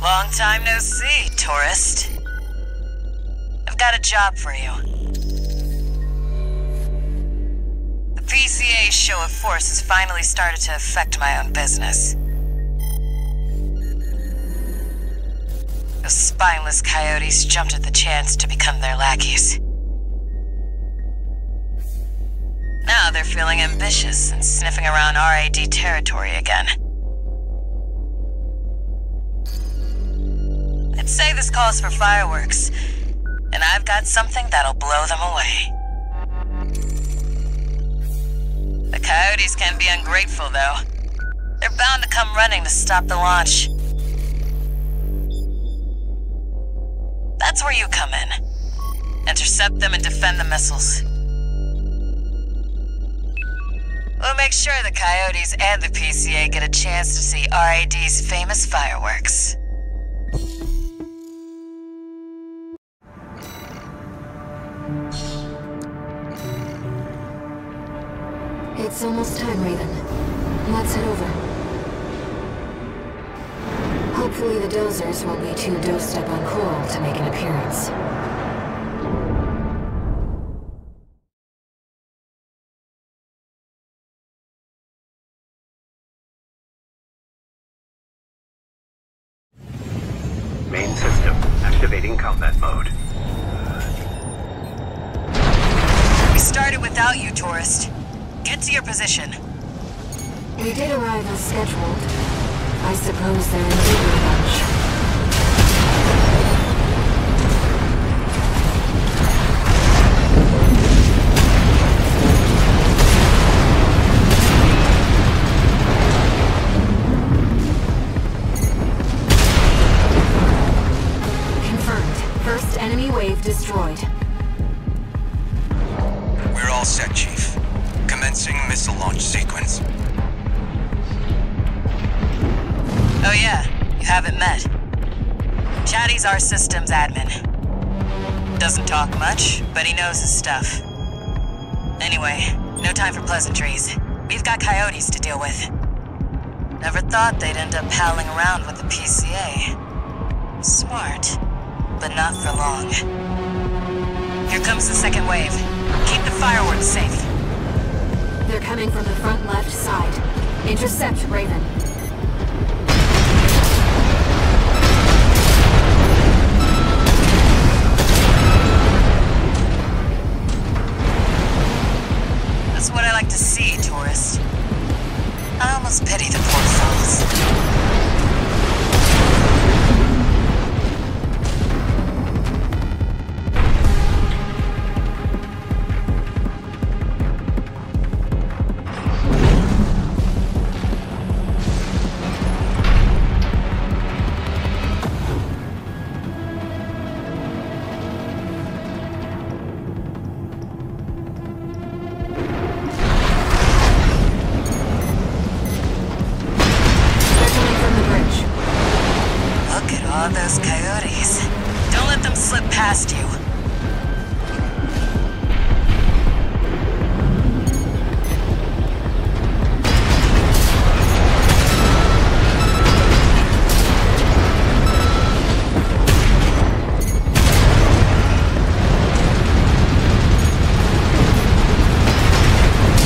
Long time no see, tourist. I've got a job for you. The PCA's show of force has finally started to affect my own business. Those spineless coyotes jumped at the chance to become their lackeys. Now they're feeling ambitious and sniffing around RAD territory again. I'd say this calls for fireworks, and I've got something that'll blow them away. The coyotes can be ungrateful, though. They're bound to come running to stop the launch. That's where you come in. Intercept them and defend the missiles. We'll make sure the coyotes and the PCA get a chance to see RAD's famous fireworks. It's almost time, Raven. Let's head over. Hopefully the dozers won't be too dosed up on Coral to make an appearance. Main system activating combat mode. We started without you, tourist. Get to your position. We did arrive as scheduled. I suppose they're indeed a bunch. Confirmed. First enemy wave destroyed. We're all set, Chief. Commencing missile launch sequence. Oh yeah, you haven't met. Chatty's our systems admin. Doesn't talk much, but he knows his stuff. Anyway, no time for pleasantries. We've got coyotes to deal with. Never thought they'd end up palling around with the PCA. Smart, but not for long. Here comes the second wave. Keep the fireworks safe. They're coming from the front left side. Intercept, Raven. That's what I like to see, tourist. I almost pity the poor fools. All those coyotes. Don't let them slip past you.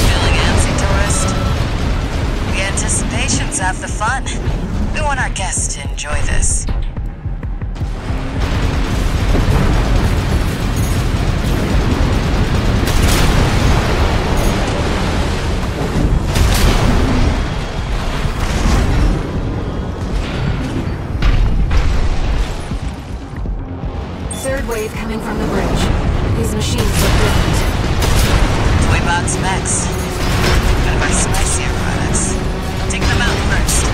Feeling antsy, tourist? The anticipation's half the fun. We want our guests to enjoy this. Third wave coming from the bridge. These machines look different. Toy box mechs. Gotta buy spicier products. Take them out first.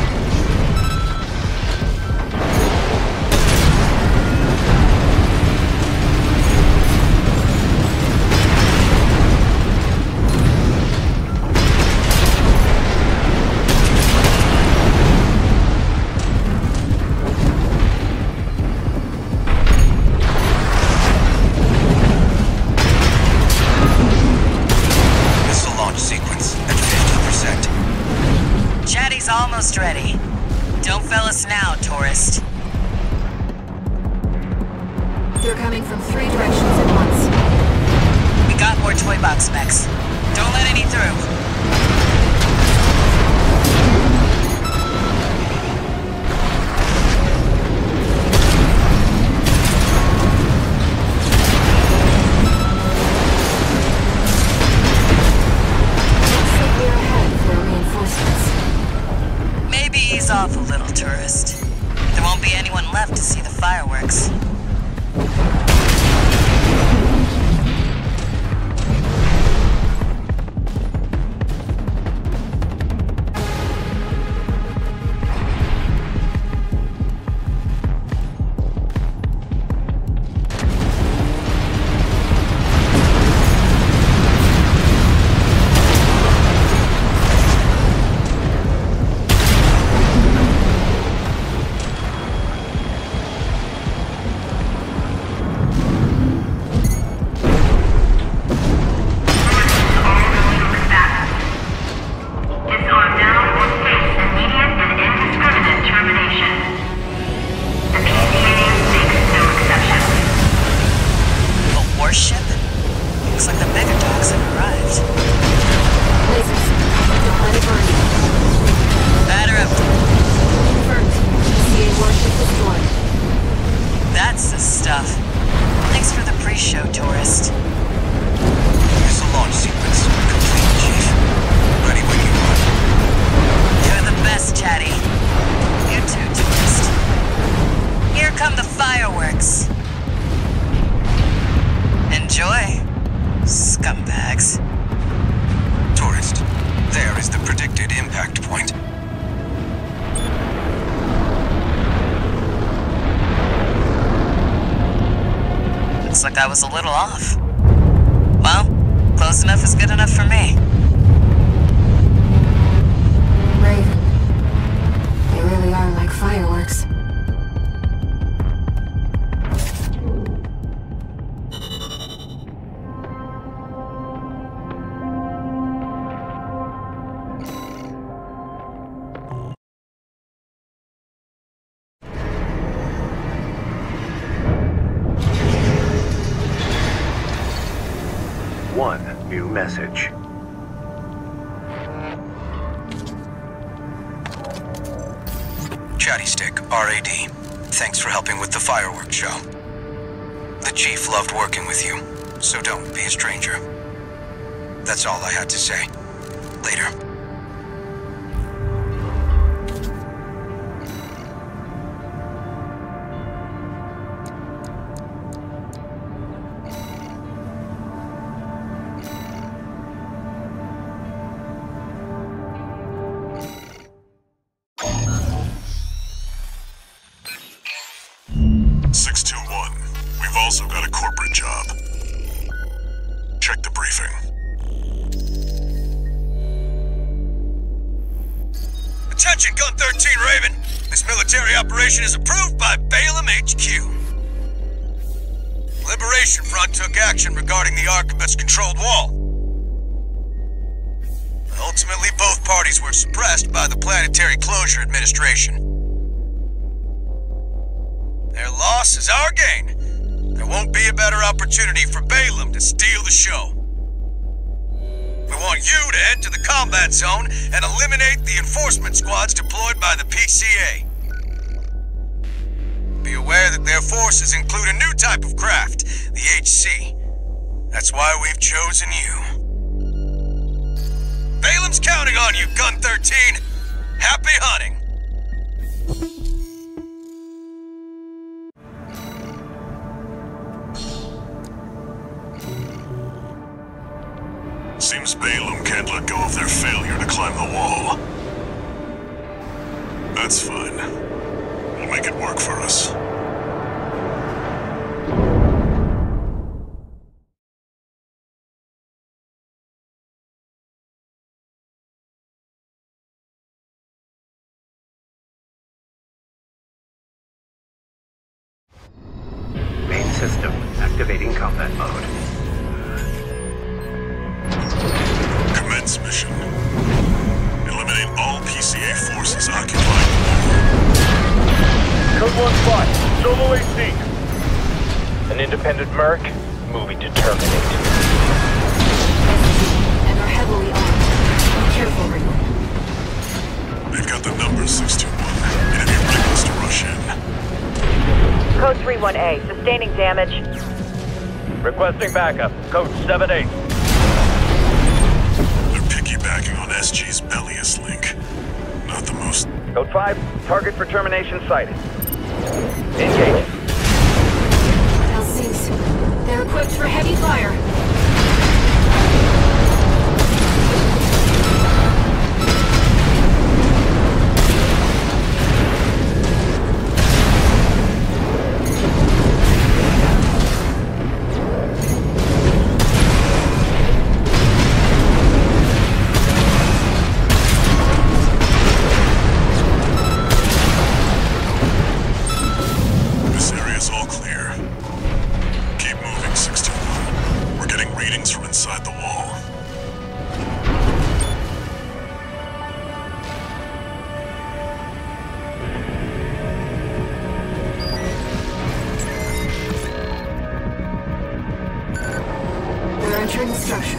Almost ready. Don't fail us now, tourist. They're coming from 3 directions at once. We got more toy box mechs. Don't let any through. Ease off a little, tourist. There won't be anyone left to see the fireworks. I was a little off. Well, close enough is good enough for me. Raven, they really are like message. Chatty Stick, RAD. Thanks for helping with the fireworks show. The Chief loved working with you, so don't be a stranger. That's all I had to say. Later. We've also got a corporate job. Check the briefing. Attention, Gun 13 Raven! This military operation is approved by Balaam HQ. Liberation Front took action regarding the Arquebus-controlled wall. Ultimately, both parties were suppressed by the Planetary Closure Administration. Their loss is our gain. There won't be a better opportunity for Balaam to steal the show. We want you to head to the combat zone and eliminate the enforcement squads deployed by the PCA. Be aware that their forces include a new type of craft, the HC. That's why we've chosen you. Balaam's counting on you, Gun 13. Happy hunting. Seems Balaam can't let go of their failure to climb the wall. That's fine. We'll make it work for us. Main system activating combat mode. Commence mission. Eliminate all PCA forces occupying the wall. Code 1-5, solo AC. An independent merc, moving to terminate. And are heavily armed. Be careful, Ringo. They've got the numbers, 621. Enemy reckless to rush in. Code 3-1A, sustaining damage. Requesting backup. Code 7-8. Piggybacking on SG's Bellius link. Not the most... Code 5, target for termination sighted. Engage. LCs. They're equipped for heavy fire. Entering the structure.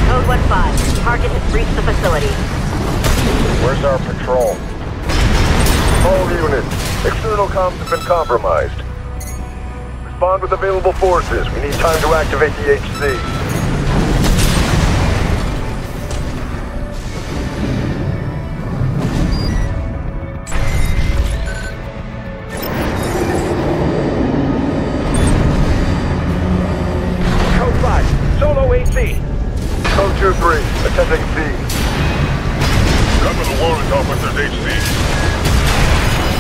Code 1-5, target has breached the facility. Where's our patrol? All units, external comms have been compromised. Respond with available forces. We need time to activate the HC. Code 2-3, attending B. Cover the warrant officer's HC.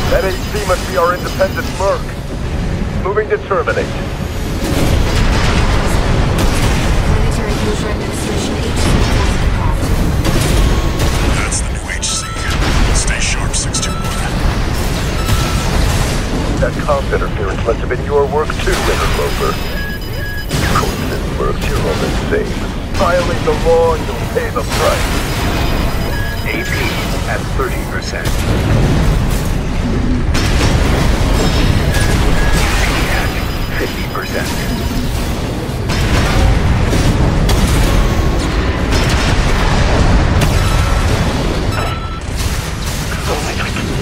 That HC must be our independent merc. Moving to terminate. Planetary Closure Administration HC craft. That's the new HC. Stay sharp, 621. That comms interference must have been your work too, Interloper. Corpses mercs, you're all the same. Violate the law and you'll pay the price. AP at 30%. AP at 50%.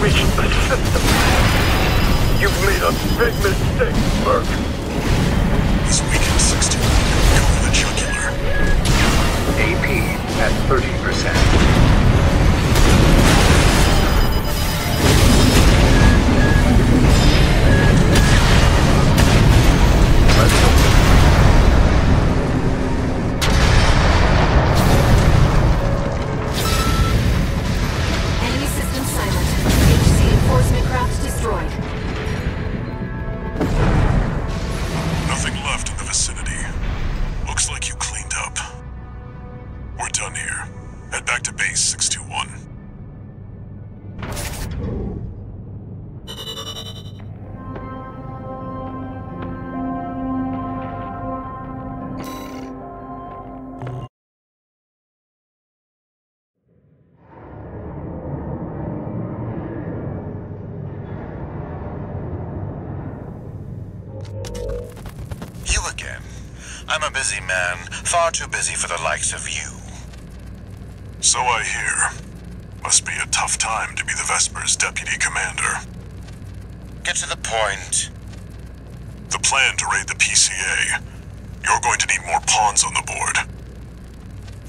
unleash the system. You've made a big mistake, Merc. He's weakened 61. Cover the jugular. AP at 30%. Enemy system silent. HC enforcement craft destroyed. Nothing left in the vicinity. Looks like you cleaned up. We're done here. Head back to base 621. You again. I'm a busy man, far too busy for the likes of you. So I hear. Must be a tough time to be the Vesper's deputy commander. Get to the point. The plan to raid the PCA. You're going to need more pawns on the board.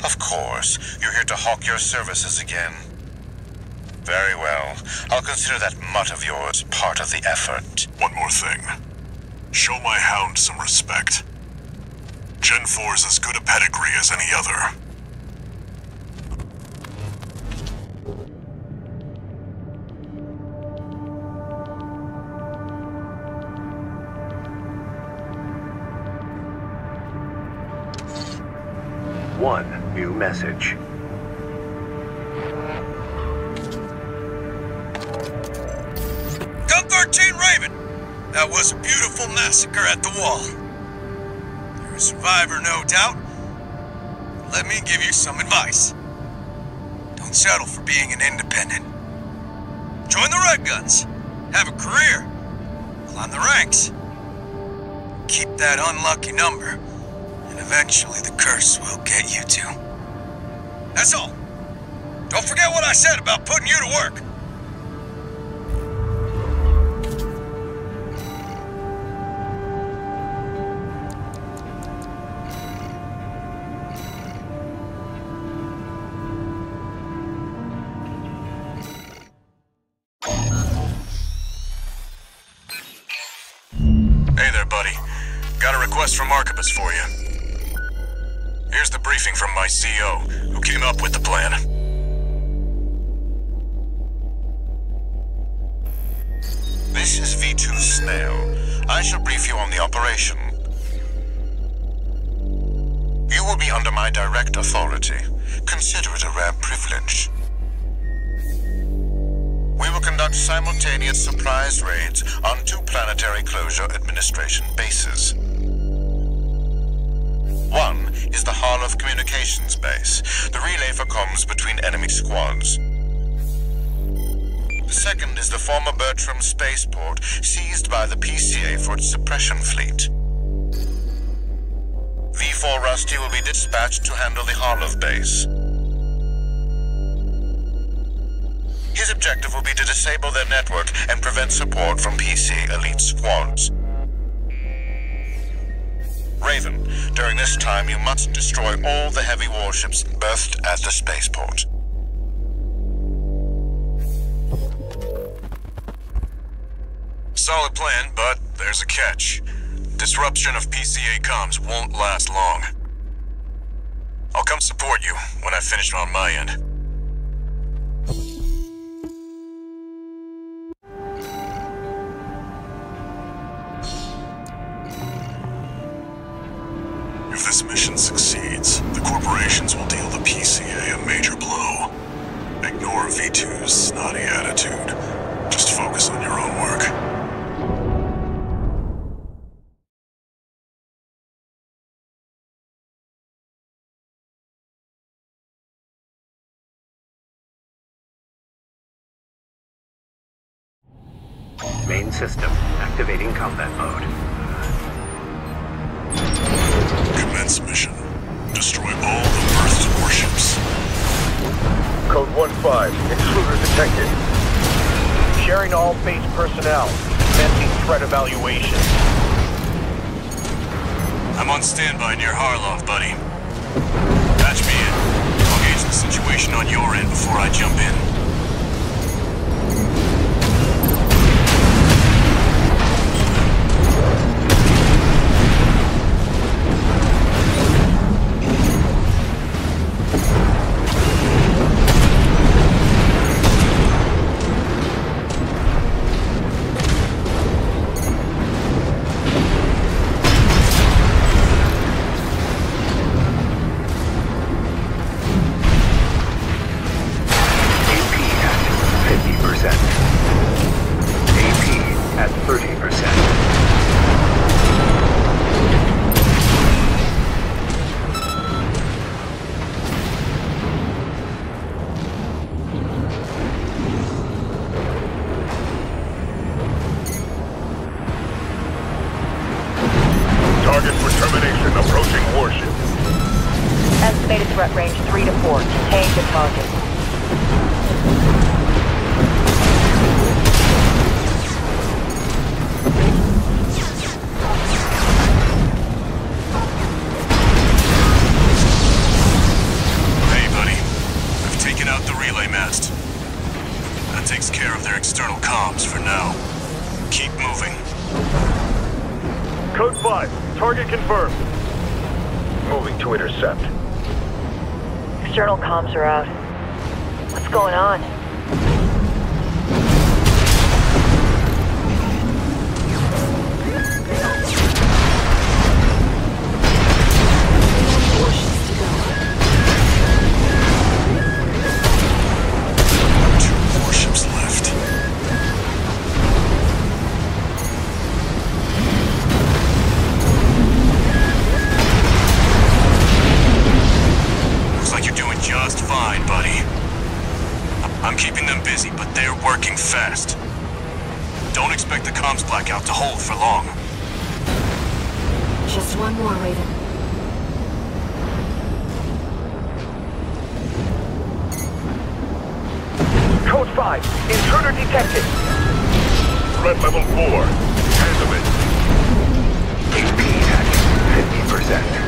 Of course, you're here to hawk your services again. Very well. I'll consider that mutt of yours part of the effort. One more thing. Show my hound some respect. Gen 4's as good a pedigree as any other. One new message. Gun 13 Raven! That was a beautiful massacre at the wall. You're a survivor, no doubt. Let me give you some advice. Don't settle for being an independent. Join the Red Guns. Have a career. Climb the ranks. Keep that unlucky number, and eventually the curse will get you too. That's all. Don't forget what I said about putting you to work. Hey there, buddy. Got a request from Archibus for you. Here's the briefing from my CO, who came up with the plan. This is V2 Snail. I shall brief you on the operation. You will be under my direct authority. Consider it a rare privilege. We will conduct simultaneous surprise raids on 2 planetary closure administration bases. One is the Hall of Communications base, the relay for comms between enemy squads. The second is the former Bertram spaceport, seized by the PCA for its suppression fleet. V4 Rusty will be dispatched to handle the Harlov base. His objective will be to disable their network and prevent support from PC elite squads. Raven, during this time you must destroy all the heavy warships berthed at the spaceport. Solid plan, but there's a catch. Disruption of PCA comms won't last long. I'll come support you when I've finished on my end. If this mission succeeds, the corporations will deal the PCA a major blow. Ignore V2's snotty attitude. Just focus on your own work. Main system activating combat mode. Commence mission. Destroy all the berthed warships. Code 1-5. Intruder detected. Sharing all base personnel. Commencing threat evaluation. I'm on standby near Harloff, buddy. Patch me in. I'll gauge the situation on your end before I jump in. Target for termination approaching warship. Estimated threat range 3 to 4. Contain the target. Hey, buddy. I've taken out the relay mast. That takes care of their external comms for now. Keep moving. Code 5. Target confirmed. Moving to intercept. External comms are out. What's going on? Two warships left. Looks like you're doing just fine, buddy. I'm keeping them busy, but they're working fast. Don't expect the comms blackout to hold for long. Just one more, Raven. Code 5. Intruder detected. Threat level 4. Handle it. AP at 50%.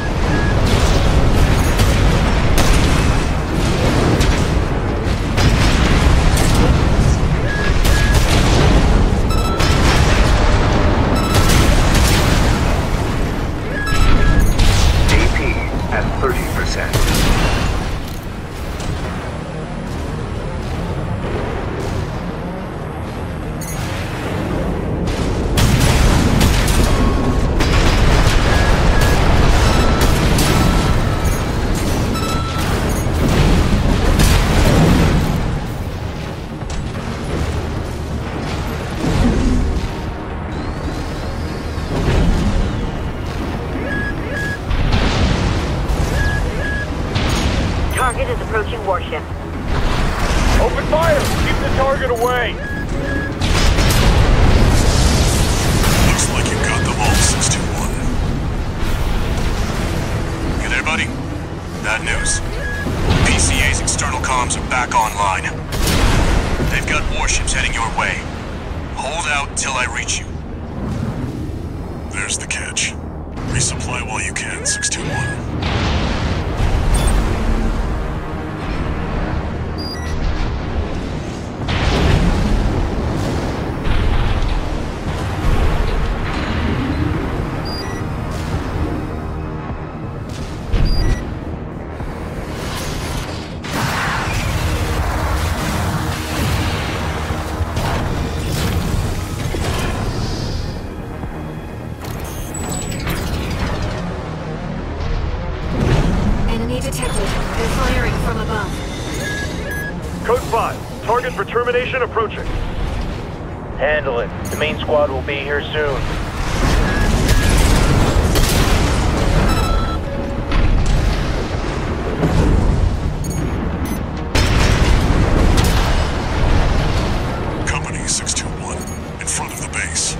At 30%. Target is approaching warship. Open fire! Keep the target away! Looks like you got them all, 621. You there, buddy? Bad news. PCA's external comms are back online. They've got warships heading your way. Hold out till I reach you. There's the catch. Resupply while you can, 621. Target for termination approaching. Handle it. The main squad will be here soon. Company 621, in front of the base.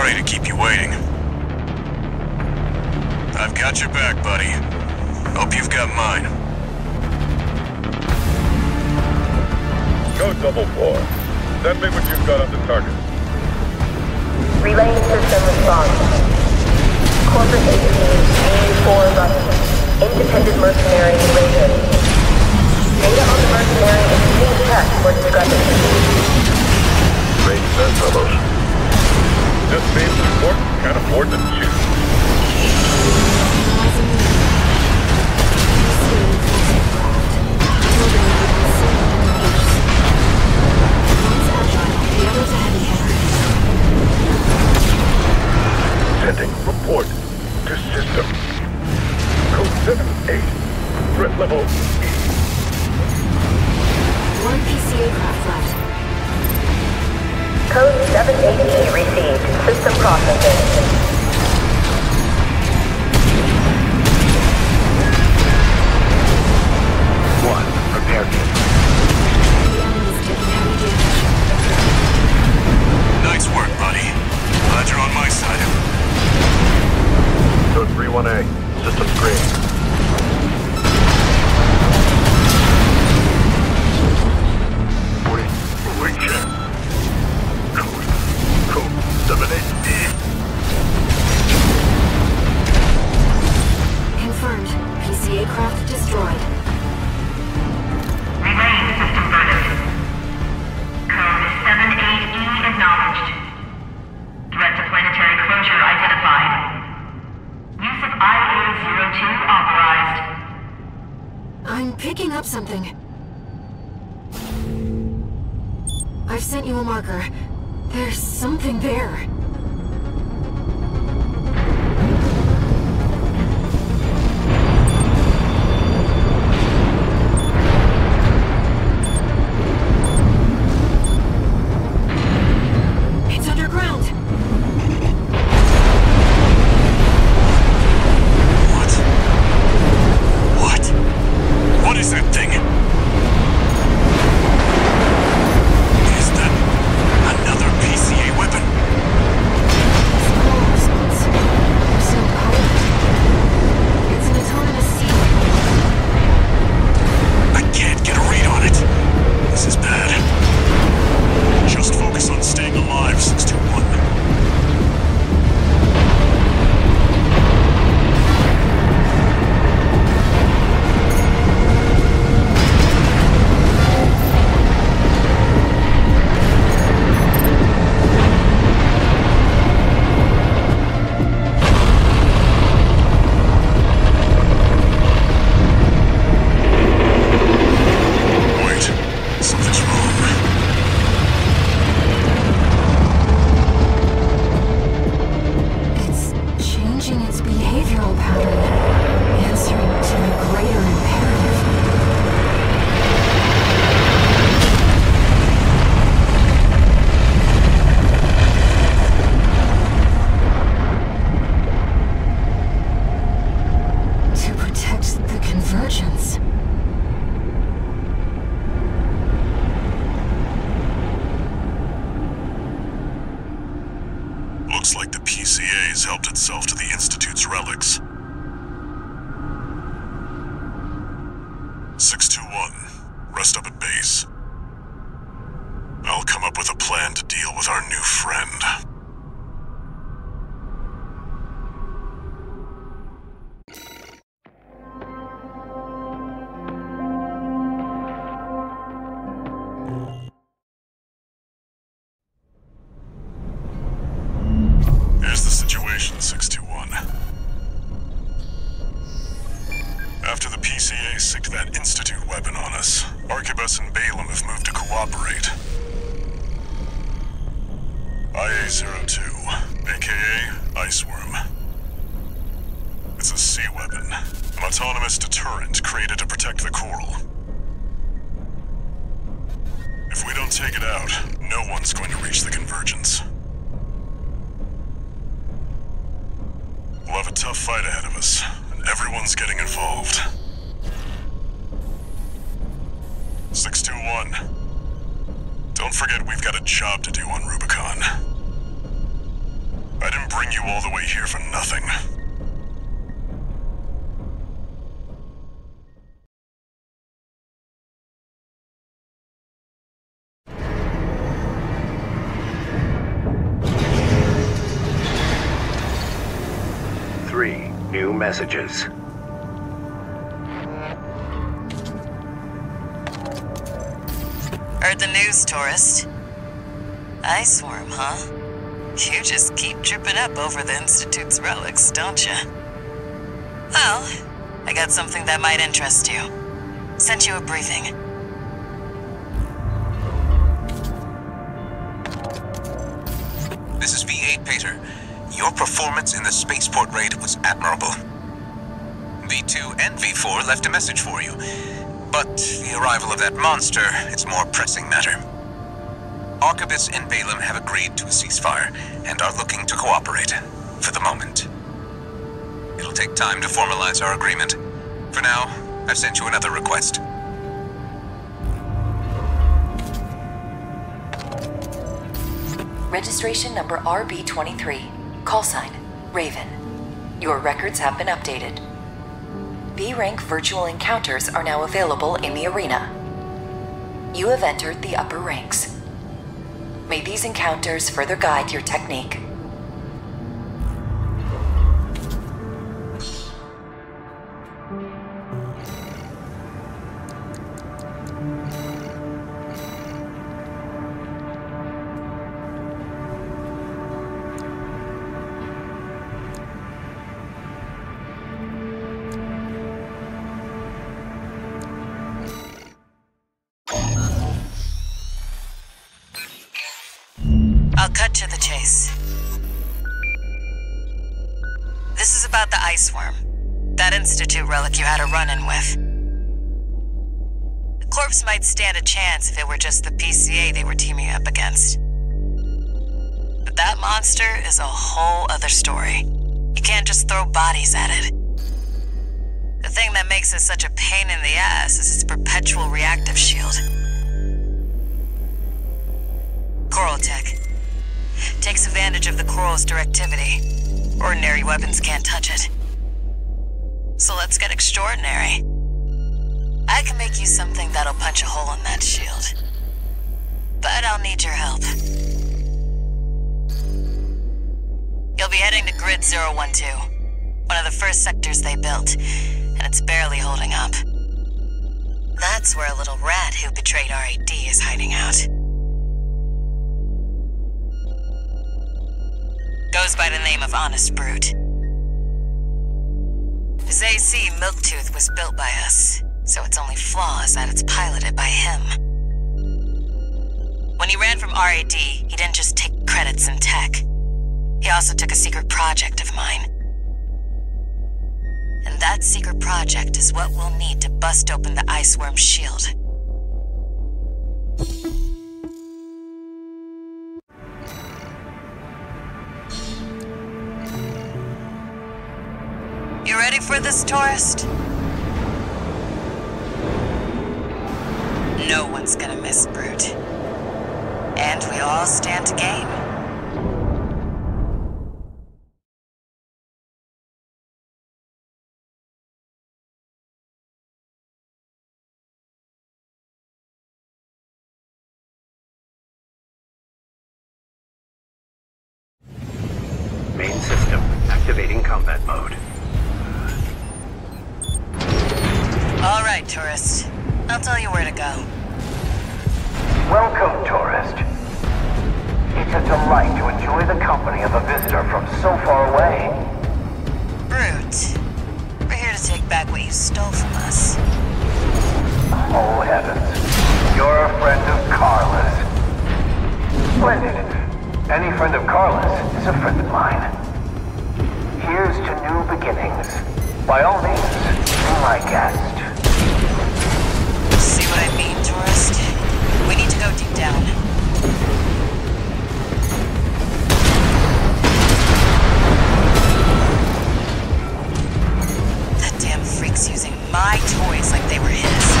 Sorry to keep you waiting. I've got your back, buddy. Hope you've got mine. Go double 4. Send me what you've got on the target. Relaying system response. Corporate AC4 Russian. Independent mercenary Raven. Data on the mercenary is being checked for discrepancy. Range bedfellows. Just means the court can't afford to choose. Sending report to system. Code 78. Threat level E. One PCA craft left. Code 78E received. System processing. Repair kit. Nice work, buddy. Glad you're on my side. Code 31A. System green. Wait, check. Code 78E. Confirmed. PCA craft destroyed. Relaying system verdict. Code 78E acknowledged. Threat to planetary closure identified. Use of IA-02 authorized. I'm picking up something. I've sent you a marker. There's something there. It's underground. What is that thing? Is that another PCA weapon? It's an autonomous sea. I can't get a read on it. This is bad. Just focus on staying alive, 621. Looks like the PCA has helped itself to the Institute's relics. 621, rest up at base. I'll come up with a plan to deal with our new friend. Here's the situation, 621. After the PCA sicked that Institute weapon on us, Arquebus and Balaam have moved to cooperate. IA-02, aka Iceworm. It's a sea weapon, an autonomous deterrent created to protect the coral. If we don't take it out, no one's going to reach the convergence. We'll have a tough fight ahead of us, and everyone's getting involved. 621. Don't forget we've got a job to do on Rubicon. bring you all the way here for nothing. Three new messages. Heard the news, tourist. Ice worm, huh? You just keep tripping up over the Institute's relics, don't you? Well, I got something that might interest you. Sent you a briefing. This is V8 Pater. Your performance in the spaceport raid was admirable. V2 and V4 left a message for you. But the arrival of that monster is a more pressing matter. Arquebus and Balaam have agreed to a ceasefire and are looking to cooperate, for the moment. It'll take time to formalize our agreement. For now, I've sent you another request. Registration number RB23. Call sign, Raven. Your records have been updated. B-rank virtual encounters are now available in the arena. You have entered the upper ranks. May these encounters further guide your technique. I'll cut to the chase. This is about the ice worm. That Institute relic you had a run-in with. The corpse might stand a chance if it were just the PCA they were teaming up against. But that monster is a whole other story. You can't just throw bodies at it. The thing that makes it such a pain in the ass is its perpetual reactive shield. Coral tech. Takes advantage of the coral's directivity. Ordinary weapons can't touch it. So let's get extraordinary. I can make you something that'll punch a hole in that shield. But I'll need your help. You'll be heading to Grid 012, one of the first sectors they built, and it's barely holding up. That's where a little rat who betrayed RAD is hiding out. Goes by the name of Honest Brute. His AC Milktooth was built by us, so its only flaw is that it's piloted by him. When he ran from RAD, he didn't just take credits in tech. He also took a secret project of mine. And that secret project is what we'll need to bust open the ice worm's shield. You ready for this, tourist? No one's gonna miss Brute. And we all stand to gain. Main system activating combat mode. All right, tourist. I'll tell you where to go. Welcome, tourist. It's a delight to enjoy the company of a visitor from so far away. Brute, we're here to take back what you stole from us. Oh, heavens. You're a friend of Carla's. Splendid. Any friend of Carla's is a friend of mine. Here's to new beginnings. By all means, be my guest. See what I mean, tourist? We need to go deep down. That damn freak's using my toys like they were his.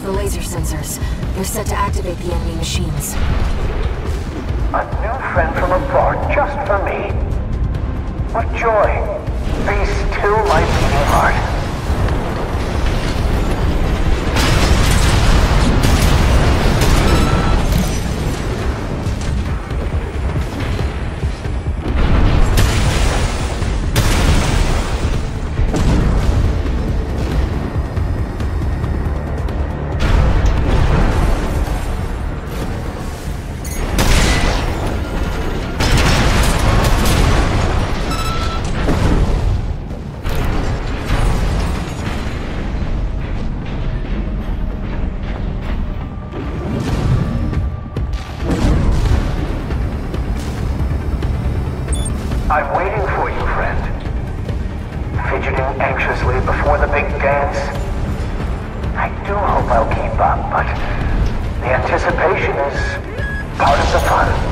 off the laser sensors. They're set to activate the enemy machines. A new friend from afar just for me. What joy. Be still my beating heart. I'm waiting for you, friend. Fidgeting anxiously before the big dance. I do hope I'll keep up, but the anticipation is part of the fun.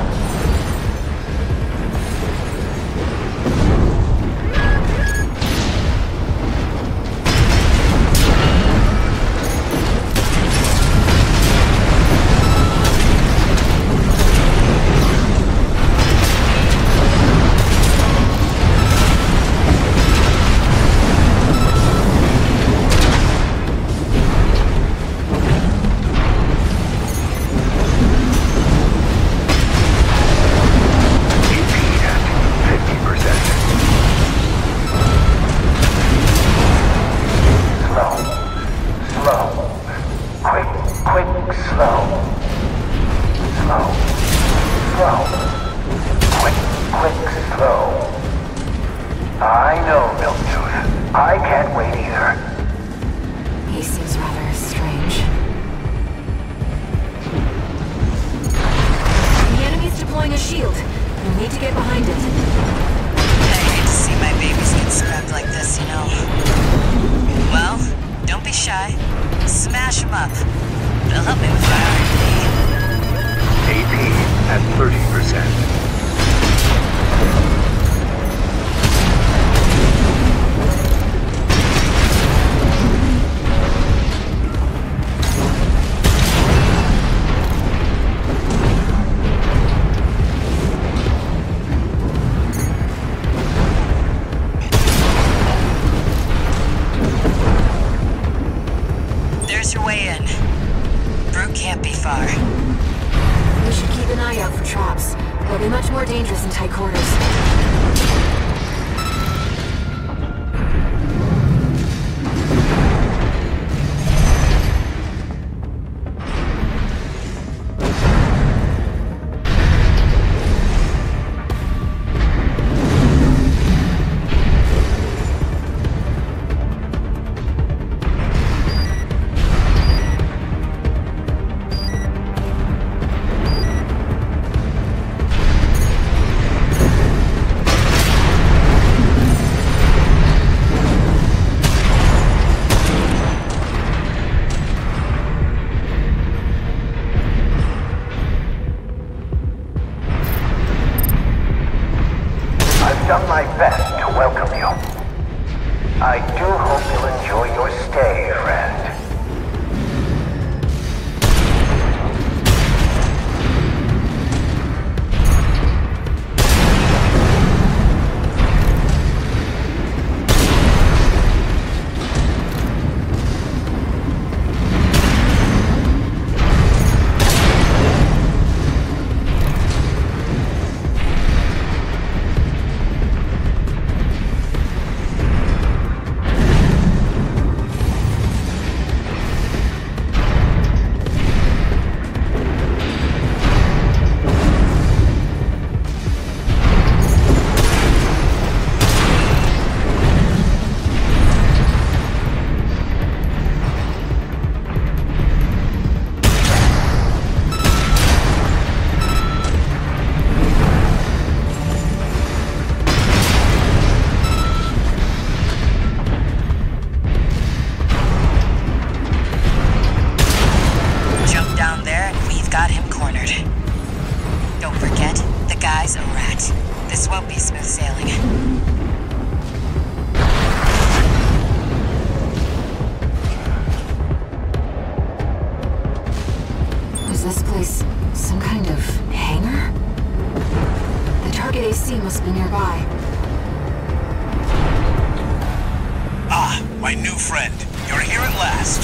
new friend. You're here at last.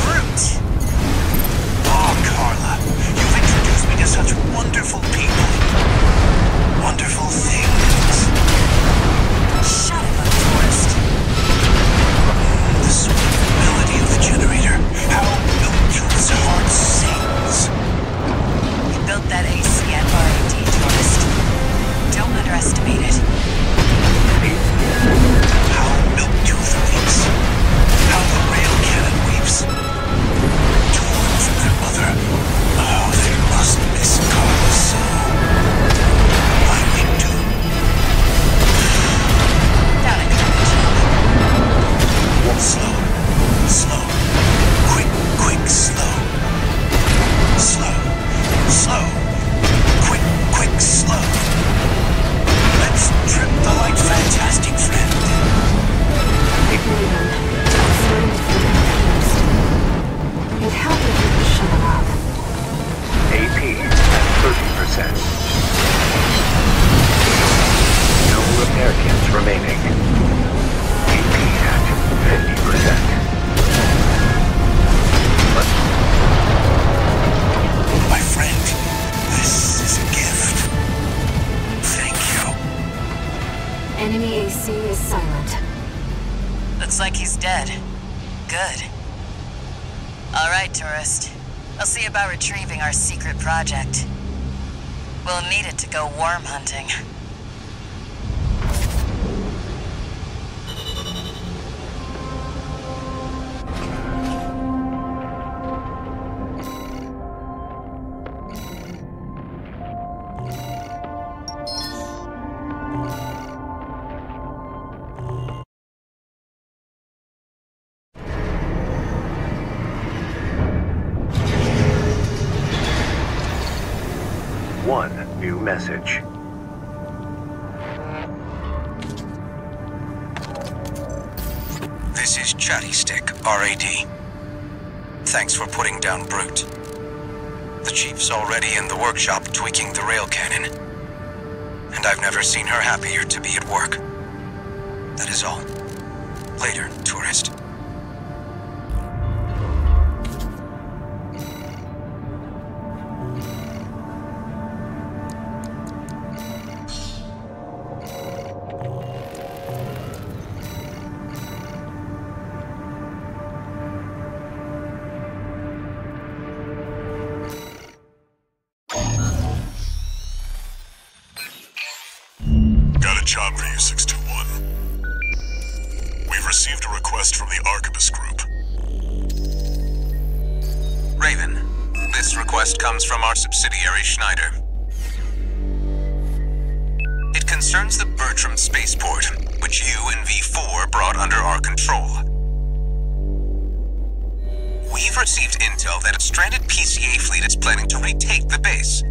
Fruit! Oh, Carla, you've introduced me to such wonderful people. Wonderful things. Shut up, tourist. The sweet melody of the generator. How Milton's heart sings. We built that AC at R&D, tourist. Don't underestimate it. How Milktooth weeps. How the rail cannon weeps. Torn from their mother. Oh, they must miss Carla so. I weep too. Don't encourage him. Slow. Slow. Quick, quick, slow. Slow. Slow. Quick, quick, slow. Let's trip the light fantastic friend. It helped if you could shut up. AP at 30%. No repair kits remaining. AP at 50%. My friend, this is a gift. Thank you. Enemy AC is silent. Looks like he's dead. Good. All right, tourist. I'll see about retrieving our secret project. We'll need it to go worm hunting. One new message. This is Chatty Stick, RAD. Thanks for putting down Brute. The Chief's already in the workshop tweaking the rail cannon. And I've never seen her happier to be at work. That is all. Later, tourist. Got a job for you, 621. We've received a request from the Arquebus Group. Raven, this request comes from our subsidiary Schneider. It concerns the Bertram spaceport, which you and V4 brought under our control. We've received intel that a stranded PCA fleet is planning to retake the base.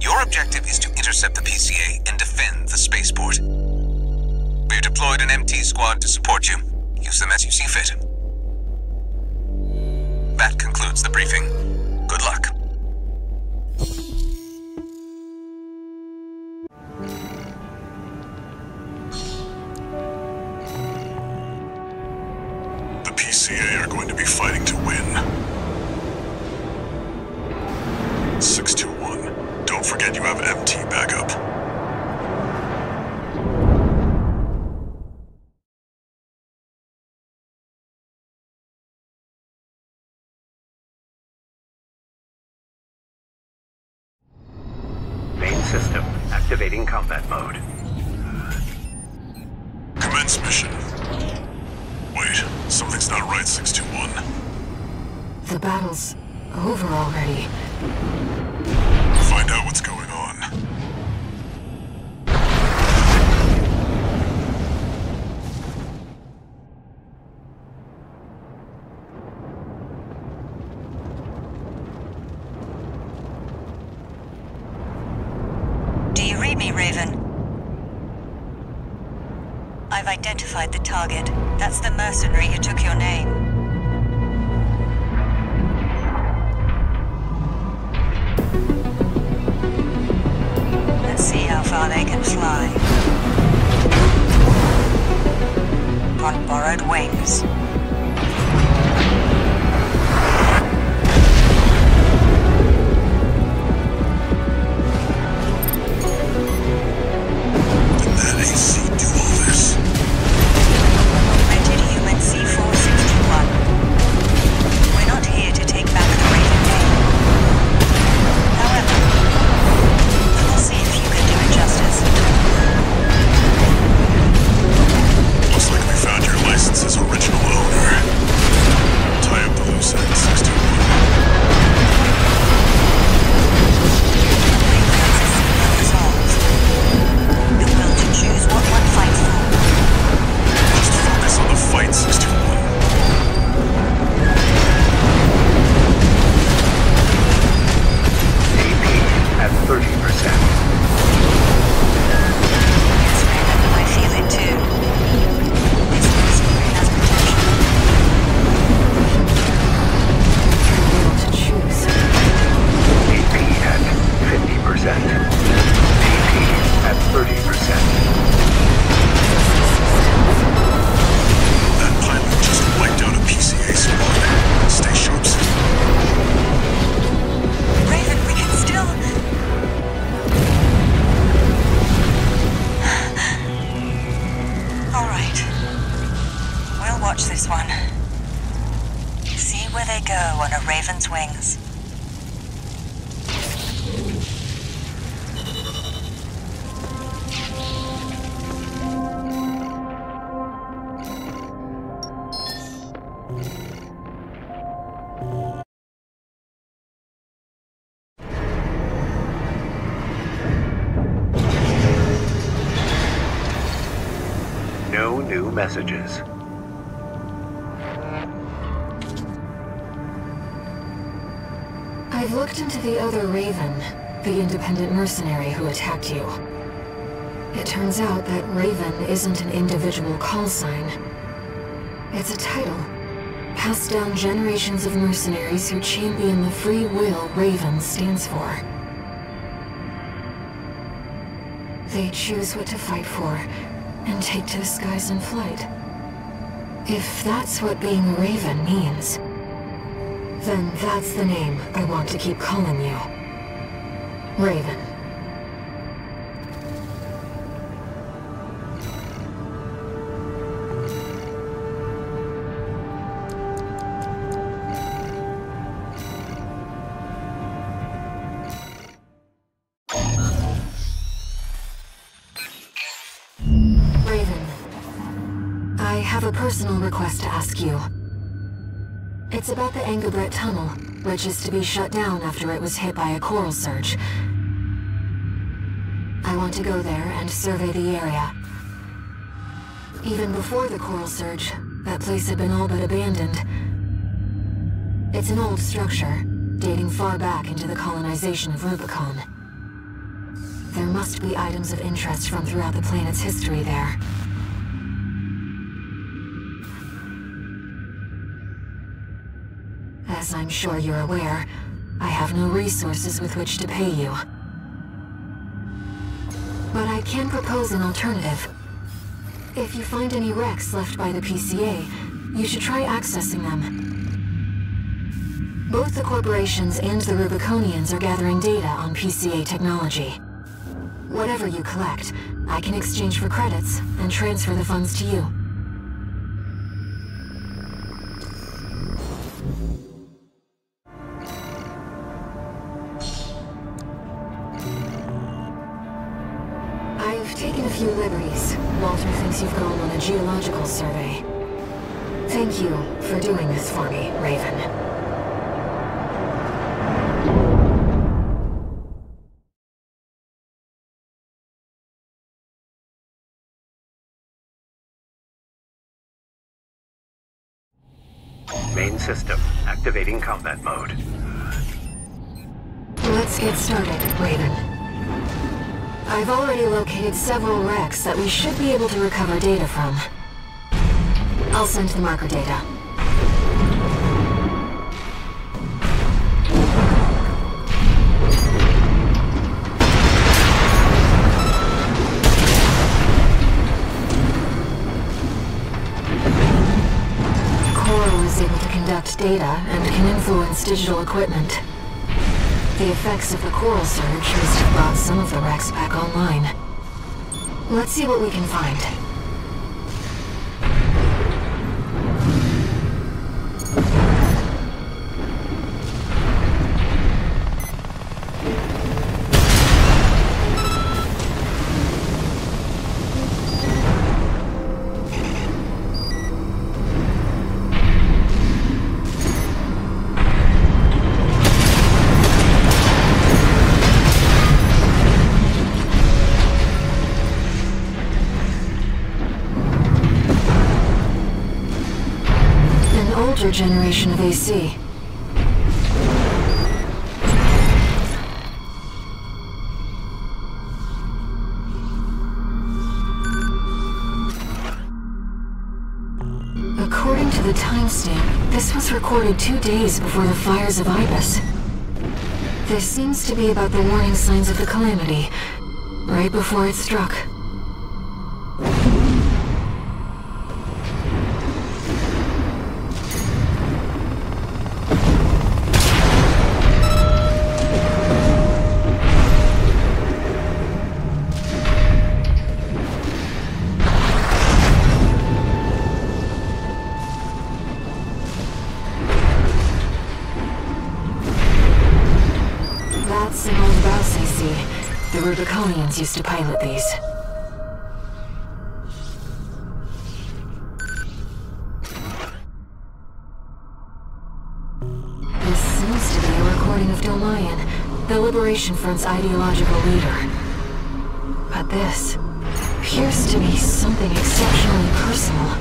Your objective is to intercept the PCA and defend the spaceport. We've deployed an MT squad to support you. Use them as you see fit. That concludes the briefing. Good luck. The PCA are going to be fighting to win. 621, don't forget you have MT backup. Main system activating combat mode. Commence mission. Wait, something's not right, 621. The battle's over already. Find out what's going on. Do you read me, Raven? I've identified the target. That's the mercenary who took your name. Let's see how far they can fly. borrowed wings. Did that AC do all this? Rented human C461. We're not here to take back the Raven name. However, we'll see if you can do it justice. Looks like we found your license's original owner. Tie up the loose end, 61. The will to choose what one fights for. Let's focus on the fight, 61. AP at 30%. Yes, Raven, I feel it too. This mercenary has potential. Will to choose. AP at 50%. AP at 30%. That pilot just wiped out a PCA squad. Stay sharp, son. Raven, we can still... All right. We'll watch this one. See where they go on a Raven's wings. No new messages. I've looked into the other Raven, the independent mercenary who attacked you. It turns out that Raven isn't an individual call sign. It's a title, passed down generations of mercenaries who champion the free will Raven stands for. They choose what to fight for, and take to the skies in flight. If that's what being a Raven means, then that's the name I want to keep calling you. Raven. I have a personal request to ask you. It's about the Engabret Tunnel, which is to be shut down after it was hit by a coral surge. I want to go there and survey the area. Even before the coral surge, that place had been all but abandoned. It's an old structure, dating far back into the colonization of Rubicon. There must be items of interest from throughout the planet's history there. As I'm sure you're aware, I have no resources with which to pay you. But I can propose an alternative. If you find any wrecks left by the PCA, you should try accessing them. Both the corporations and the Rubiconians are gathering data on PCA technology. Whatever you collect, I can exchange for credits and transfer the funds to you. I've taken a few liberties. Walter thinks you've gone on a geological survey. Thank you for doing this for me, Raven. Main system activating combat mode. Let's get started, Raven. I've already located several wrecks that we should be able to recover data from. I'll send the marker data. collect data and can influence digital equipment. The effects of the coral surge must have brought some of the wrecks back online. Let's see what we can find. Generation of AC. According to the timestamp, this was recorded 2 days before the fires of Ibis. This seems to be about the warning signs of the calamity, right before it struck. Rubiconians used to pilot these. This seems to be a recording of Domayan, the Liberation Front's ideological leader. But this appears to be something exceptionally personal.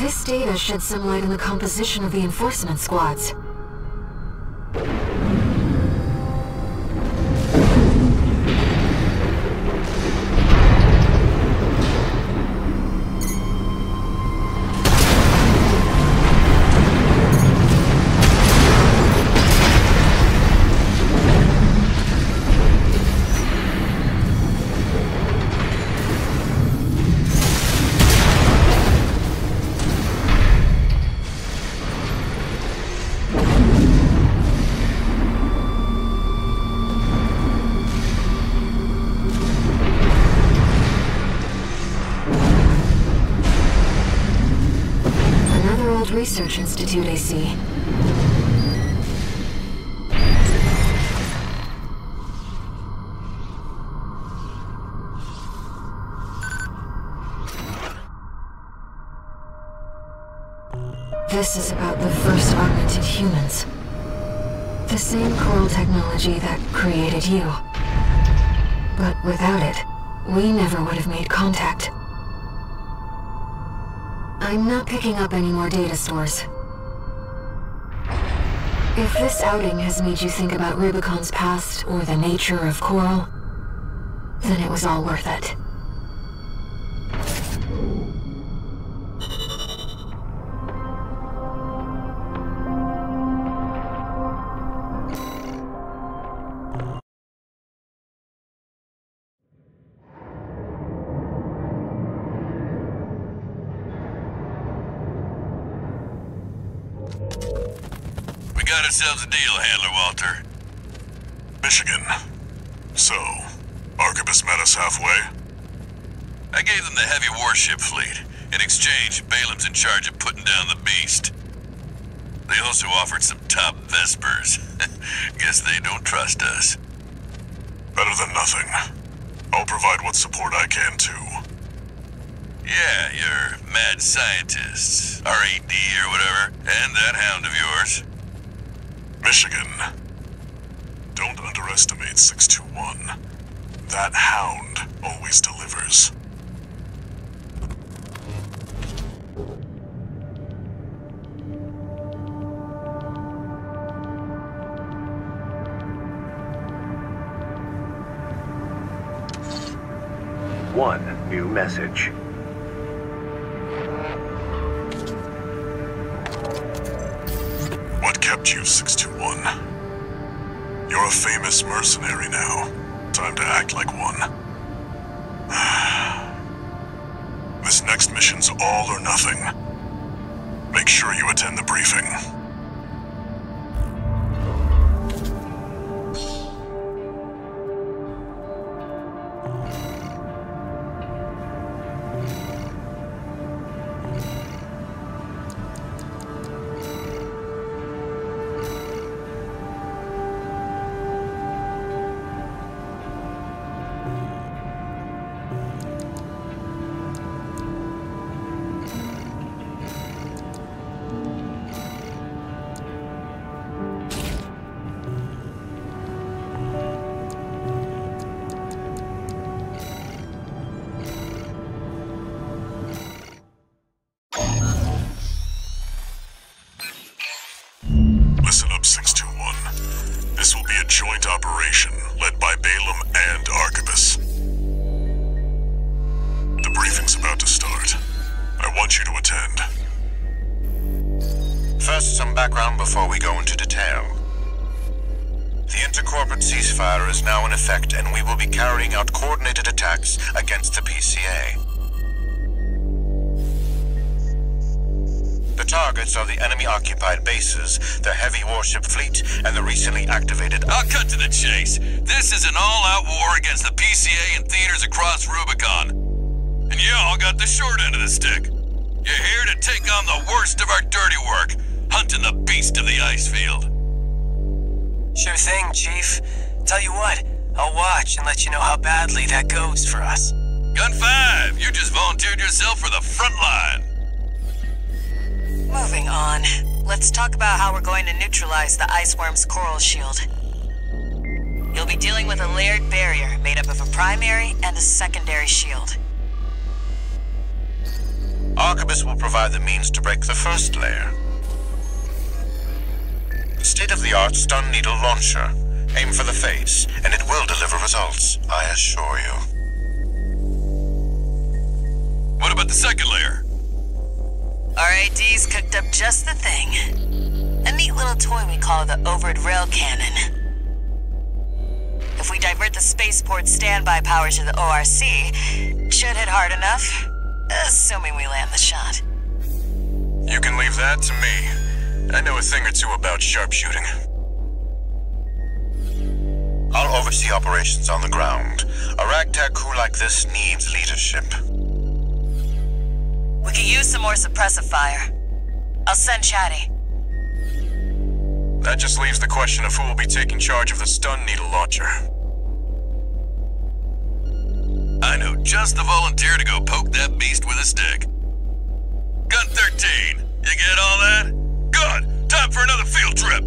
This data sheds some light on the composition of the enforcement squads. Research Institute AC. This is about the first augmented humans. The same coral technology that created you. But without it, we never would have made contact. I'm not picking up any more data stores. If this outing has made you think about Rubicon's past or the nature of Coral, then it was all worth it. Got ourselves a deal, Handler Walter. Michigan. So, Arquebus met us halfway? I gave them the heavy warship fleet. In exchange, Balam's in charge of putting down the beast. They also offered some top Vespers. Guess they don't trust us. Better than nothing. I'll provide what support I can, too. Yeah, your mad scientists, RAD or whatever, and that hound of yours. Michigan. Don't underestimate 621. That hound always delivers. One new message. What kept you, 621? You're a famous mercenary now. Time to act like one. This next mission's all or nothing. Make sure you attend the briefing. Listen up, 621. This will be a joint operation led by Balaam and Arquebus. The briefing's about to start. I want you to attend. First, some background before we go into detail. The intercorporate ceasefire is now in effect, and we will be carrying out coordinated attacks against the PCA. The targets are the enemy-occupied bases, the heavy warship fleet, and the recently activated... I'll cut to the chase. This is an all-out war against the PCA and theaters across Rubicon. And y'all got the short end of the stick. You're here to take on the worst of our dirty work, hunting the beast of the ice field. Sure thing, Chief. Tell you what, I'll watch and let you know how badly that goes for us. Gun 5, you just volunteered yourself for the front line. Moving on. Let's talk about how we're going to neutralize the Iceworm's coral shield. You'll be dealing with a layered barrier made up of a primary and a secondary shield. Arquebus will provide the means to break the first layer. State-of-the-art stun needle launcher. Aim for the face, and it will deliver results, I assure you. What about the second layer? RAD's cooked up just the thing. A neat little toy we call the Overed Rail Cannon. If we divert the spaceport's standby power to the ORC, should hit hard enough, assuming we land the shot. You can leave that to me. I know a thing or two about sharpshooting. I'll oversee operations on the ground. A ragtag crew like this needs leadership. We could use some more suppressive fire. I'll send Chatty. That just leaves the question of who will be taking charge of the stun needle launcher. I know just the volunteer to go poke that beast with a stick. Gun 13, you get all that? Good! Time for another field trip!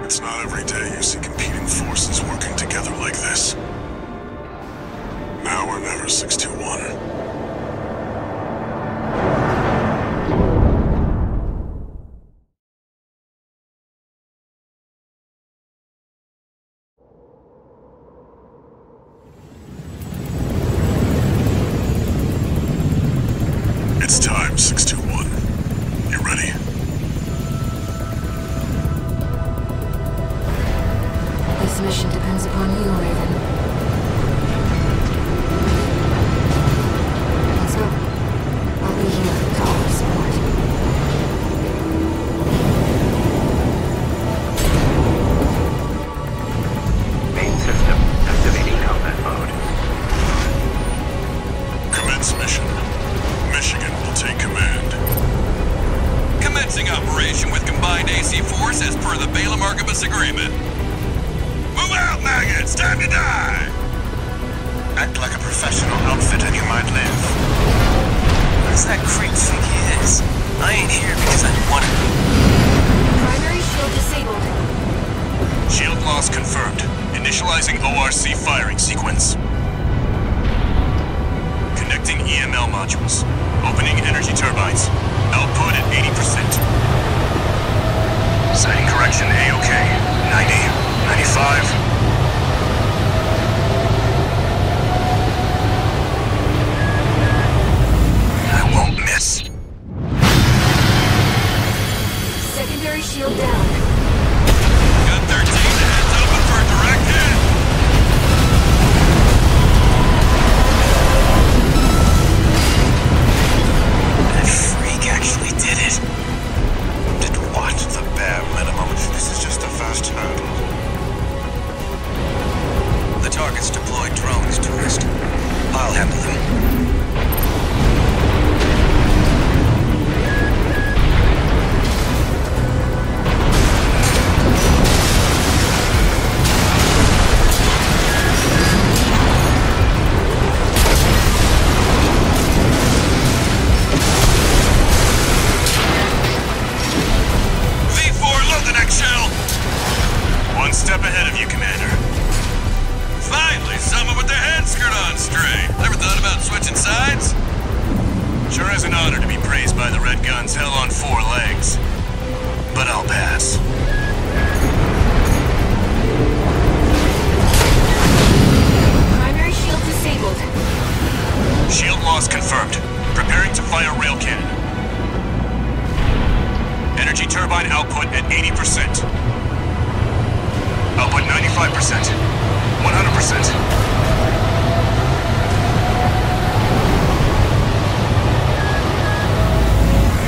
It's not every day you see competing forces working together like this. Now or never, 621. It's time, 621. You ready? This mission depends upon you, Raven. per the Balaam Archibus agreement. Move out, maggots! Time to die! Act like a professional outfit and you might live. What does that creep think he is? I ain't here because I want it. Primary shield disabled. Shield loss confirmed. Initializing ORC firing sequence. Connecting EML modules. Opening energy turbines. Output at 80%. Setting correction A-OK. 90, 95. I won't miss. Secondary shield down. Gun 13, the head's open for a direct hit. That freak actually did it. Did what? The bare minimum. This is just the first hurdle. The target's deployed drones, tourist. I'll handle them. One step ahead of you, Commander. Finally, someone with their head skirt on straight. Ever thought about switching sides? Sure is an honor to be praised by the Red Guns hell on 4 legs. But I'll pass. Primary shield disabled. Shield loss confirmed. Preparing to fire rail cannon. Energy turbine output at 80%. Output 95%. 100%.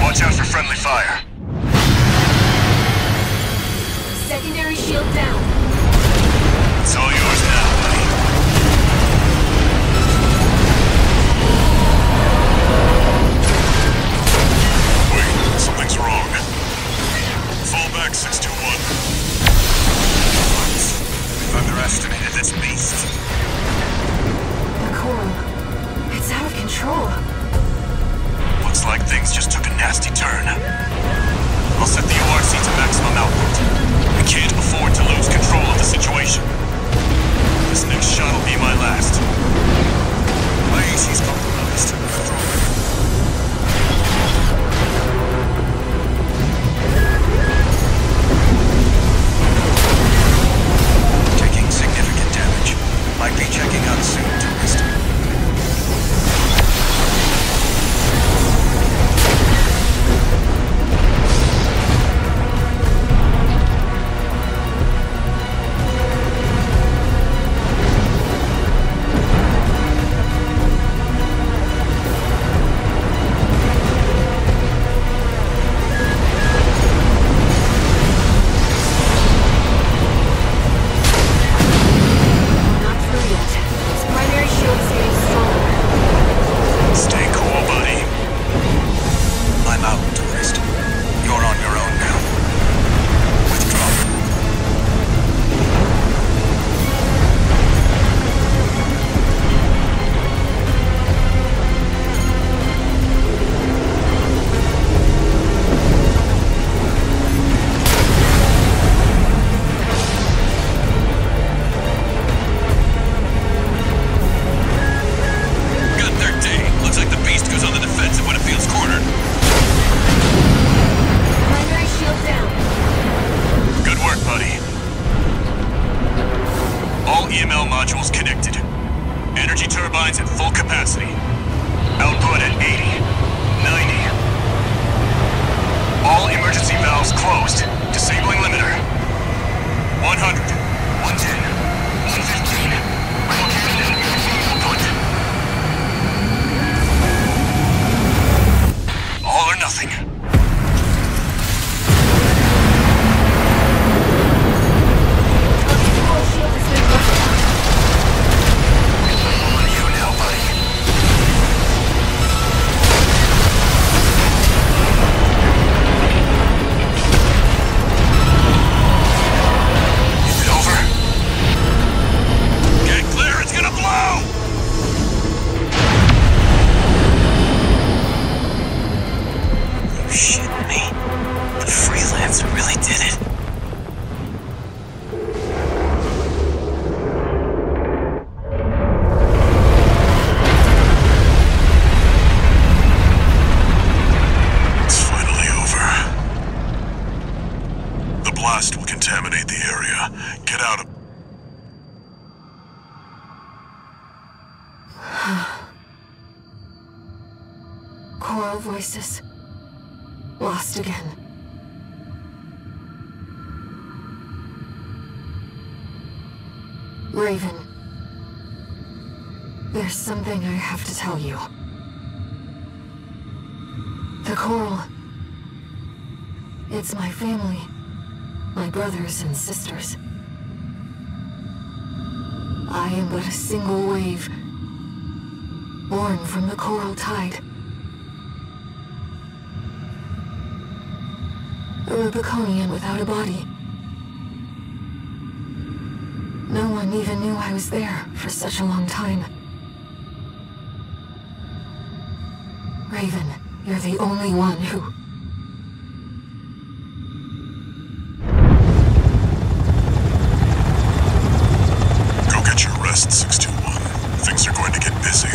Watch out for friendly fire. Secondary shield down. It's all yours now, buddy. Wait, something's wrong. Fall back, 621. We've underestimated this beast. The coral. It's out of control. Looks like things just took a nasty turn. I'll set the ORC to maximum output. We can't afford to lose control of the situation. This next shot will be my last. My AC's compromised. Taking significant damage. Might be checking out soon, tourist. EML modules connected. Energy turbines at full capacity. Output at 80, 90. All emergency valves closed. Disabling limiter. 100, 110, 115. Output. All or nothing. contaminate the area. Get out of... Choral voices. Lost again. Raven. There's something I have to tell you. The Coral... It's my family. My brothers and sisters. I am but a single wave, born from the Coral Tide. A Rubiconian without a body. No one even knew I was there for such a long time. Raven, you're the only one who... Go get your rest, 621. Things are going to get busy.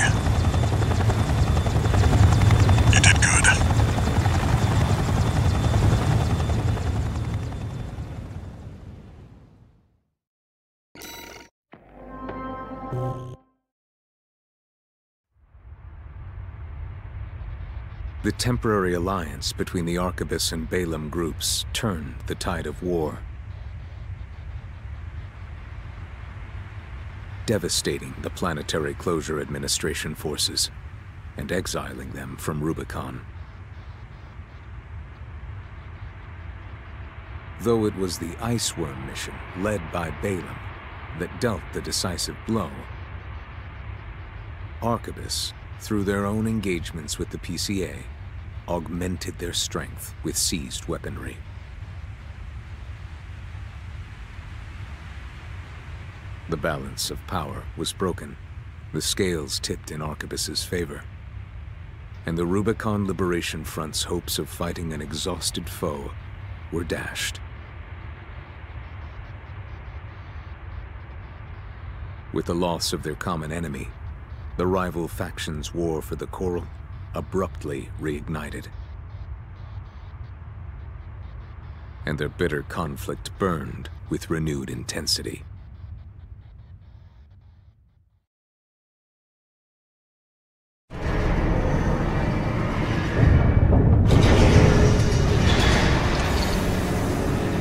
You did good. The temporary alliance between the Arquebus and Balaam groups turned the tide of war, devastating the Planetary Closure Administration forces and exiling them from Rubicon. Though it was the Iceworm mission led by Balaam that dealt the decisive blow, Arquebus, through their own engagements with the PCA, augmented their strength with seized weaponry. The balance of power was broken, the scales tipped in Arquebus's favor, and the Rubicon Liberation Front's hopes of fighting an exhausted foe were dashed. With the loss of their common enemy, the rival factions' war for the Coral abruptly reignited, and their bitter conflict burned with renewed intensity.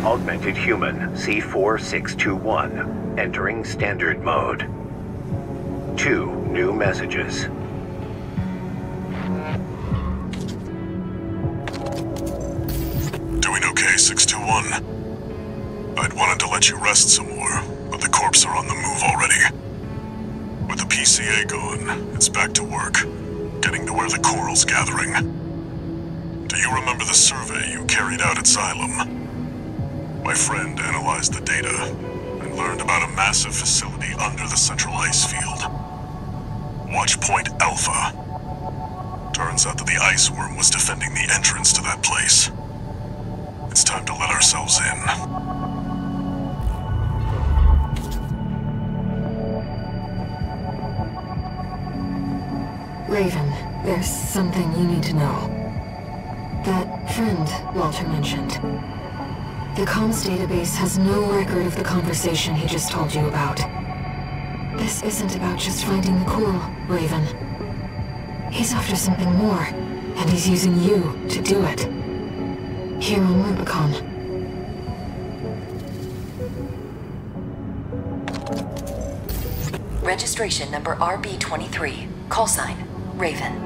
Augmented Human C4621, entering Standard Mode. 2 new messages. Doing okay, 621? I'd wanted to let you rest some more, but the corps are on the move already. With the PCA gone, it's back to work, getting to where the Coral's gathering. Do you remember the survey you carried out at Xylem? My friend analyzed the data and learned about a massive facility under the central ice field. Watch Point Alpha. Turns out that the Iceworm was defending the entrance to that place. It's time to let ourselves in. Raven, there's something you need to know. That friend Walter mentioned. The comms database has no record of the conversation he just told you about. This isn't about just finding the Coral, Raven. He's after something more, and he's using you to do it. Here on Rubicon. Registration number RB23, callsign Raven.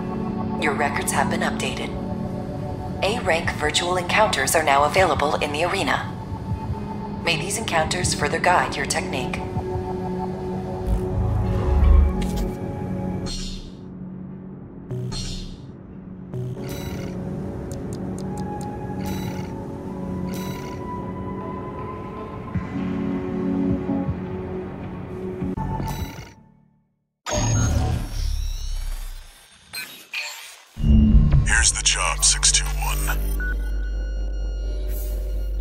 Your records have been updated. A-rank virtual encounters are now available in the arena. May these encounters further guide your technique. Here's the job, 621.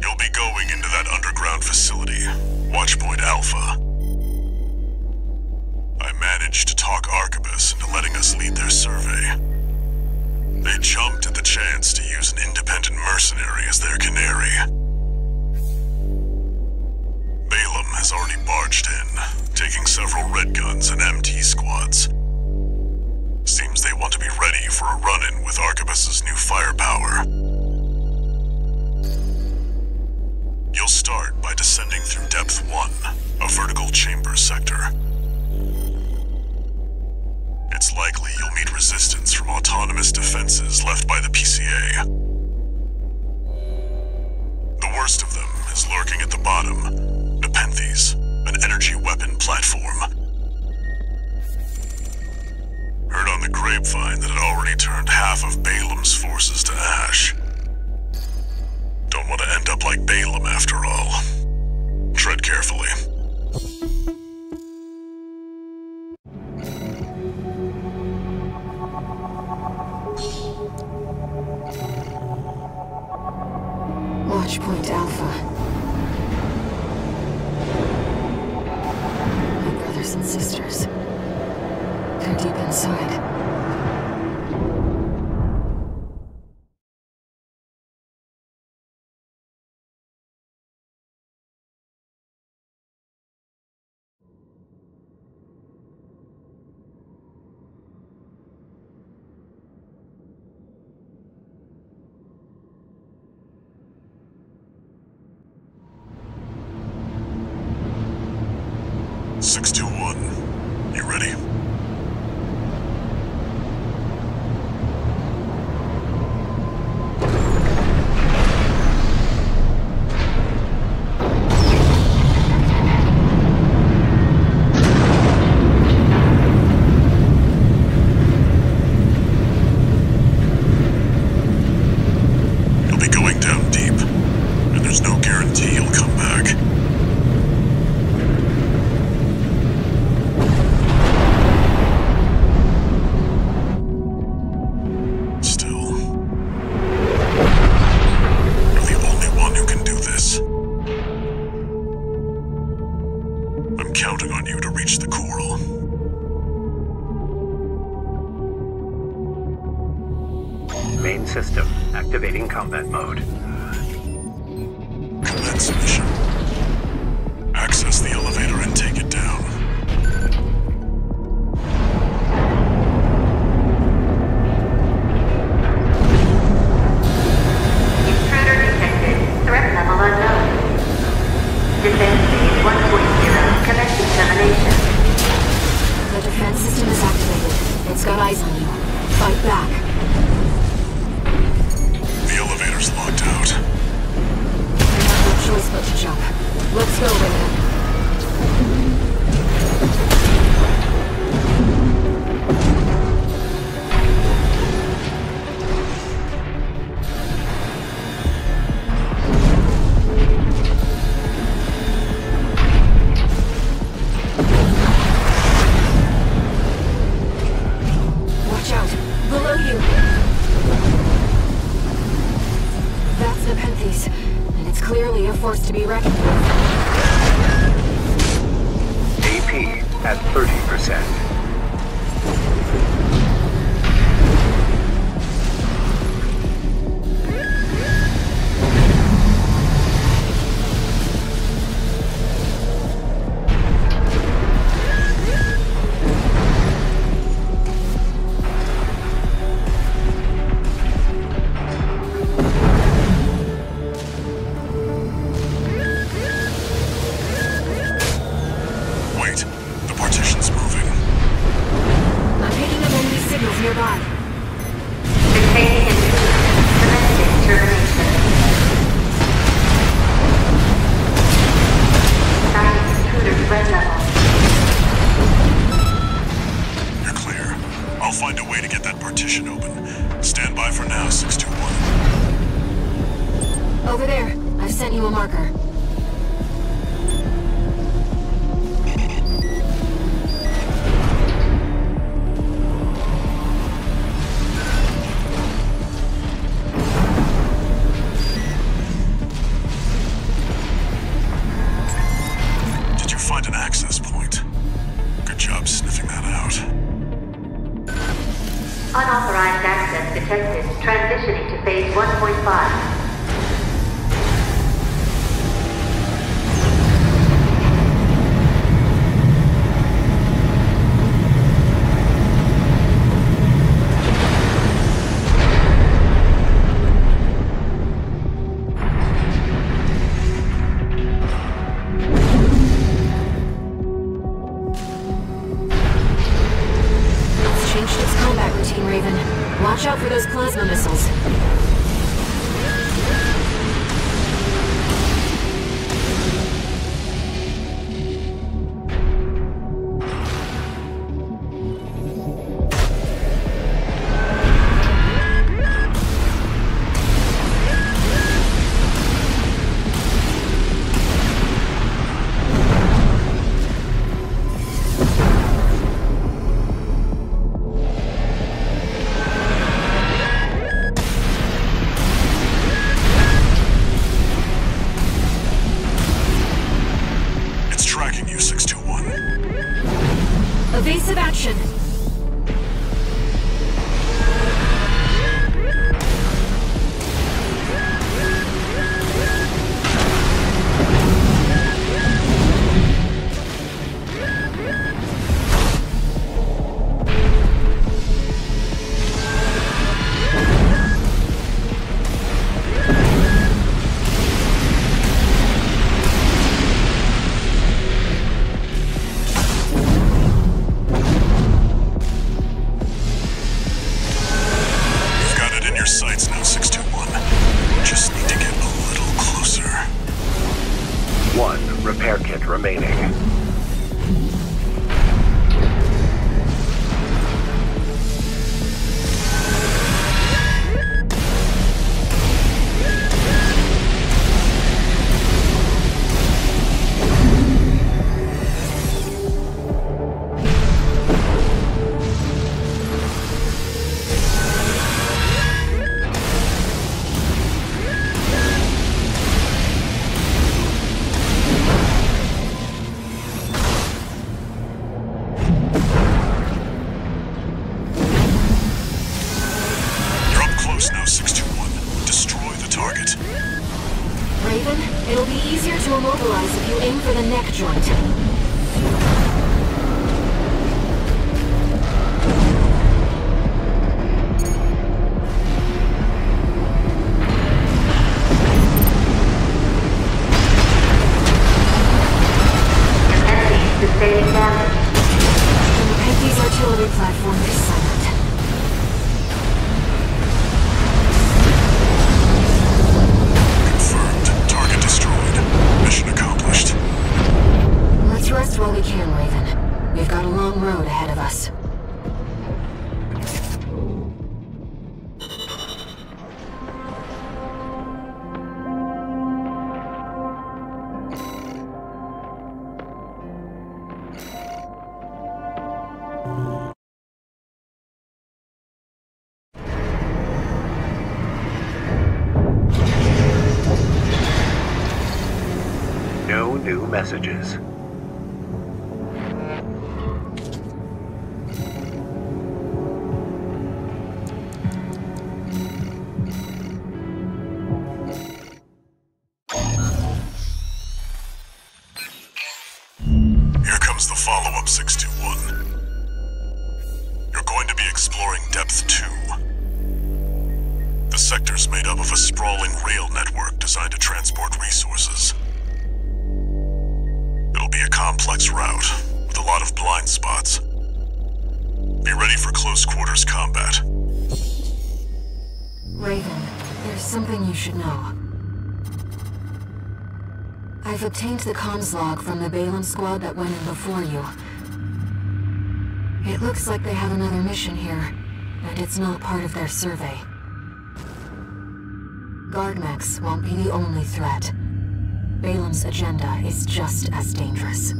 You'll be going into that underground facility, Watchpoint Alpha. I managed to talk Arquebus into letting us lead their survey. They jumped at the chance to use an independent mercenary as their canary. We'll start by descending through Depth 1, a vertical chamber sector. It's likely you'll meet resistance from autonomous defenses left by the PCA. The worst of them is lurking at the bottom, Nepenthes, an energy weapon platform. Heard on the grapevine that it already turned half of Balaam's forces to ash. Don't want to end up like Balaam after all. Tread carefully. Watchpoint Alpha. My brothers and sisters. They're deep inside. You ready? You'll be going down deep, and there's no guarantee you'll come back. Counting on you to reach the coral. Main system activating combat mode. Commence mission. Access the elevator and take it down. Intruder detected. Threat level unknown. Defense phase 1.0. Connecting termination. The defense system is activated. It's got eyes on you. Fight back. The elevator's locked out. We have no choice but to jump. Let's go, Raven. Force to be reckoned with. AP at 30%. Nearby. Detaining intruder. Commencing termination. Starting intruder threat level. You're clear. I'll find a way to get that partition open. Stand by for now, 621. Over there. I've sent you a marker. Unauthorized access detected. Transitioning to phase 1.5. position. Repair kit remaining. It'll be easier to immobilize if you aim for the neck joint. Sustaining damage. Penty's artillery platform is silent. Mission accomplished. Let's rest while we can, Raven. We've got a long road ahead of us. No new messages. Here comes the follow-up, 621. You're going to be exploring Depth 2. The sector's made up of a sprawling rail network designed to transport resources. It'll be a complex route, with a lot of blind spots. Be ready for close quarters combat. Raven, there's something you should know. I've obtained the comms log from the Balin squad that went in before you. It looks like they have another mission here, and it's not part of their survey. Guard mechs won't be the only threat. Balin's agenda is just as dangerous.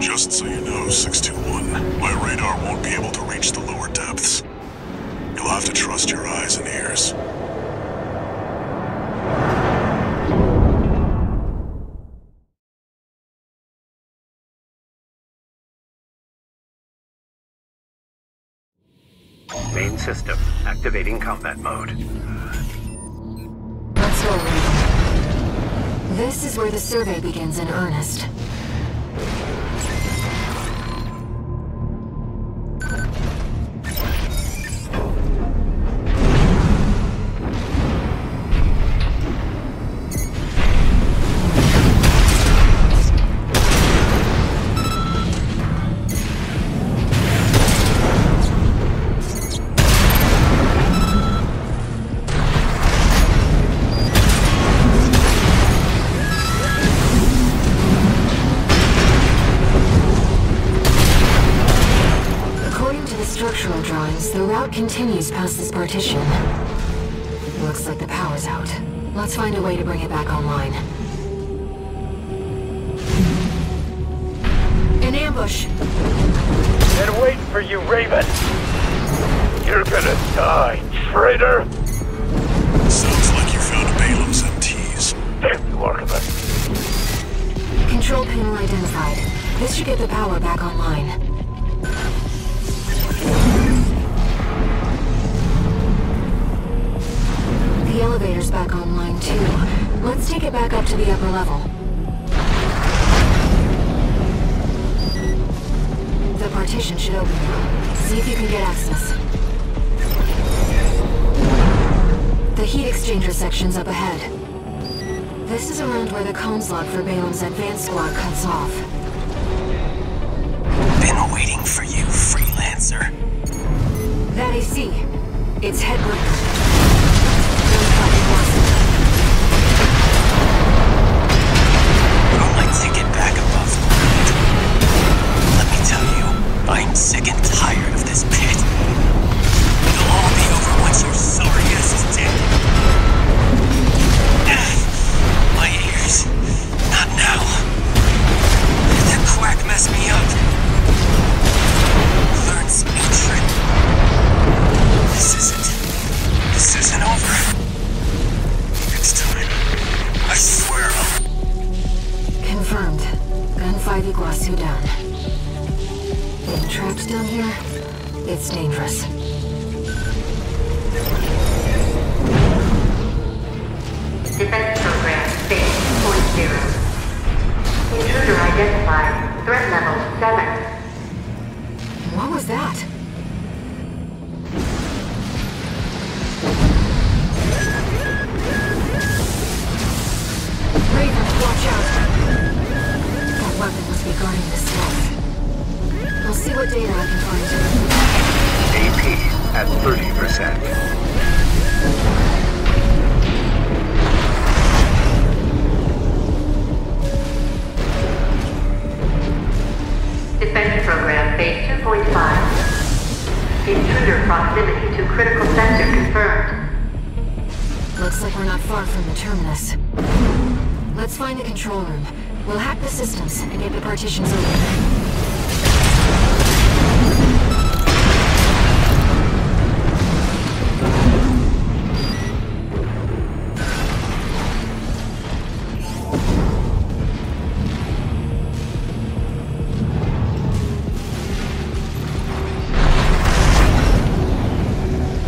Just so you know, 621, my radar won't be able to reach the lower depths. You'll have to trust your eyes and ears. Main system activating combat mode. Let's go, Raven. This is where the survey begins in earnest. Structural drawings, the route continues past this partition. Looks like the power's out. Let's find a way to bring it back online. An ambush! They're waiting for you, Raven! You're gonna die, traitor! Damn you, Archibald. Control panel identified. This should get the power back online. The elevator's back online too. Let's take it back up to the upper level. The partition should open now. See if you can get access. The heat exchanger section's up ahead. This is around where the comms log for Balam's advanced squad cuts off. Been waiting for you, freelancer. That AC. It's headbreaker. Got my ticket back above ground. Let me tell you, I'm sick and tired of this pit. It'll all be over once your sorry ass is dead. My ears. Not now. That quack messed me up. Learn some new trick. This isn't over. Next time, I swear I'll... Confirmed. Gun 5 Iguazu down. Being trapped down here, it's dangerous. Defense program, phase 2.0. Intruder identified. Threat level 7. What was that? Raven, watch out! That weapon must be guarding this stuff. I'll see what data I can find. AP at 30%. Defense program, phase 2.5. Intruder proximity to critical sensor confirmed. Looks like we're not far from the terminus. Let's find the control room. We'll hack the systems and get the partitions open.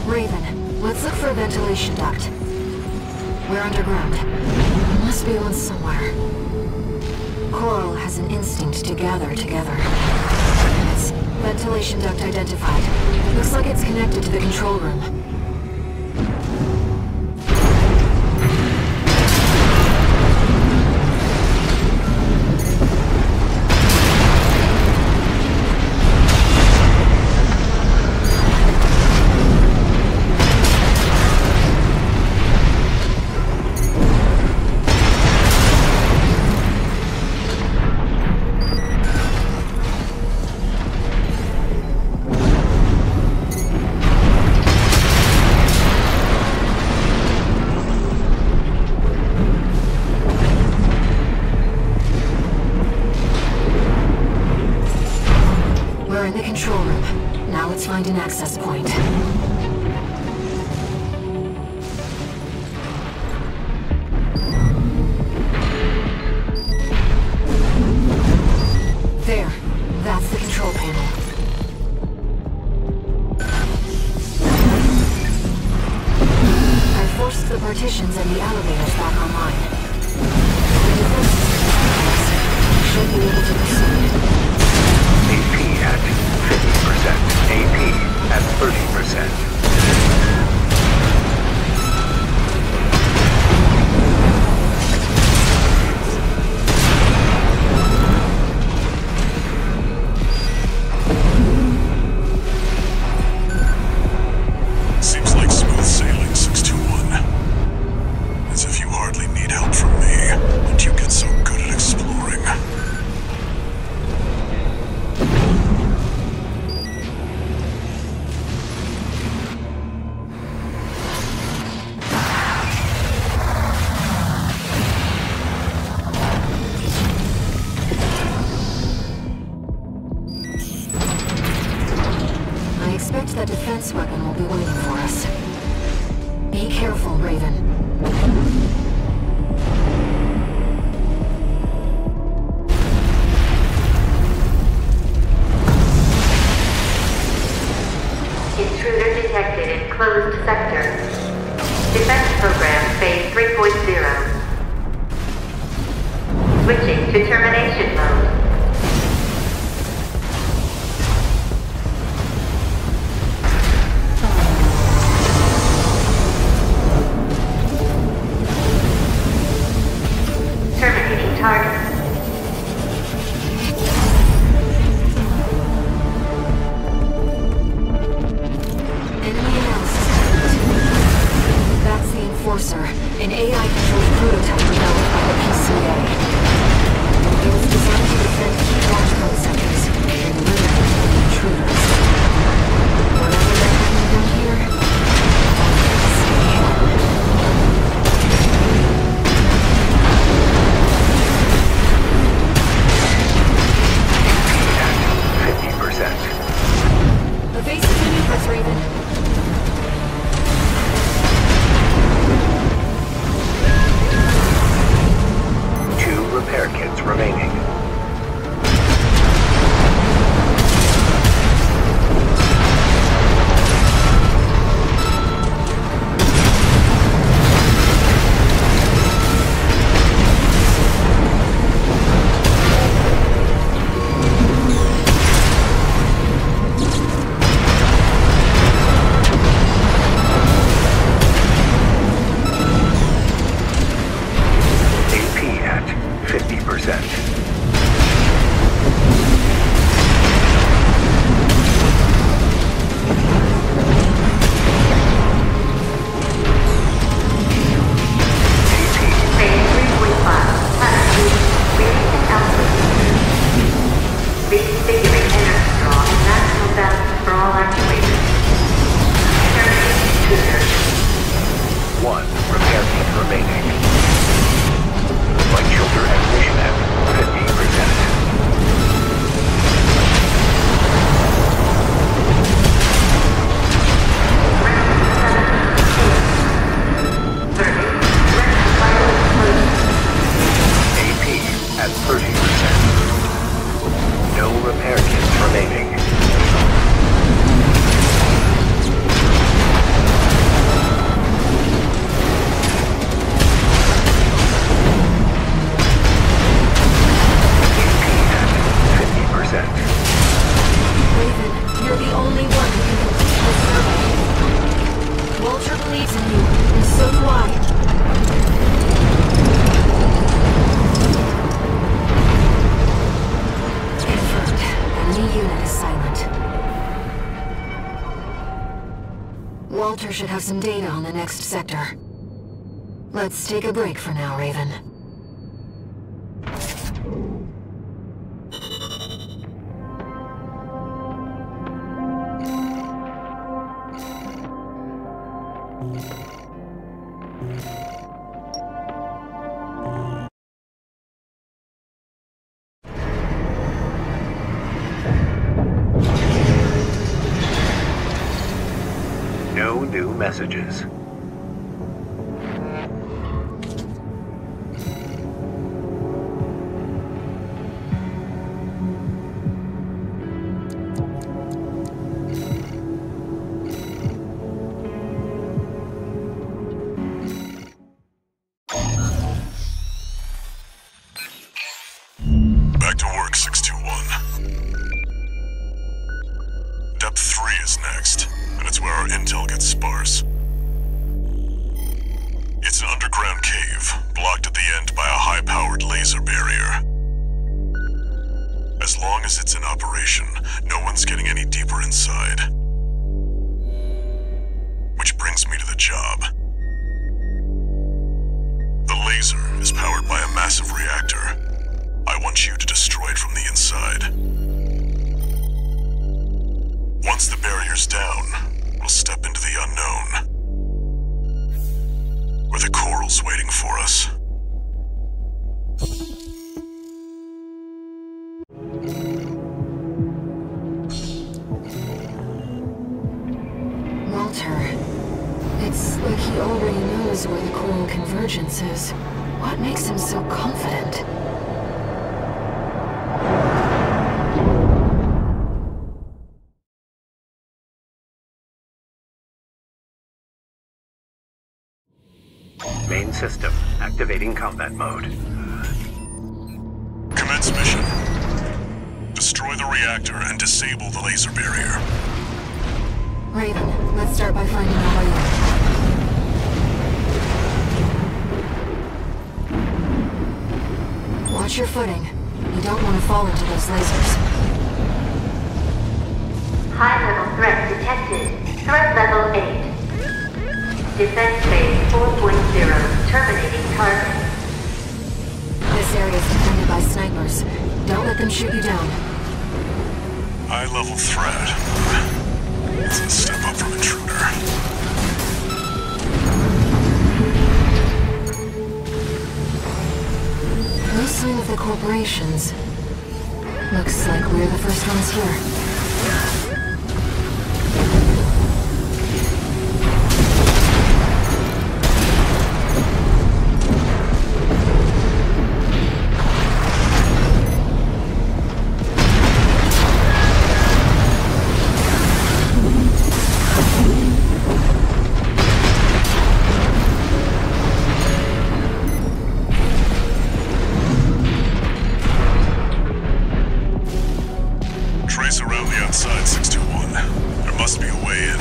Raven, let's look for a ventilation duct. We're underground. There must be one somewhere. Coral has an instinct to gather together. It's ventilation duct identified. Looks like it's connected to the control room. We're in the control room. Now let's find an access point. There. That's the control panel. I forced the partitions and the elevators back online. The defense systems should be able to proceed. AP at 50%. AP at 30%. Seems like smooth sailing, 621. As if you hardly need help from me, and you get so good at exploring. I expect that defense weapon will be waiting for us. Be careful, Raven. detected in closed sector. Defense program phase 3.0. Switching to termination mode. Terminating target. Enemy analysis complete. That's the Enforcer, an AI-controlled prototype developed by the PCA. It was designed to defend key launch code sectors and eliminate intruders. Whatever they're hiding down here, let's see. 50%. Evasive maneuvers, Raven. Two repair kits remaining. AP at 50%. Phase 3.5. Attitude. Releasing altitude. Reconfiguring energy draw and maximum balance for all actuators. Terminating intruder. One repair kit remaining. Light shoulder ammunition at 50%. AP at 30%. No repair kits remaining. Raven, you're the only one who can complete this survey. Walter believes in you, and so do I. Confirmed. Enemy unit is silent. Walter should have some data on the next sector. Let's take a break for now, Raven. No new messages. Back to work, 621. Depth 3 is next, and it's where our intel gets sparse. It's an underground cave, blocked at the end by a high-powered laser barrier. As long as it's in operation, no one's getting any deeper inside. Which brings me to the job. The laser is powered by a massive reactor. I want you to destroy it from the inside. Once the barrier's down, we'll step into the unknown. Where the coral's waiting for us. Walter, it's like he already knows where the coral convergence is. What makes him so confident? Main system activating combat mode. Commence mission. Destroy the reactor and disable the laser barrier. Raven, let's start by finding out where you are. Watch your footing. You don't want to fall into those lasers. High-level threat detected. Threat level 8. Defense phase 4.0. Terminating target. This area is defended by snipers. Don't let them shoot you down. High-level threat. It's a step up from intruder. No sign of the corporations. Looks like we're the first ones here. Trace around the outside, 621. There must be a way in.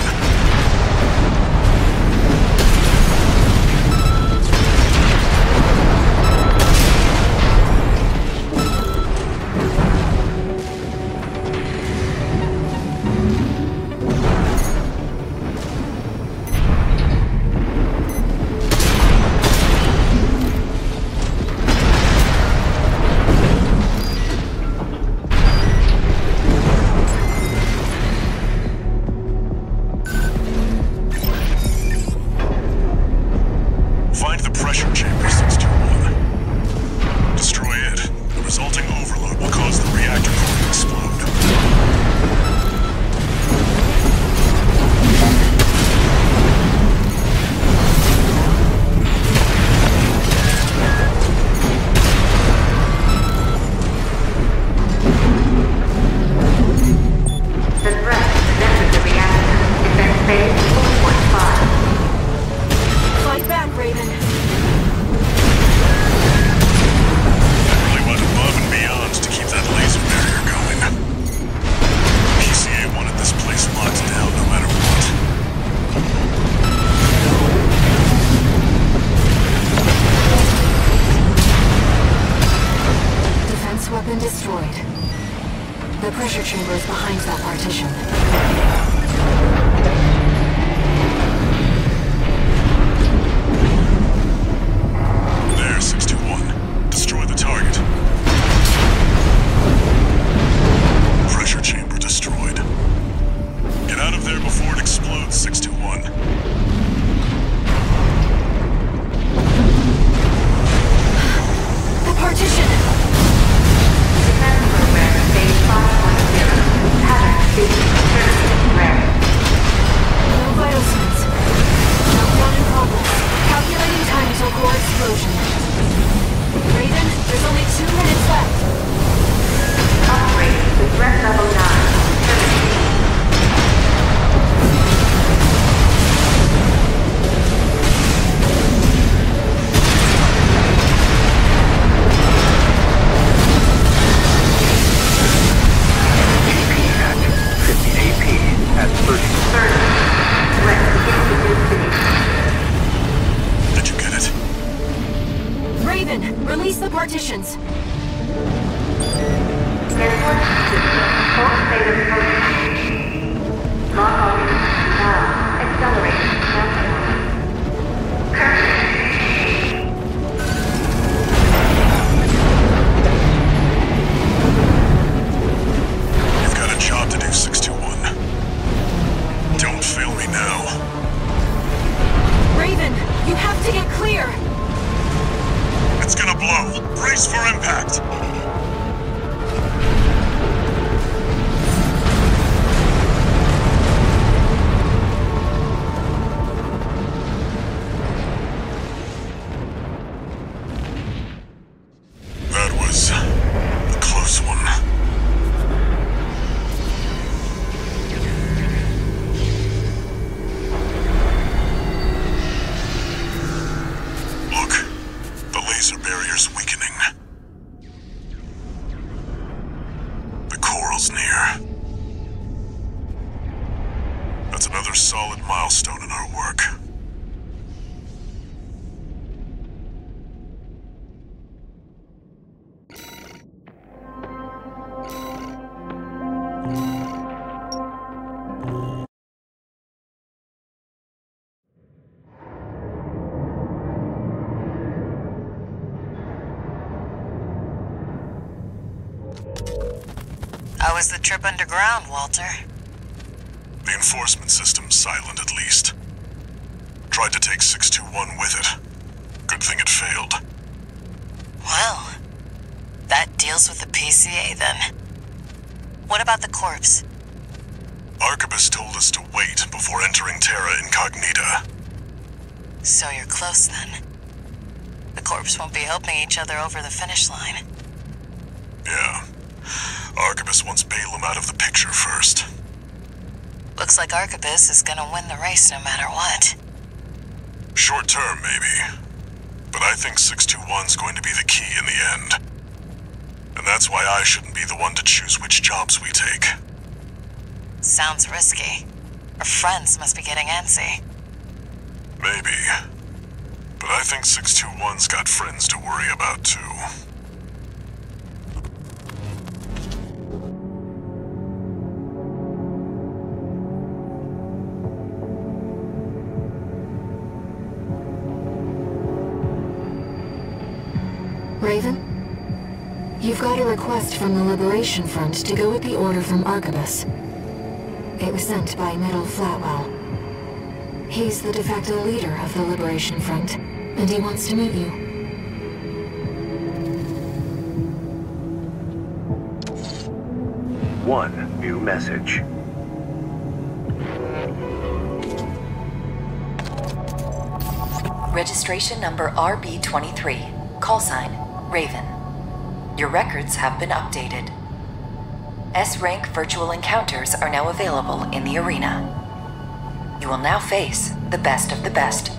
Find the pressure chamber, 621. Destroy it. The resulting overload will cause the reactor core to explode. The threat presented the reactor. Defense phase 4.5. Fight back, Raven. Really went above and beyond to keep that laser barrier going. PCA wanted this place locked down no matter what. Defense weapon destroyed. The pressure chamber is behind that partition. There, 621. Destroy the target. Pressure chamber destroyed. Get out of there before it explodes, 621. The partition! Defense program phase 5.0. Pattern speed. Terminating rare. No vital signs. Countdown in progress. Calculating time until core explosion. Raven, there's only 2 minutes left. Upgrade to threat level 9. Terminating. At 30. Let's get to this city. Did you get it? Raven, release the partitions. Network system. Full state of function. Lock on. Now. Accelerating. Current. You've got a job to do, 621. Don't fail me now. Raven, you have to get clear. It's gonna blow. Brace for impact. Another solid milestone in our work. How was the trip underground, Walter? The enforcement system's silent, at least. Tried to take 621 with it. Good thing it failed. Well, that deals with the PCA then. What about the corpse? Arquebus told us to wait before entering Terra Incognita. So you're close then. The corpse won't be helping each other over the finish line. Yeah. Arquebus wants Balaam out of the picture first. Looks like Arquebus is gonna win the race no matter what. Short term, maybe. But I think 621's going to be the key in the end. And that's why I shouldn't be the one to choose which jobs we take. Sounds risky. Our friends must be getting antsy. Maybe. But I think 621's got friends to worry about, too. Raven? You've got a request from the Liberation Front to go with the order from Arquebus. It was sent by Middle Flatwell. He's the de facto leader of the Liberation Front, and he wants to meet you. One new message. Registration number RB23. Call sign, Raven. Your records have been updated. S-rank virtual encounters are now available in the arena. You will now face the best of the best.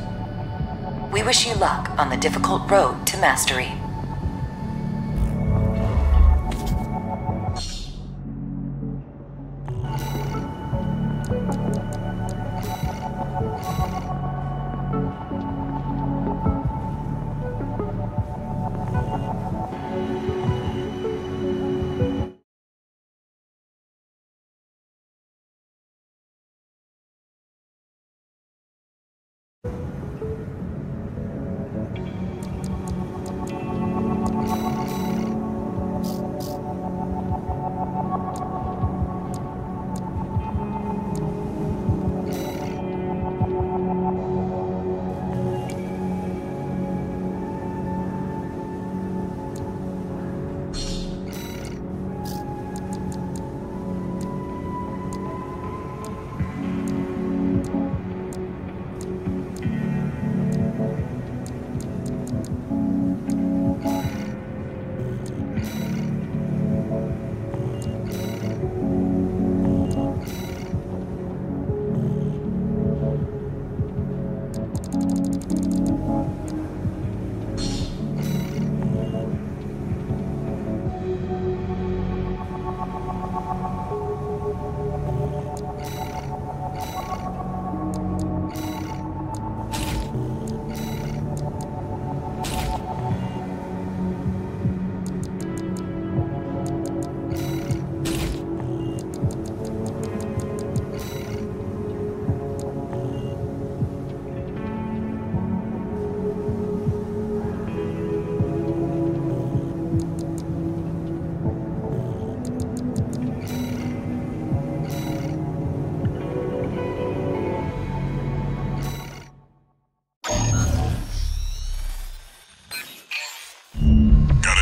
We wish you luck on the difficult road to mastery.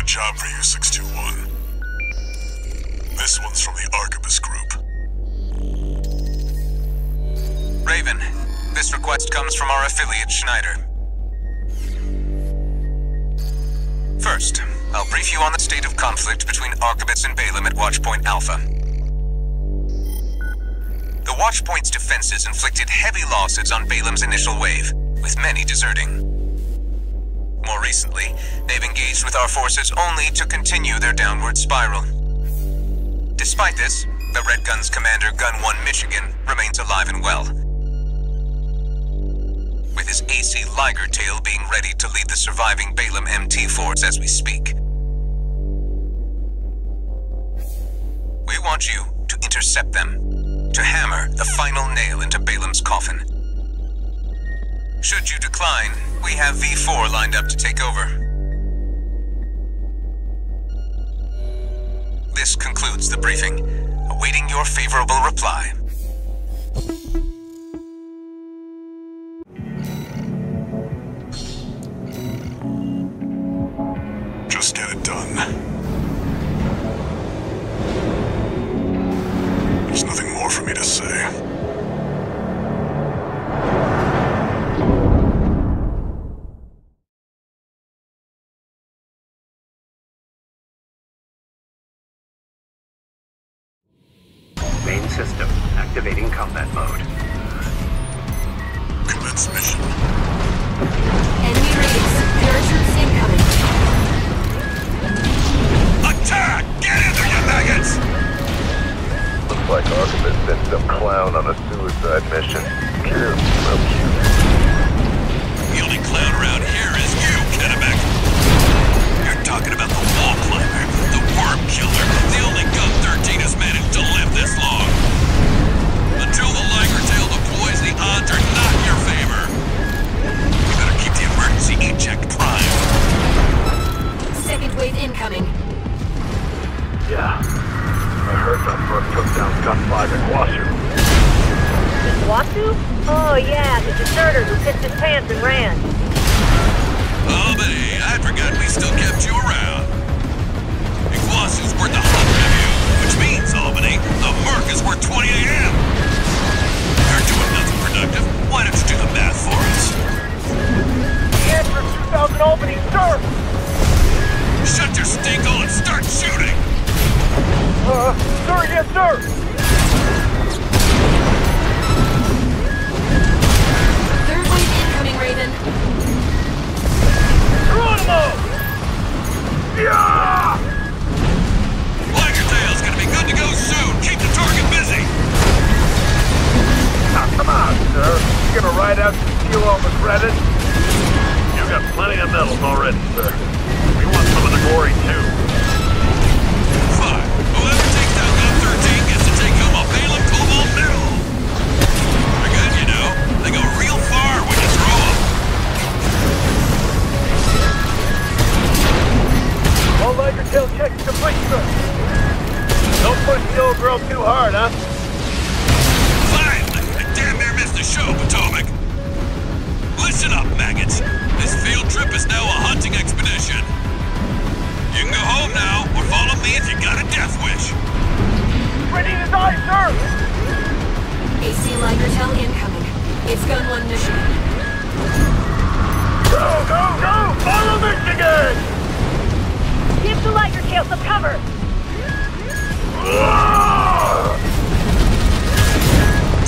Job for you, 621. This one's from the Arquebus group. Raven, this request comes from our affiliate, Schneider. First, I'll brief you on the state of conflict between Arquebus and Balaam at Watchpoint Alpha. The Watchpoint's defenses inflicted heavy losses on Balaam's initial wave, with many deserting. More recently, they've engaged with our forces only to continue their downward spiral. Despite this, the Red Gun's commander, Gun 1 Michigan, remains alive and well. 5 is AC Ligertail being ready to lead the surviving Balaam MT force as we speak. We want you to intercept them, to hammer the final nail into Balaam's coffin. Should you decline, we have V4 lined up to take over. This concludes the briefing, awaiting your favorable reply. Just get it done. There's nothing more for me to say. Main system activating combat mode. Commence mission. Enemy raids. Parachutes incoming. Attack! Get in there, you maggots! Looks like Archibald sent some clown on a suicide mission. Cute. Real cute. The only clown around here is you, Kennebec. You're talking about the wall climber, the worm killer, the only Gun 13 has managed to live this long. Until the Ligertail deploys, the odds are not in your favor. You better keep the emergency eject primed. Second wave incoming. Yeah. I heard that Merc took down Gun 5 at Washu. Wasu? Oh yeah, the deserter who pissed his pants and ran. Oh, but hey, I forgot we still kept you around. Iguazu's worth 100 of you, which means, Albany, the Merc is worth 20 AM. You're doing nothing productive. Why don't you do the math for us? The answer is 2,000 Albany, sir! Shut your stinkhole and start shooting! Sir, yes, sir! Third wave incoming, Raven. Geronimo! Yeah! Ligertail's gonna be good to go soon. Keep the target busy. Now, come on, sir. You gonna ride out to steal all the credit? You got plenty of medals already, sir. We want some of the glory, too. Fine. Whoever takes down Gun 13 gets to take home a Balaam Cobalt medal. They're good, you know. They go real far when you throw them. All Ligertail checks complete, sir. Don't push the old girl too hard, huh? Finally! I damn near missed the show, Potomac. Listen up, maggots. This field trip is now a hunting expedition. You can go home now, or follow me if you got a death wish. Ready to die, sir! AC Ligertail incoming. It's Gun 1 mission. Go, go, go! Follow Michigan! Give the Ligertail some cover!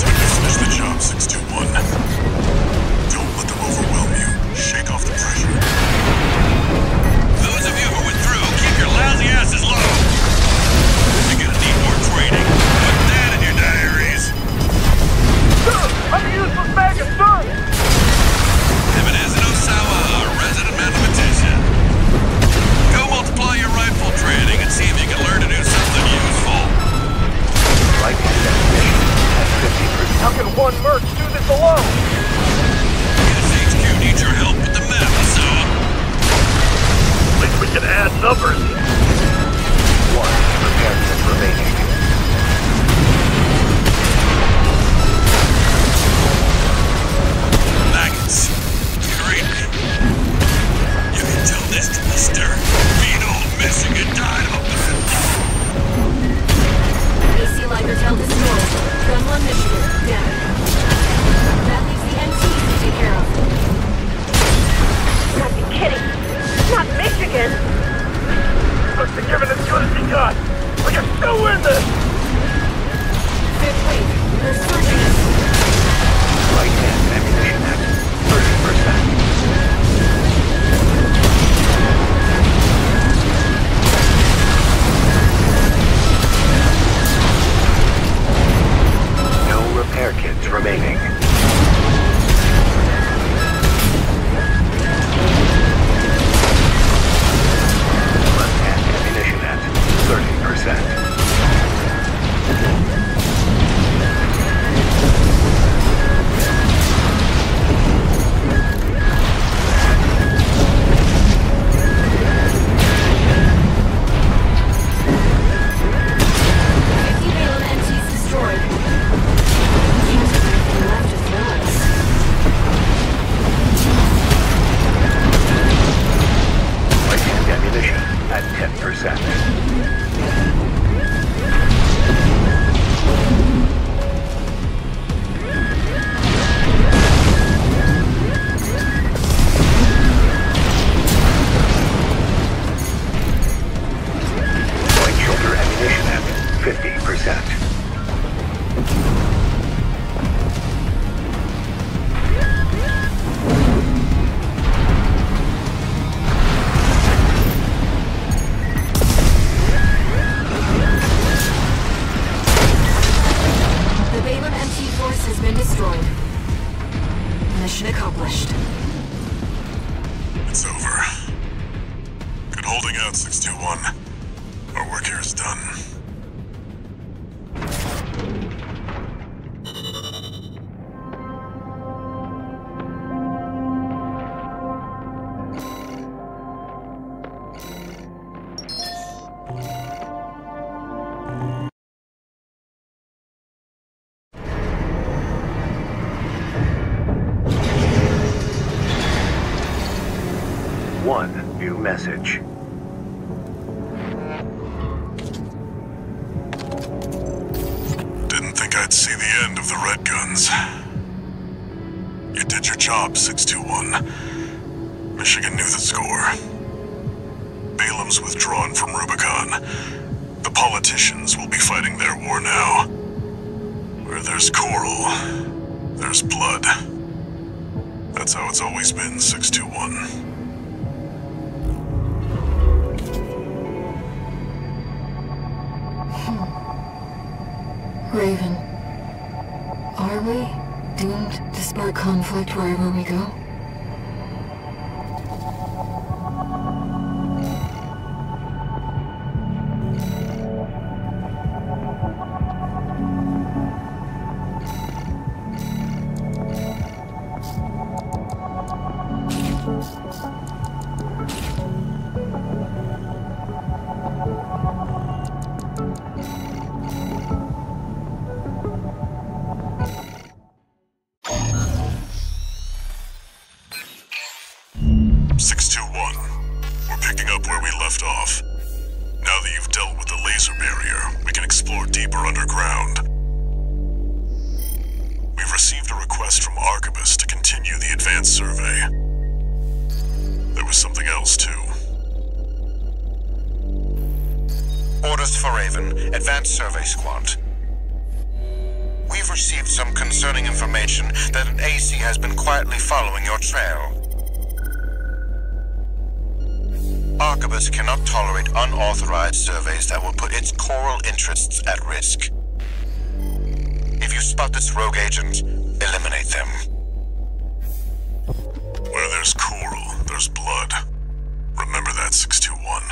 Time to finish the job, 621. Don't let them overwhelm you. Shake off the pressure. Those of you who went through, keep your lousy asses low. You're gonna need more training. Put that in your diaries. Sir, I'm a useless maggot, sir! Jimenez and Osawa, a resident mathematician. Go multiply your rifle training and see if you can learn to do something useful. Right hand mission at 50%. How can one merc do this alone? SHQ needs your help with the map, Osawa. At least we can add numbers. 1 repair kit remaining. Maggots. Great. You can tell this to Mr. Mean old Michigan Dynamo. AC Ligertail destroyed. Gun 1 Michigan down. That leaves the MTs to take care of. You gotta be kidding! Not Michigan! Looks to give it as good as he got! We can still win this! Fifth wave. They're surging us. Right hand ammunition at 30%. No repair kits remaining. Taurus has been destroyed. Mission accomplished. It's over. Good holding out, 621. Our work here is done. One new message. Didn't think I'd see the end of the Red Guns. You did your job, 621. Michigan knew the score. Balam's withdrawn from Rubicon. The politicians will be fighting their war now. Where there's Coral, there's blood. That's how it's always been, 621. Raven, are we doomed to spark conflict wherever we go? Now that you've dealt with the laser barrier, we can explore deeper underground. We've received a request from Arquebus to continue the advanced survey. There was something else, too. Orders for Raven, Advanced Survey Squad. We've received some concerning information that an AC has been quietly following your trail. Arquebus cannot tolerate unauthorized surveys that will put its coral interests at risk. If you spot this rogue agent, eliminate them. Where there's coral, there's blood. Remember that, 621.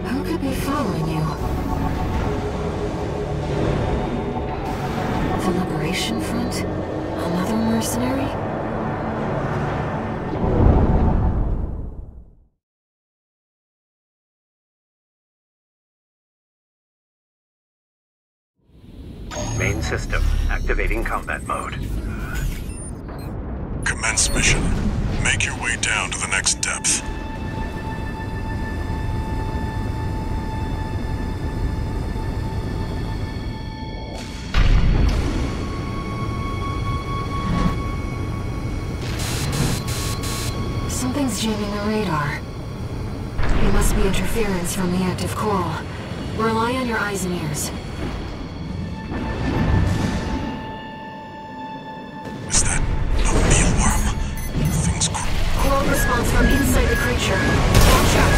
Who could be following you? The Liberation Front? Another mercenary? Main system activating combat mode. Commence mission. Make your way down to the next depth. Something's jamming the radar. It must be interference from the active coral. Rely on your eyes and ears. Is that a mealworm? Things Coral response from inside the creature. Watch out!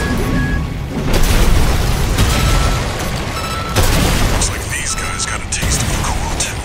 Looks like these guys got a taste of the coral, too.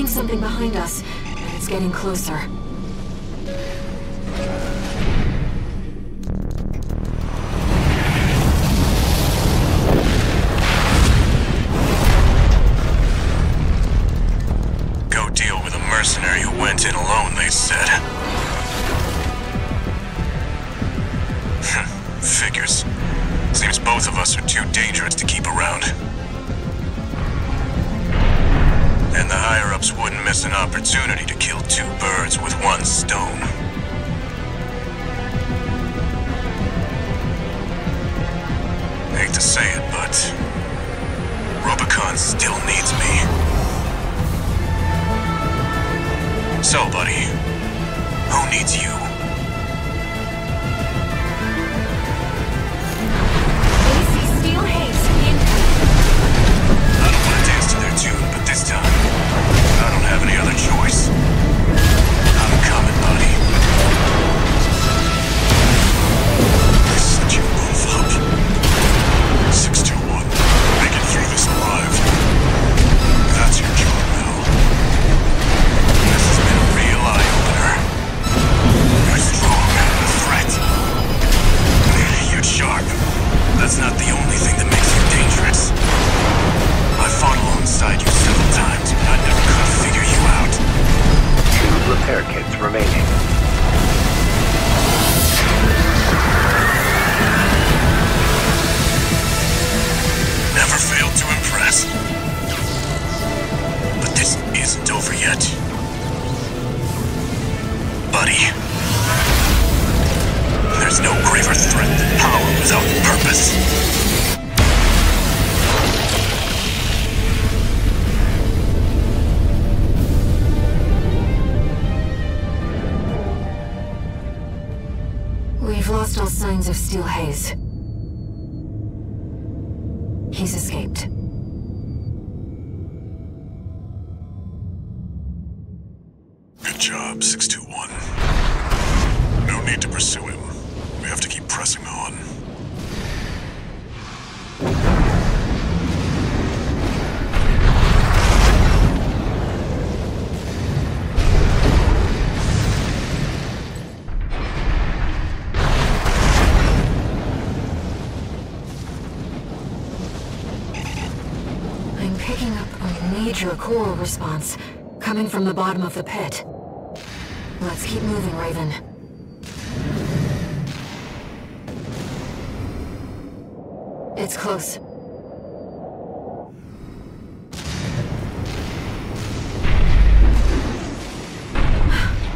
Something behind us, and it's getting closer. Go deal with a mercenary who went in alone, they said. Figures. Seems both of us are too dangerous to keep around. And the higher-ups wouldn't miss an opportunity to kill two birds with one stone. Hate to say it, but Rubicon still needs me. So, buddy, who needs you? I don't want to dance to their tune, but this time, I don't have any other choice. I'm coming, buddy. They set you both up. 621, make it through this alive. That's your job now. This has been a real eye-opener. You're strong, a threat. You're sharp. That's not the only thing that makes you dangerous. I fought alongside you several times, but I never could figure you out. 2 repair kits remaining. Never failed to impress. But this isn't over yet. Buddy. There's no graver threat than power without purpose. We've lost all signs of Steel Haze. He's escaped. Good job, 621. No need to pursue him. We have to keep pressing on. I'm picking up a major coral response coming from the bottom of the pit. Let's keep moving, Raven. It's close.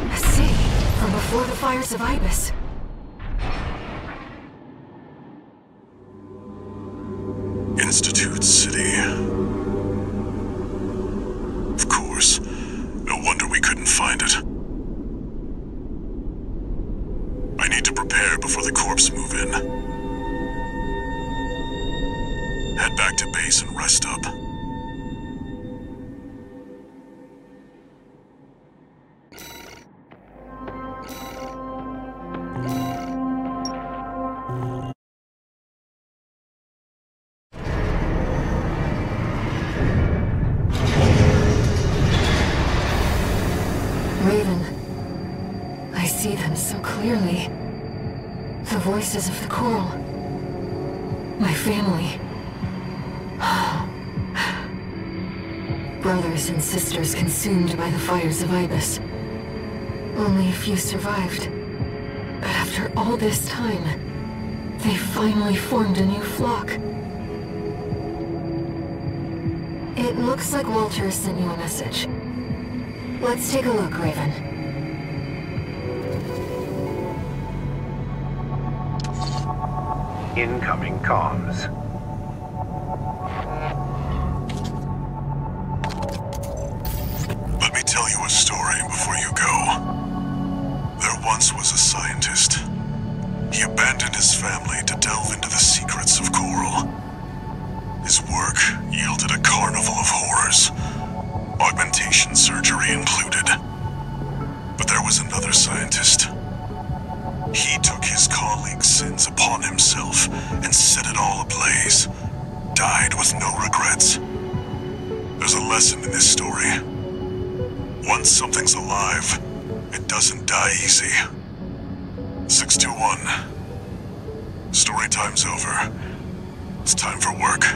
A city from before the fires of Ibis. Institute City. Of course. No wonder we couldn't find it. I need to prepare before the corps move in. Head back to base and rest up. Raven, I see them so clearly. The voices of the coral. My family. Brothers and sisters consumed by the fires of Ibis. Only a few survived. But after all this time, they finally formed a new flock. It looks like Walter sent you a message. Let's take a look, Raven. Incoming comms. Let me tell you a story before you go. There once was a scientist. He abandoned his family to delve into the secrets of coral. His work yielded a carnival of horrors, augmentation surgery included. But there was another scientist. He took his colleagues' sins upon himself and set it all ablaze. Died with no regrets. There's a lesson in this story. Once something's alive, it doesn't die easy. 621. Story time's over. It's time for work.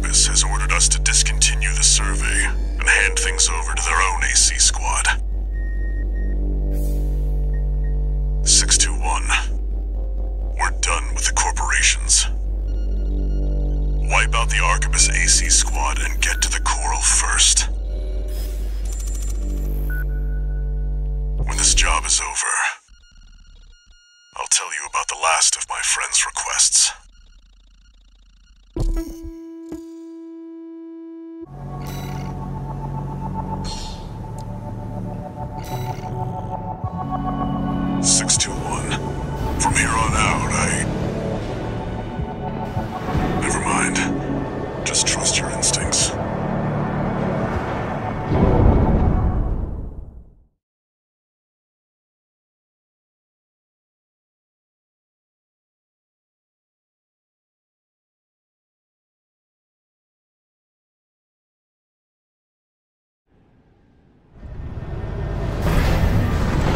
Arquebus has ordered us to discontinue the survey and hand things over to their own AC squad. 621. We're done with the corporations. Wipe out the Arquebus AC squad and get to the Coral first. When this job is over, I'll tell you about the last of my friend's requests. From here on out, Never mind. Just trust your instincts.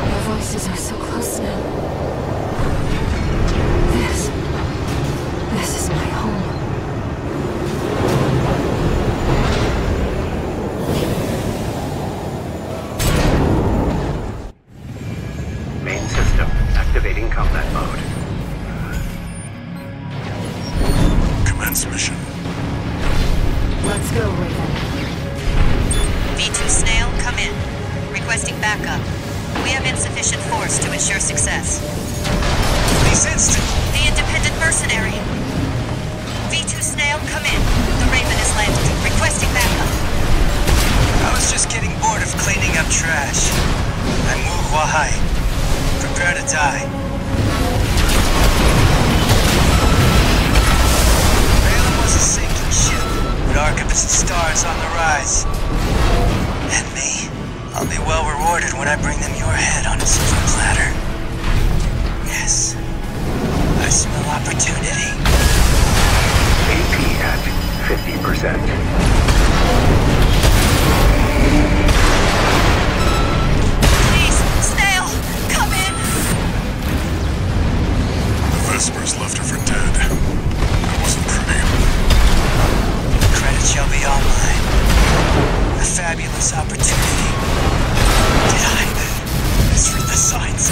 Your voices are so close now. This is my home. Main system activating combat mode. Commence mission. Let's go, Raven. V2 Snail, come in. Requesting backup. We have insufficient force to ensure success. Please instant. The independent mercenary. V2 Snail, come in. The Raven is landed. Requesting backup. I was just getting bored of cleaning up trash. I move Wahai. Prepare to die. Balaam was a sinking ship, but Arquebus' stars on the rise. And me, I'll be well rewarded when I bring them your head on a silver platter. Yes, I smell opportunity. AP at 50%. Please, Snail, come in! The Vespers left her for dead. That wasn't pretty. The credit shall be all mine. A fabulous opportunity. Did I misread the signs?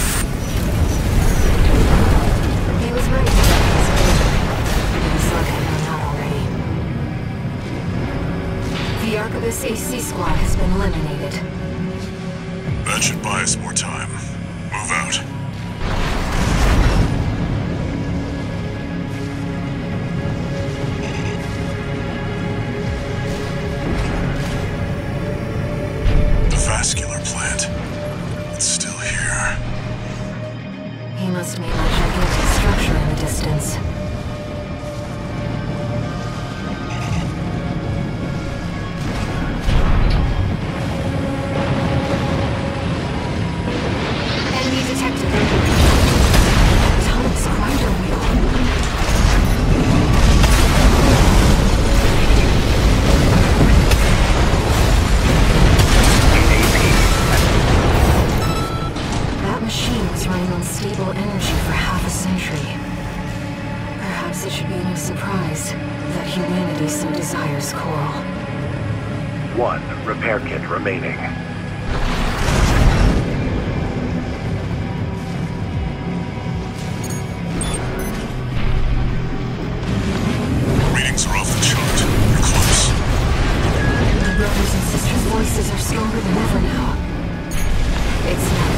He was ready to get his He's let him out already. The Arquebus AC squad has been eliminated. That should buy us more time. Move out. The vascular plant. It's still here. He must mean a gigantic structure in the distance. Enemy detected. Thomas Grinder wheel. That machine was running on stable energy for half a century. Perhaps it should be no surprise that humanity so desires Coral. 1 repair kit remaining. Readings are off the chart. You're close. The brothers and sisters' voices are stronger than ever now. It's not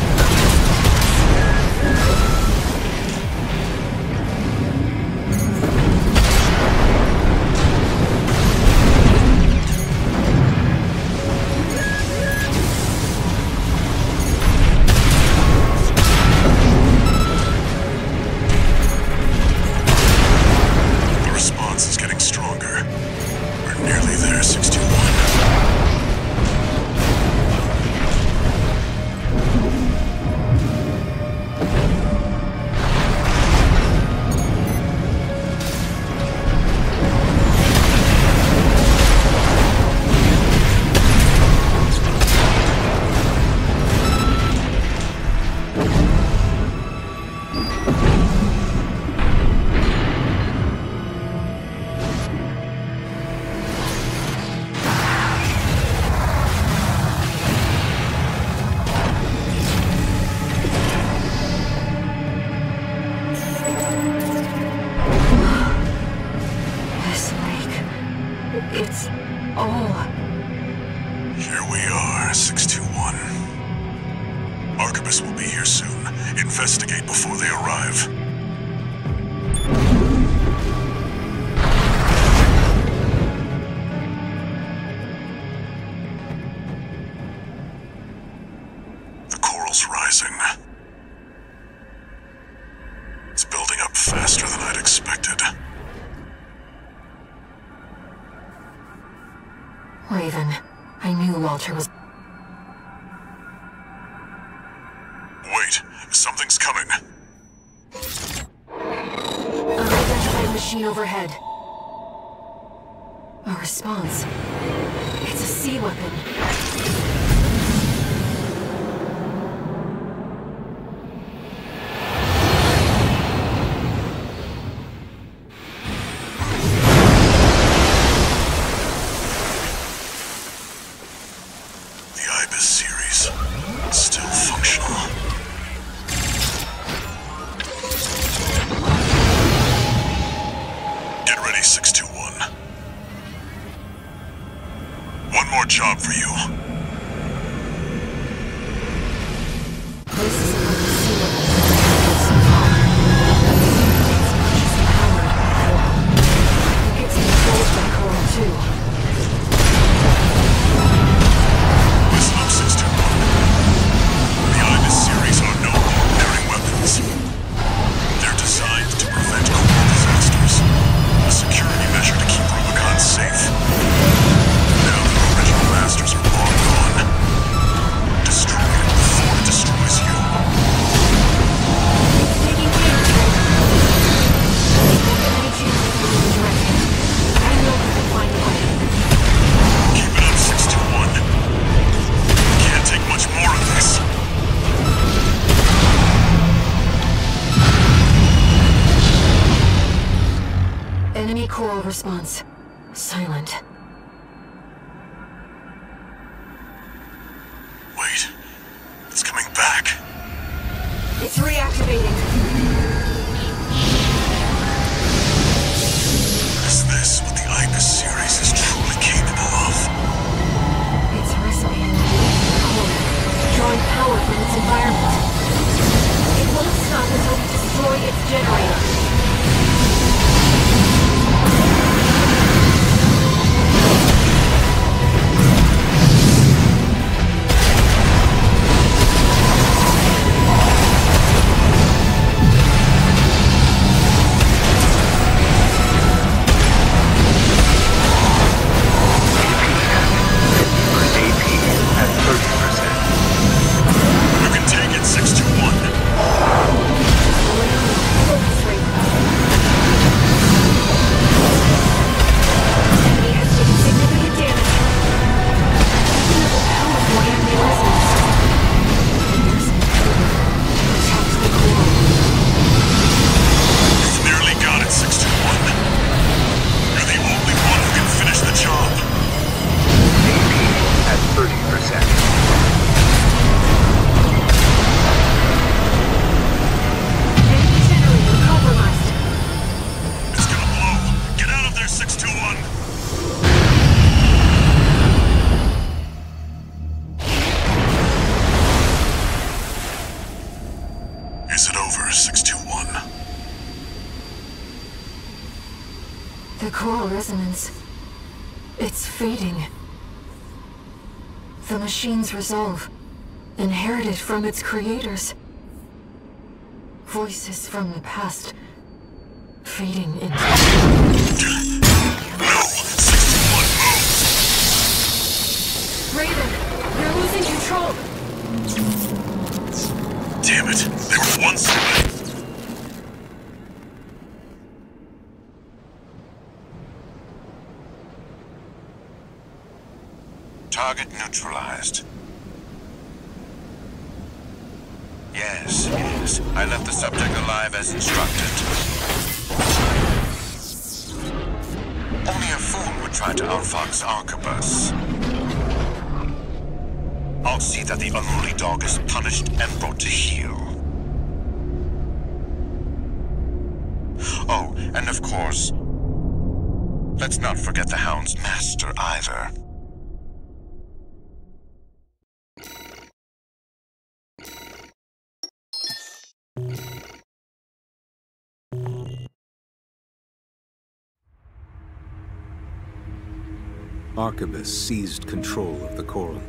it's all... Here we are, 621. Arquebus will be here soon. Investigate before they arrive. The coral's rising. It's building up faster than I'd expected. Raven, I knew Walter was... Wait, something's coming. Unidentified machine overhead. A response. It's a sea weapon. Job for you. This is a sea weapon. So far. It's controlled by Coral too. Listen up, 621. The Ibis series are no ordinary weapons. They're designed to prevent coral disasters. A security measure to keep Rubicon safe. Masters are long gone. Destroy it before it destroys you. It's taking damage. I need you to move in the direction. I know you can find a way. Keep it up, 621. Can't take much more of this. Enemy coral response. Silent. Wait. It's coming back. It's reactivating. Is this what the Ibis series is truly capable of? It's resonating with the core, drawing power from its environment. It won't stop until we destroy its generator. Is it over, 621? The coral resonance. It's fading. The machine's resolve, inherited from its creators. Voices from the past, fading into... No! 621, move! Raven, you're losing control! Damn it, they were once away! Target neutralized. Yes, yes. I left the subject alive as instructed. Only a fool would try to outfox Arquebus. I'll see that the unruly dog is punished and brought to heel. Oh, and of course, Let's not forget the Hound's master either. Arquebus seized control of the Coral,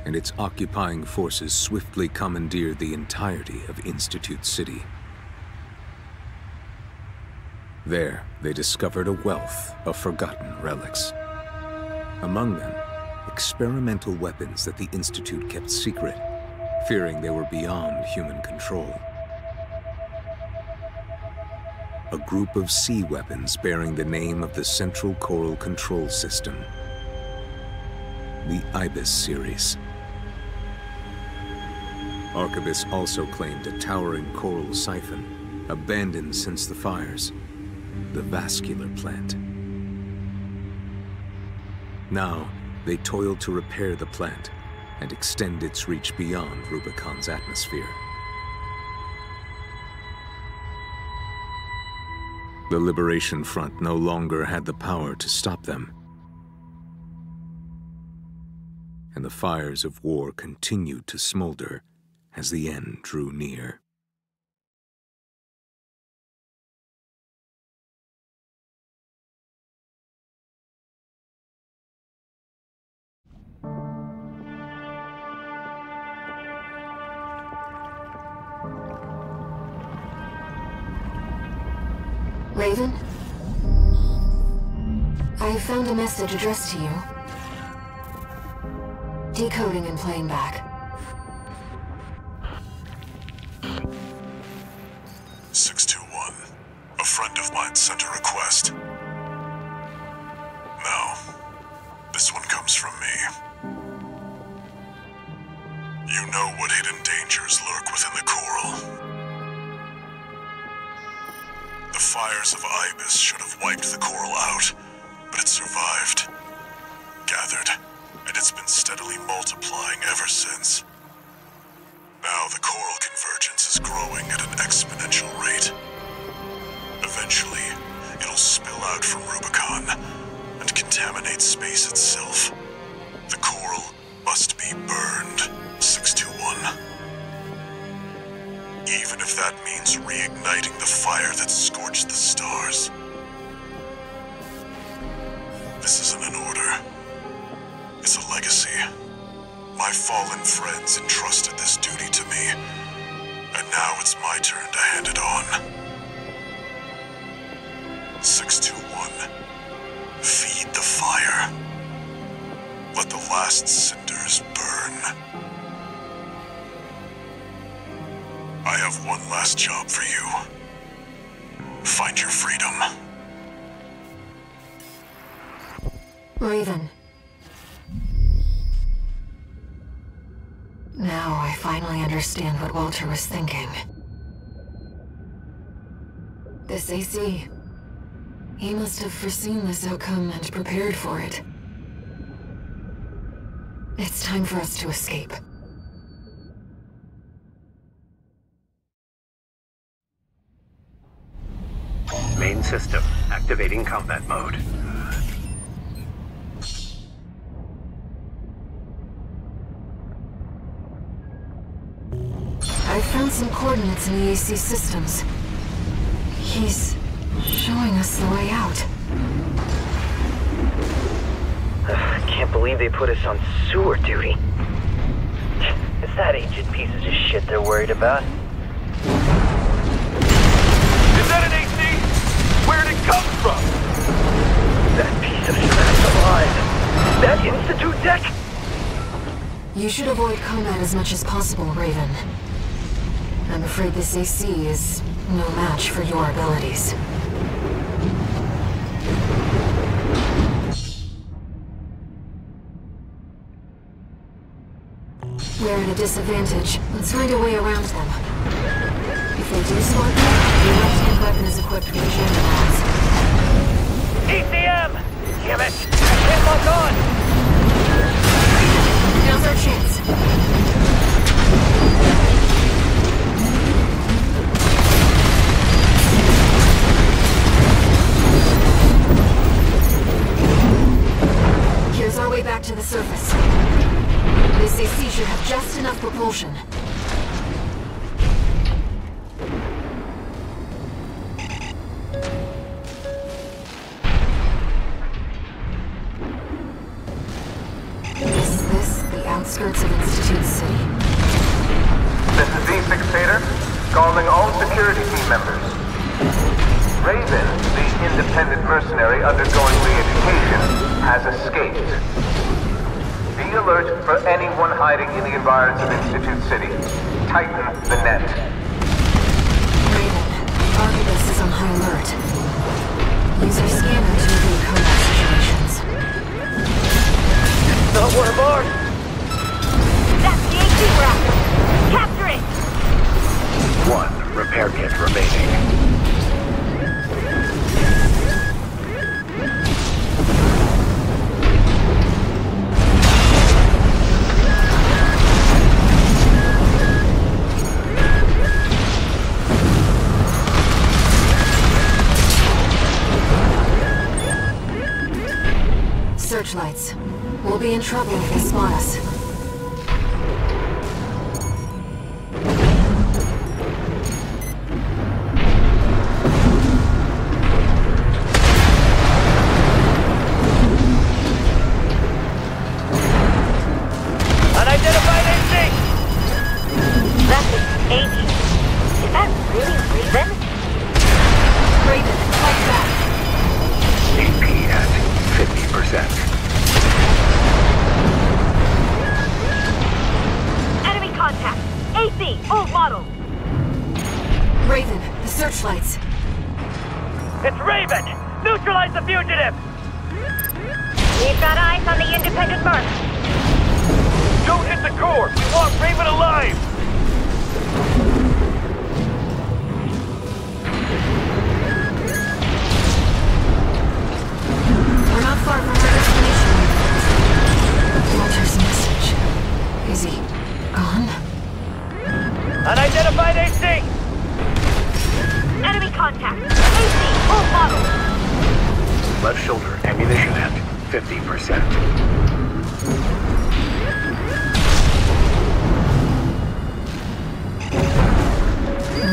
and its occupying forces swiftly commandeered the entirety of Institute City. There, they discovered a wealth of forgotten relics. Among them, experimental weapons that the Institute kept secret, fearing they were beyond human control. A group of sea weapons bearing the name of the Central Coral Control System, the Ibis series. Arquebus also claimed a towering coral siphon, abandoned since the fires, the vascular plant. Now, they toiled to repair the plant and extend its reach beyond Rubicon's atmosphere. The Liberation Front no longer had the power to stop them, and the fires of war continued to smolder as the end drew near. Raven? I found a message addressed to you. Decoding and playing back. 621. A friend of mine sent a request. Now, this one comes from me. You know what hidden dangers lurk within the Coral. The fires of Ibis should have wiped the Coral out, but it survived, gathered, and it's been steadily multiplying ever since. Now the Coral convergence is growing at an exponential rate. Eventually, it'll spill out from Rubicon and contaminate space itself. The Coral must be burned, 621. Even if that means reigniting the fire that scorched the stars. This isn't an order. It's a legacy. My fallen friends entrusted this duty to me, and now it's my turn to hand it on. 621. Feed the fire. Let the last cinders burn. I have one last job for you. Find your freedom. Raven. Now I finally understand what Walter was thinking. This AC... he must have foreseen this outcome and prepared for it. It's time for us to escape. Main system, activating combat mode. I found some coordinates in the AC systems. He's showing us the way out. I can't believe they put us on sewer duty. It's that ancient pieces of shit they're worried about. Is that an AC? Where'd it come from? That piece of shit's alive. That Institute deck? You should avoid combat as much as possible, Raven. I'm afraid this AC is no match for your abilities. We're at a disadvantage. Let's find a way around them. If they do spot me, your left-hand weapon is equipped with jammer rounds. ECM! Damn it! I can't lock on! Now's our chance. transmission. Is this the outskirts of Institute City? This is V6 Tater, calling all security team members. Raven, the independent mercenary undergoing re-education, has escaped. Be alert for anyone hiding in the environs of Institute City. Tighten the net. Raven, Arquebus is on high alert. Use our scanner to review combat situations. Not one of ours! That's the AC rack! Capture it! 1 repair kit remaining. Searchlights. We'll be in trouble if they spot us. Unidentified AC! That's an 80. Is that really Raven? Raven, fight back! AP at 50%. Enemy contact! AC, old model! Raven, the searchlights. It's Raven! Neutralize the fugitive! We've got eyes on the independent mark. Don't hit the core! We want Raven alive! We're not far from our destination. Walter's message. Is he gone? Unidentified AC! Enemy contact! AC, old model! Left shoulder ammunition at 50%.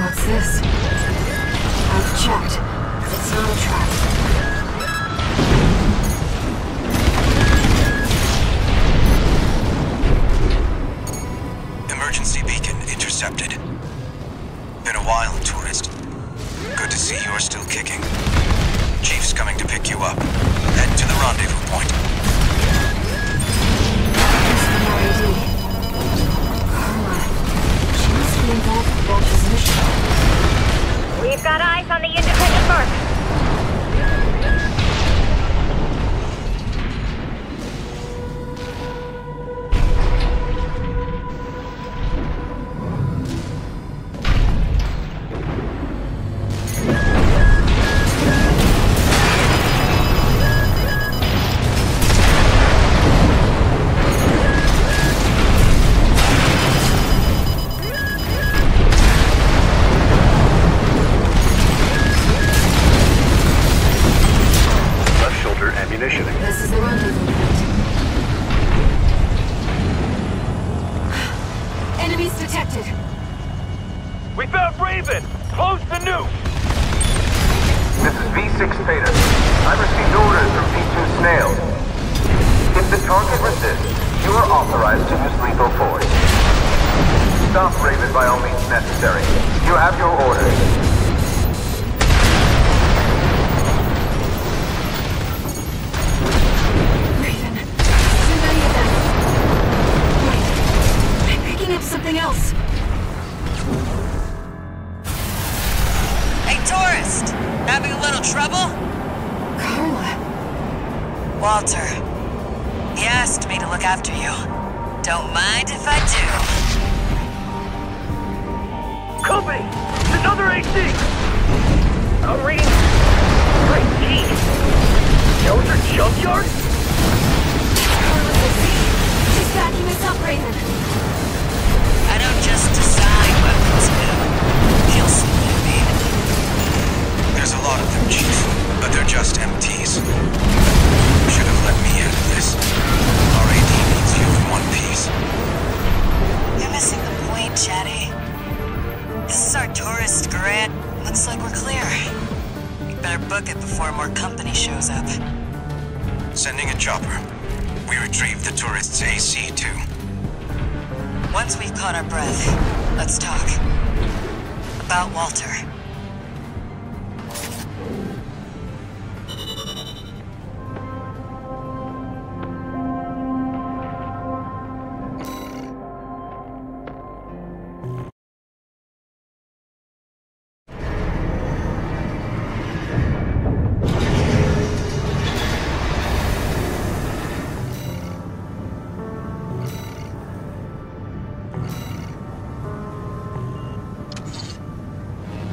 What's this? I've checked. It's not a trap. Emergency beacon intercepted. Been a while, tourist. Good to see you're still kicking. Chief's coming to pick you up. Head to the rendezvous point. There's the RAD. Carla. She must be involved with Walter's mission. We've got eyes on the independent mark. This is the rendezvous point. Enemies detected. We found Raven! Close the nuke! This is V6 Tater. I received orders from V2 Snail. If the target resists, you are authorized to use lethal force. Stop Raven by all means necessary. You have your orders. Something else. Hey, tourist! Having a little trouble? Carla. Walter. He asked me to look after you. Don't mind if I do. Company! Another AC! I'm reading... Great geez! Those are junkyard? Carla's busy. She's backing us up, Raven. I don't just design weapons, you'll see what I mean. There's a lot of them, Chief, but they're just MTs. Should have let me handle this. RAD needs you in one piece. You're missing the point. book it before more company shows up. Sending a chopper. We retrieved the tourist's AC-2. Once we've caught our breath, let's talk. About Walter.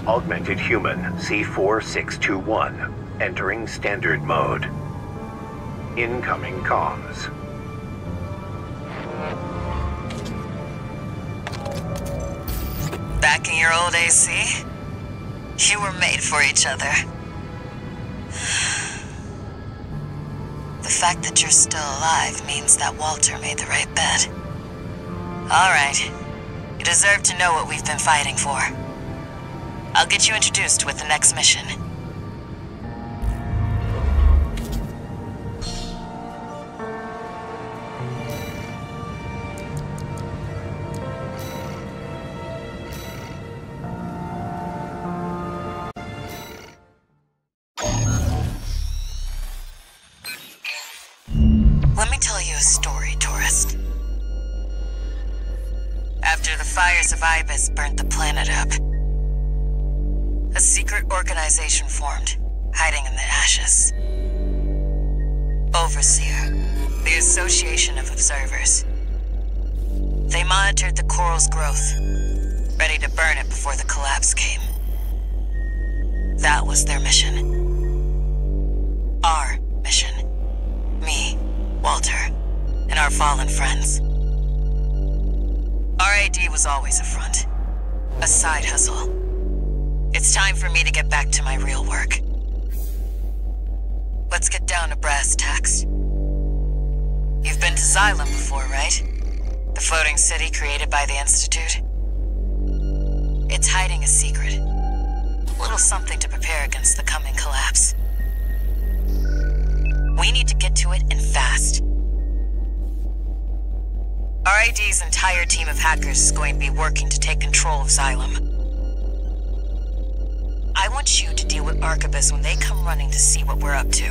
Augmented Human C4621, entering standard mode. Incoming comms. Back in your old AC? You were made for each other. The fact that you're still alive means that Walter made the right bet. All right. You deserve to know what we've been fighting for. I'll get you introduced with the next mission. Let me tell you a story, tourist. After the fires of Ibis burnt the planet up, a secret organization formed, hiding in the ashes. Overseer, the Association of Observers. They monitored the coral's growth, ready to burn it before the collapse came. That was their mission. Our mission. Me, Walter, and our fallen friends. RAD was always a front, a side hustle. It's time for me to get back to my real work. Let's get down to brass tacks. You've been to Xylem before, right? The floating city created by the Institute? It's hiding a secret. A little something to prepare against the coming collapse. We need to get to it, and fast. RID's entire team of hackers is going to be working to take control of Xylem. I want you to deal with Arquebus when they come running to see what we're up to.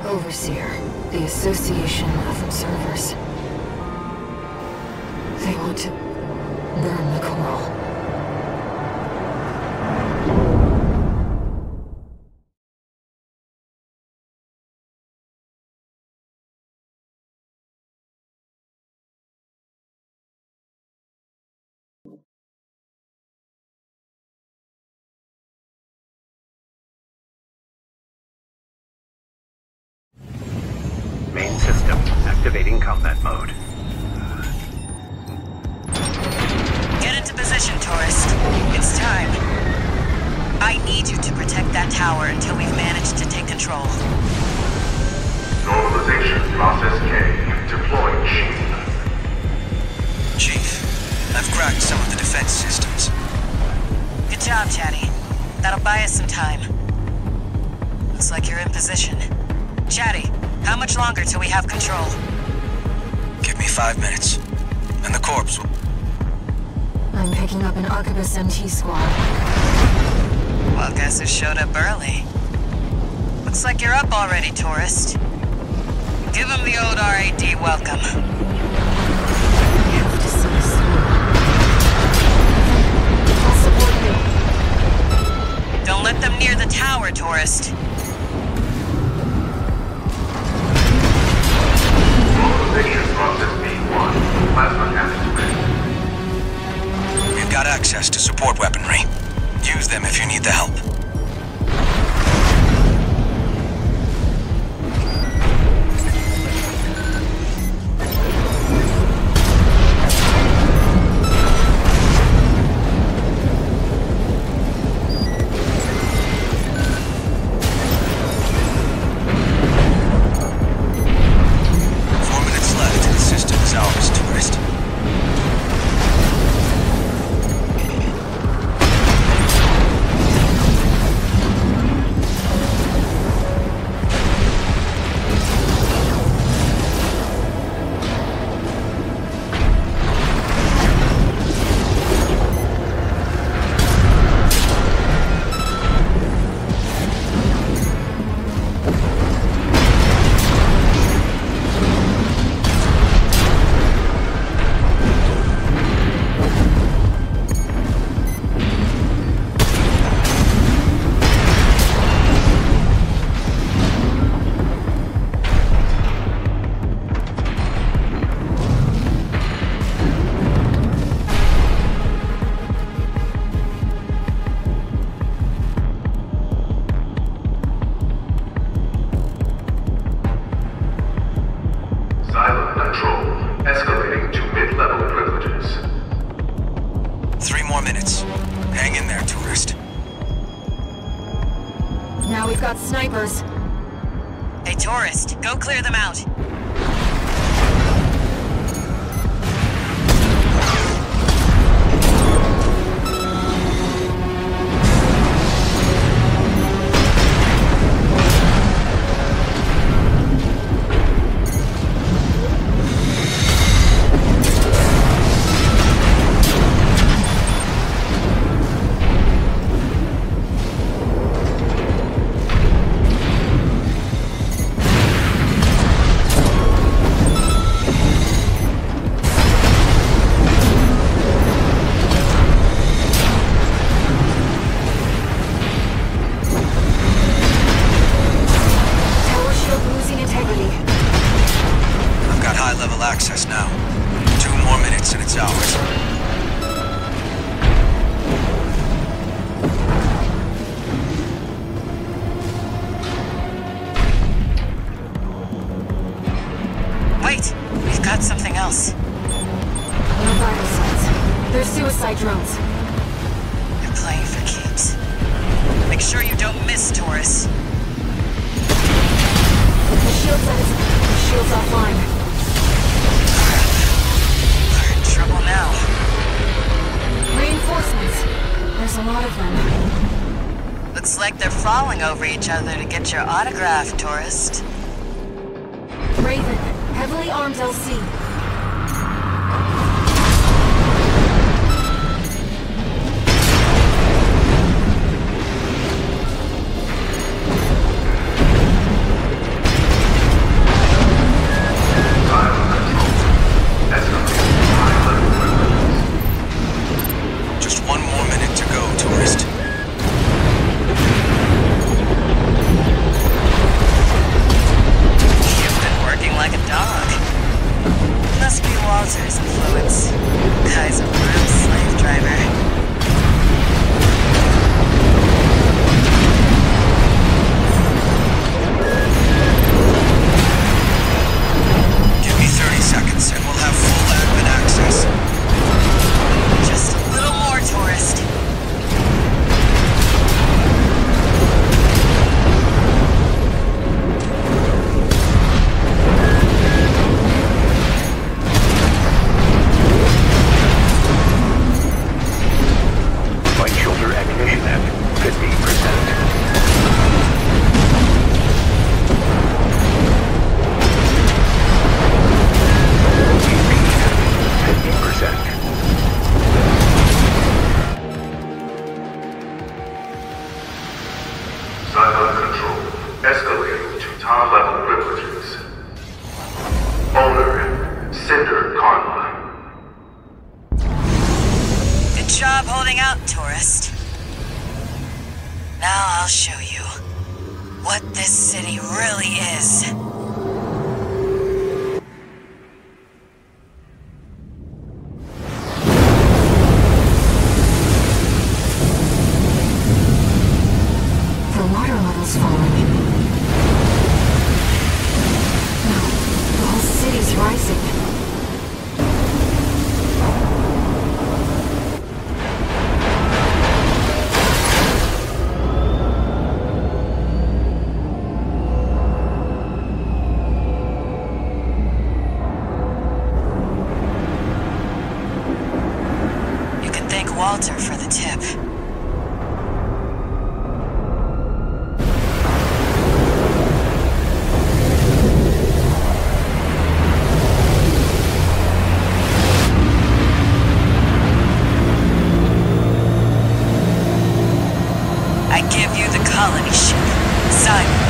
Overseer, the Association of Observers. They want to burn the coral. Main system activating combat mode. Get into position, tourist. It's time. I need you to protect that tower until we've managed to take control. Normalization process K. Deploying shield. Chief, I've cracked some of the defense systems. Good job, Chatty. That'll buy us some time. Looks like you're in position. Chatty, how much longer till we have control? Give me 5 minutes, and the corpse will... I'm picking up an Arquebus MT squad. Well, guess who showed up early? Looks like you're up already, tourist. Give him the old RAD welcome. I'll support you. Don't let them near the tower, tourist. Normalization process B1. Plasma cannon ready. We've got access to support weaponry. Use them if you need the help. snipers. Hey, tourist, go clear them out. Access now. 2 more minutes and it's ours. Wait, we've got something else. No vital signs. They're suicide drones. They're playing for keeps. Make sure you don't miss, tourists. The shield's offline. Trouble now. Reinforcements. There's a lot of them. Looks like they're falling over each other to get your autograph, tourist. Raven, heavily armed LC. job holding out, tourist. Now I'll show you what this city really is. The water level's falling. No, the whole city's rising. Walter for the tip. I give you the colony ship, Simon.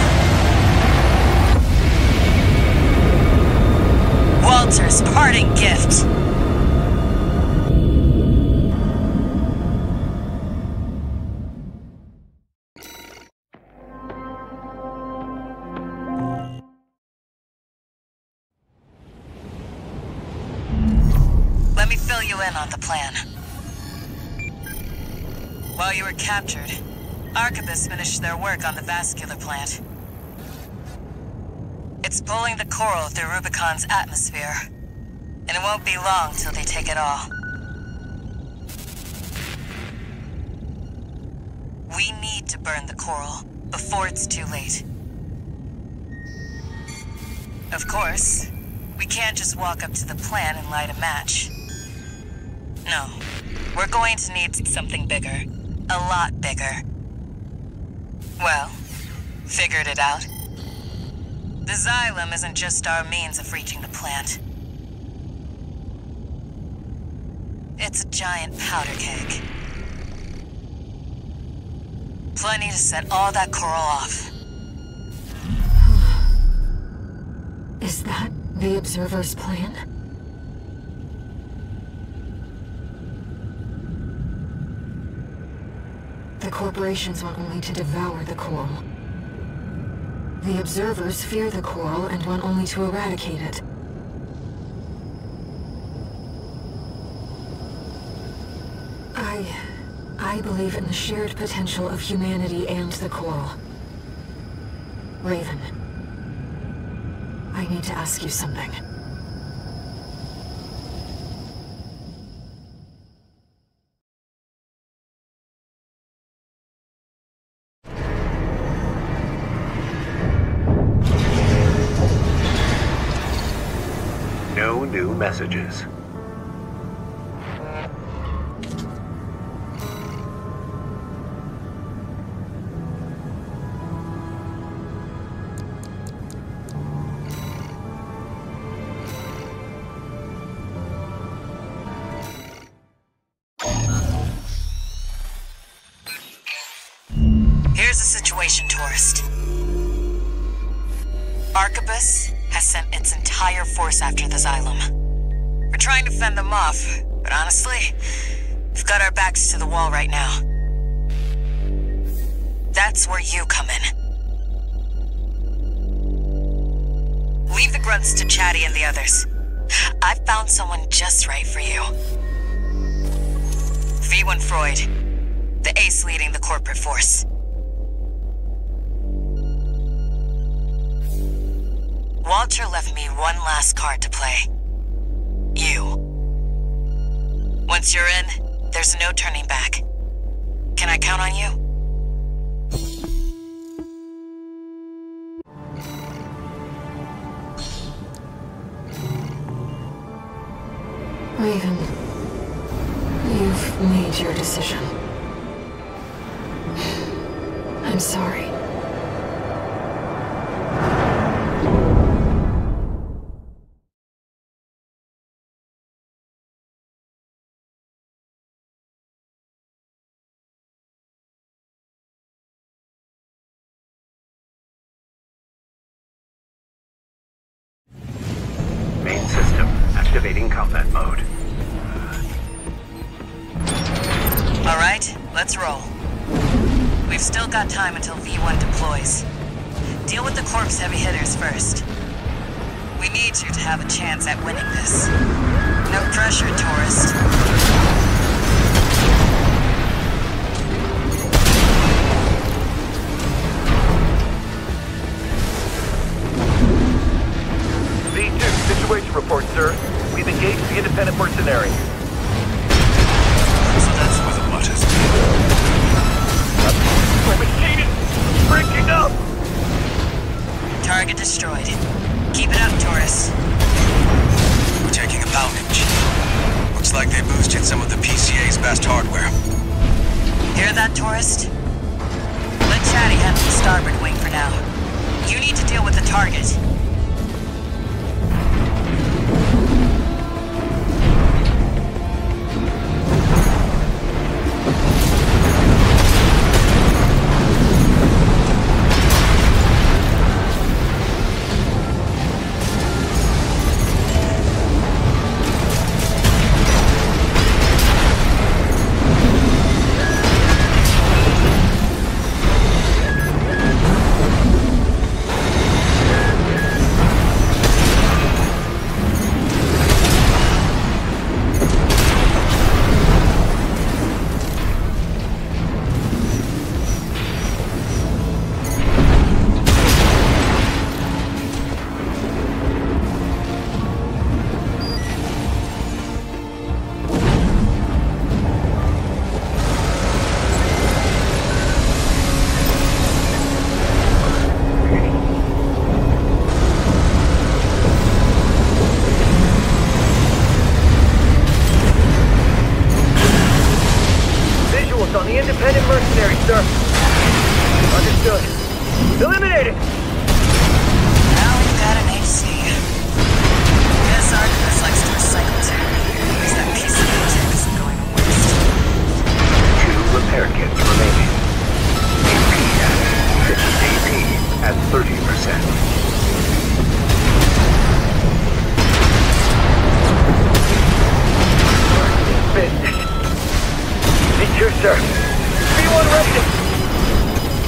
Walter's parting gift. Let me fill you in on the plan. While you were captured, Arquebus finished their work on the vascular plant. It's pulling the coral through Rubicon's atmosphere, and it won't be long till they take it all. We need to burn the coral before it's too late. Of course, we can't just walk up to the plant and light a match. No, we're going to need something bigger. A lot bigger. Well, figured it out. The xylem isn't just our means of reaching the plant. It's a giant powder keg. Plenty to set all that coral off. Is that the Observer's plan? The corporations want only to devour the coral. The Observers fear the coral and want only to eradicate it. I believe in the shared potential of humanity and the coral. Raven, I need to ask you something. No new messages. Here's the situation, tourist. Arquebus has sent its entire force after the xylem. We're trying to fend them off, but honestly, we've got our backs to the wall right now. That's where you come in. Leave the grunts to Chatty and the others. I've found someone just right for you. V1 Freud, the ace leading the corporate force. Walter left me one last card to play. You. Once you're in, there's no turning back. Can I count on you? Raven, you've made your decision. I'm sorry. Main system activating combat mode. All right, let's roll. We've still got time until V1 deploys. Deal with the Corp's heavy hitters first. We need you to have a chance at winning this. No pressure, tourist. V2, situation report, sir. We've engaged the independent mercenary. So that's where the butt has been. My machine is breaking up! Target destroyed. Keep it up, tourist. We're taking a poundage. Looks like they boosted some of the PCA's best hardware. Hear that, tourist? Let Chatty handle the starboard wing for now. You need to deal with the target.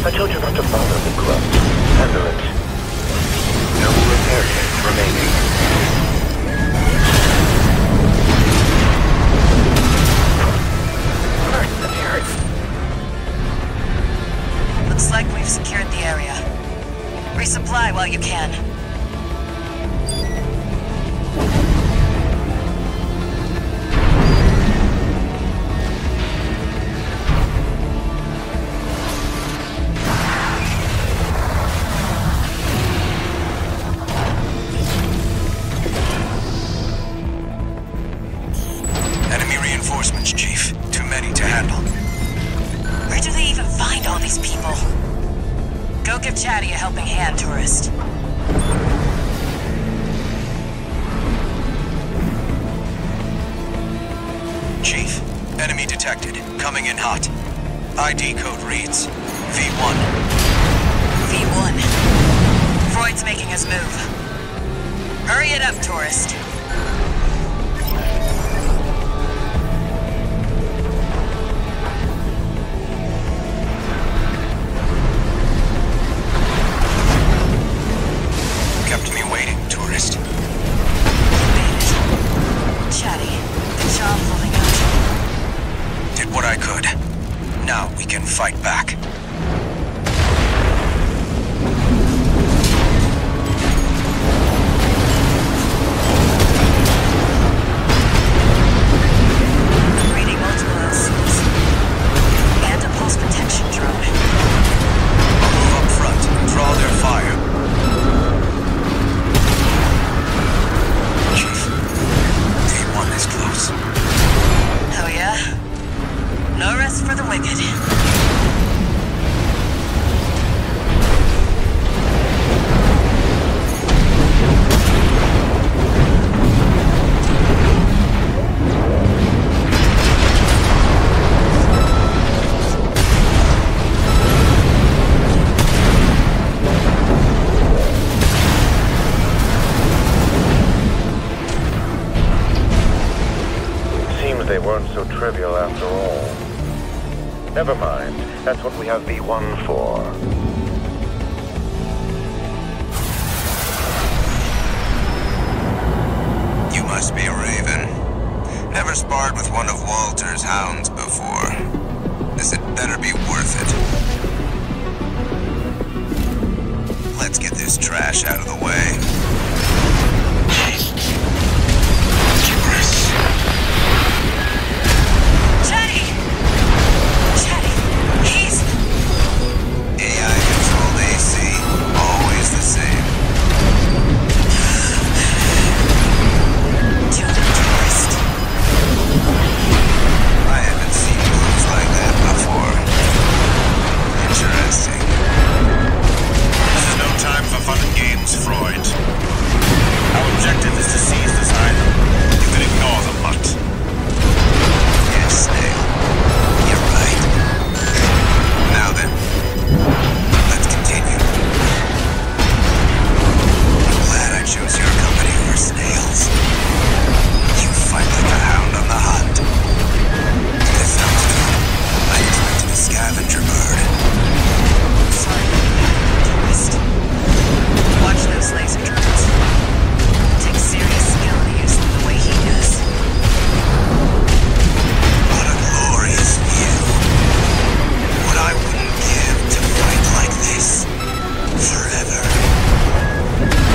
I told you not to bother the grunt. Handle it. No repair kits remaining. Mercenaries! Looks like we've secured the area. Resupply while you can. Enemy reinforcements, Chief. Too many to handle. Where do they even find all these people? Go give Chatty a helping hand, tourist. Chief, enemy detected. Coming in hot. ID code reads V1. V1. Freud's making his move. Hurry it up, tourist. Kept me waiting, tourist. Chatty, good job holding out. Did what I could. Now we can fight back. Reading multiple LCs. And a pulse protection drone. I'll move up front, draw their fire. Chief, D1 is close. Oh yeah? No rest for the wicked. Seems they weren't so trivial after all. Never mind. That's what we have V1 for. You must be a Raven. Never sparred with one of Walter's hounds before. This had better be worth it. Let's get this trash out of the way. Chatty! Chatty, he's... AI-controlled AC, always the same. To the tourist. I haven't seen moves like that before. Interesting. This is no time for fun and games, Freud. Our objective is to seize this island. You can ignore the mutt. Yes, Snail. You're right. Now then, let's continue. I'm glad I chose your company over Snail's. You fight like a hound on the hunt. This sounds good. I expected a scavenger bird. Sorry, tourist. Watch those laser drones. Takes serious skill to use them the way he does. What a glorious view. What I wouldn't give to fight like this. Forever.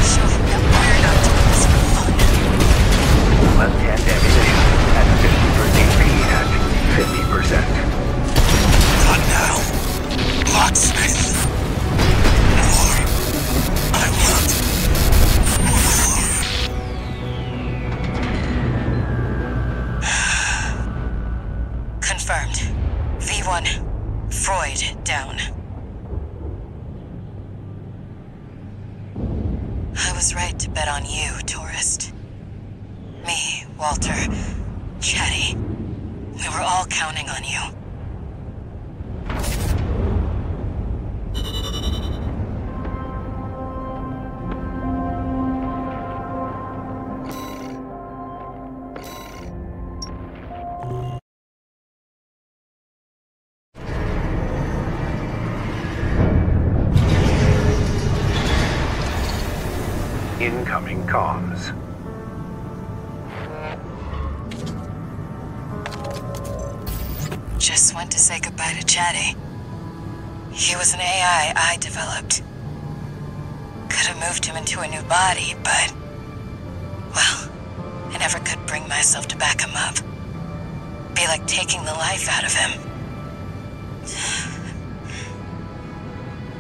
Show him that we're not doing this for fun. Left-hand ammunition at 50% HP at 50%. Not now. Locksmith. More. I want more. Confirmed. V1. Freud down. I was right to bet on you, tourist. Me, Walter, Chatty. We were all counting on you. Incoming comms. Just went to say goodbye to Chatty. He was an AI I developed. Could have moved him into a new body, but... well, I never could bring myself to back him up. Be like taking the life out of him.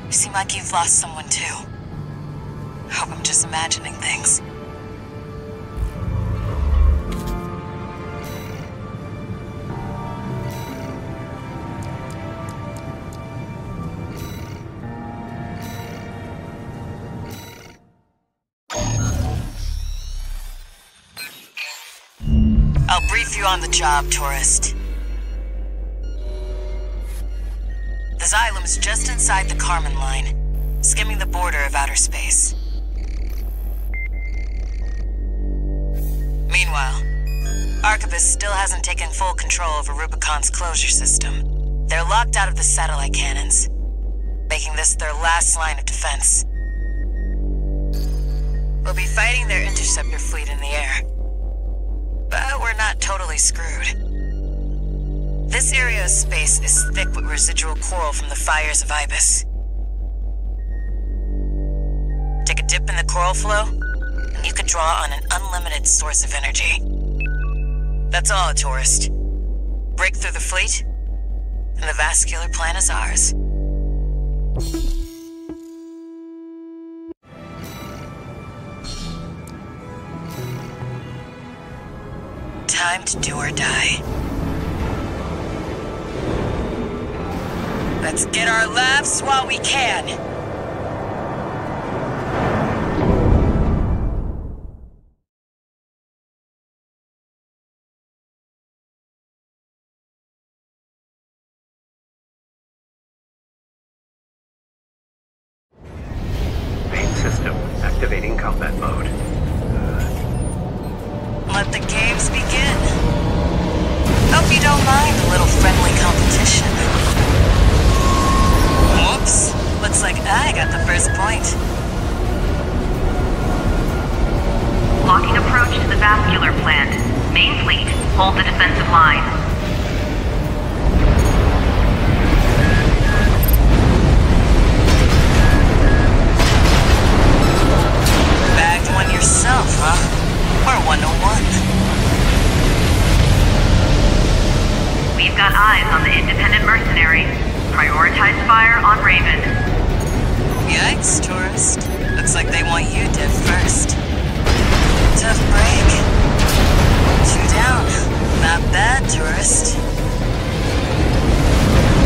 You seem like you've lost someone too. Hope I'm just imagining things. I'll brief you on the job, tourist. The Xylem's just inside the Karman line, skimming the border of outer space. Meanwhile, Arquebus still hasn't taken full control over Rubicon's closure system. They're locked out of the satellite cannons, making this their last line of defense. We'll be fighting their interceptor fleet in the air. But we're not totally screwed. This area of space is thick with residual coral from the fires of Ibis. Take a dip in the coral flow, and you could draw on an unlimited source of energy. That's all, tourist. Break through the fleet, and the vascular plan is ours. Time to do or die. Let's get our laughs while we can. Main system activating combat mode. Let the games begin. Hope you don't mind a little friendly competition. Whoops. Looks like I got the first point. Locking approach to the vascular plant. Main fleet, hold the defensive line. Bagged one yourself, huh? Or 101. We've got eyes on the independent mercenary. Prioritize fire on Raven. Yikes, tourist. Looks like they want you dead first. Tough break. 2 down. Not bad, tourist.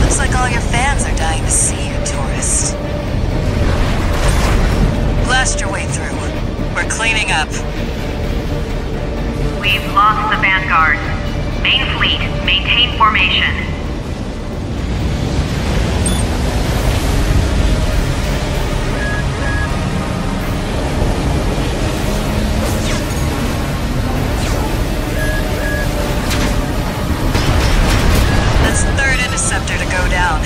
Looks like all your fans are dying to see you, tourist. Blast your way through. We're cleaning up. We've lost the Vanguard. Main fleet, maintain formation. That's third interceptor to go down.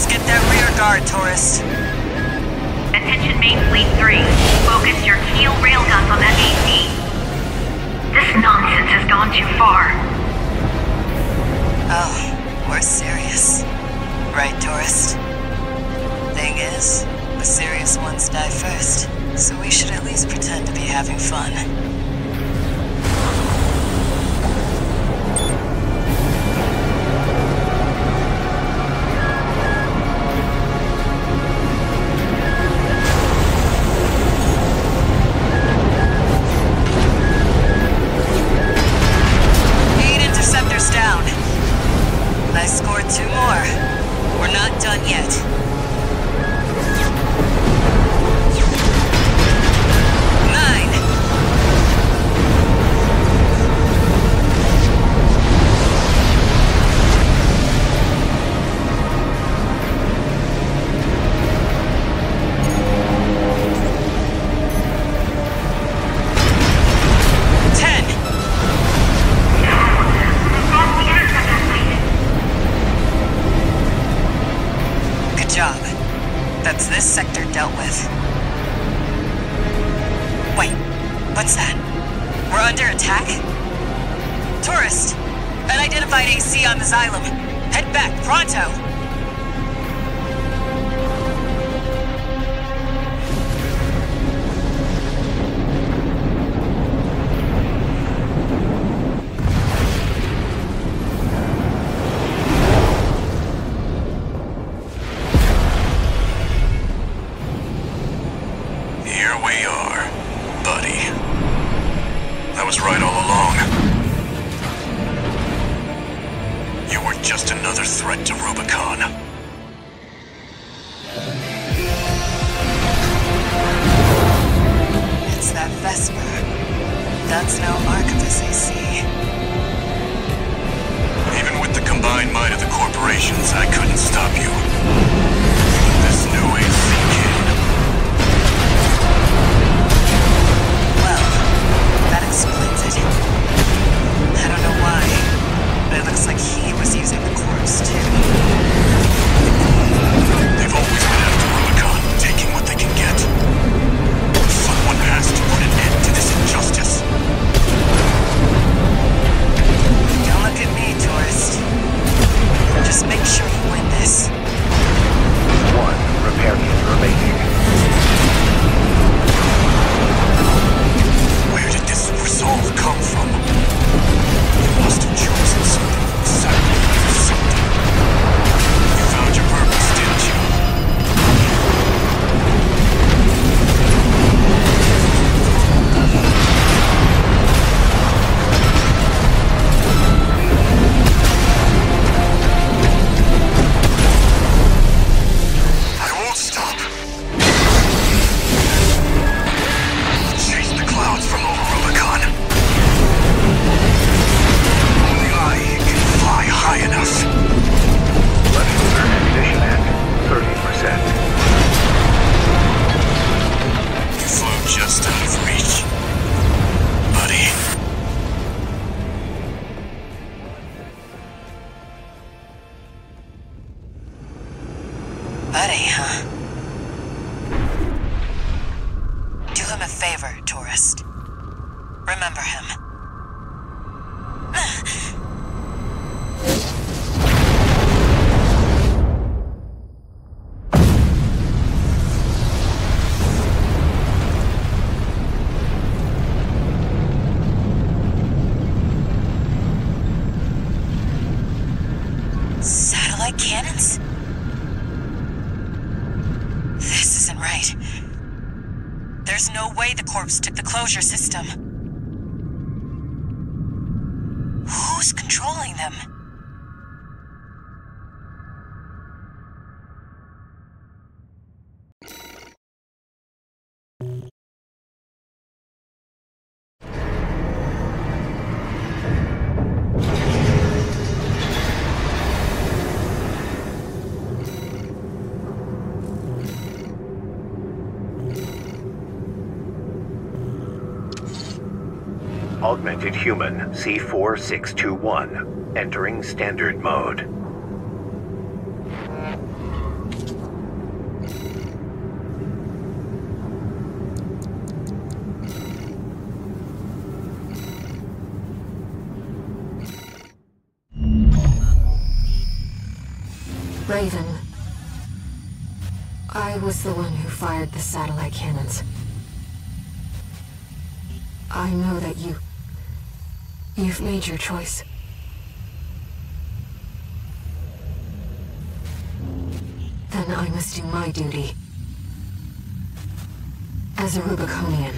Let's get that rear guard, tourist. Attention Main Fleet 3. Focus your keel railguns on that AC. This nonsense has gone too far. Oh, we're serious. Right, tourist? Thing is, the serious ones die first, so we should at least pretend to be having fun. I scored 2 more. We're not done yet. That's this sector dealt with. Wait, what's that? We're under attack? Tourist! Unidentified AC on the Xylem. Head back, pronto! Buddy, huh? Do him a favor, tourist. Remember him. Satellite cannons? This isn't right. There's no way the corpse took the closure system. Who's controlling them? Augmented Human C4621, entering standard mode. Raven, I was the one who fired the satellite cannons. I know that you've made your choice. Then I must do my duty as a Rubiconian.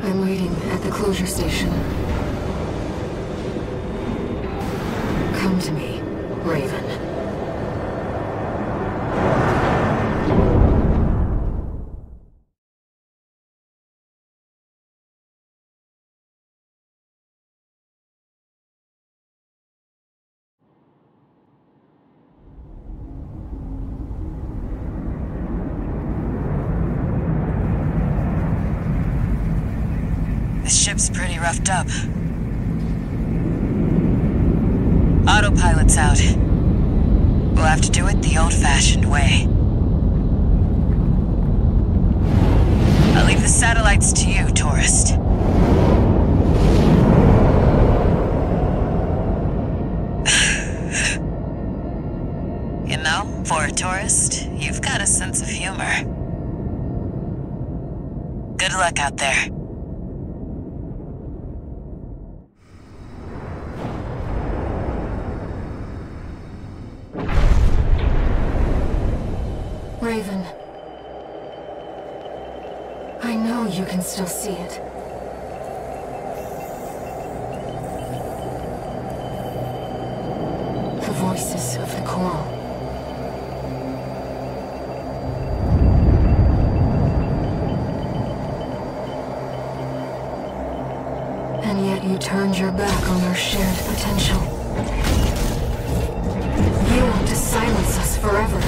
I'm waiting at the closure station. Come to me, Raven. This ship's pretty roughed up. Autopilot's out. We'll have to do it the old-fashioned way. I'll leave the satellites to you, tourist. You know, for a tourist, you've got a sense of humor. Good luck out there. Raven, I know you can still see it. The voices of the coral. And yet you turned your back on our shared potential. You want to silence us forever.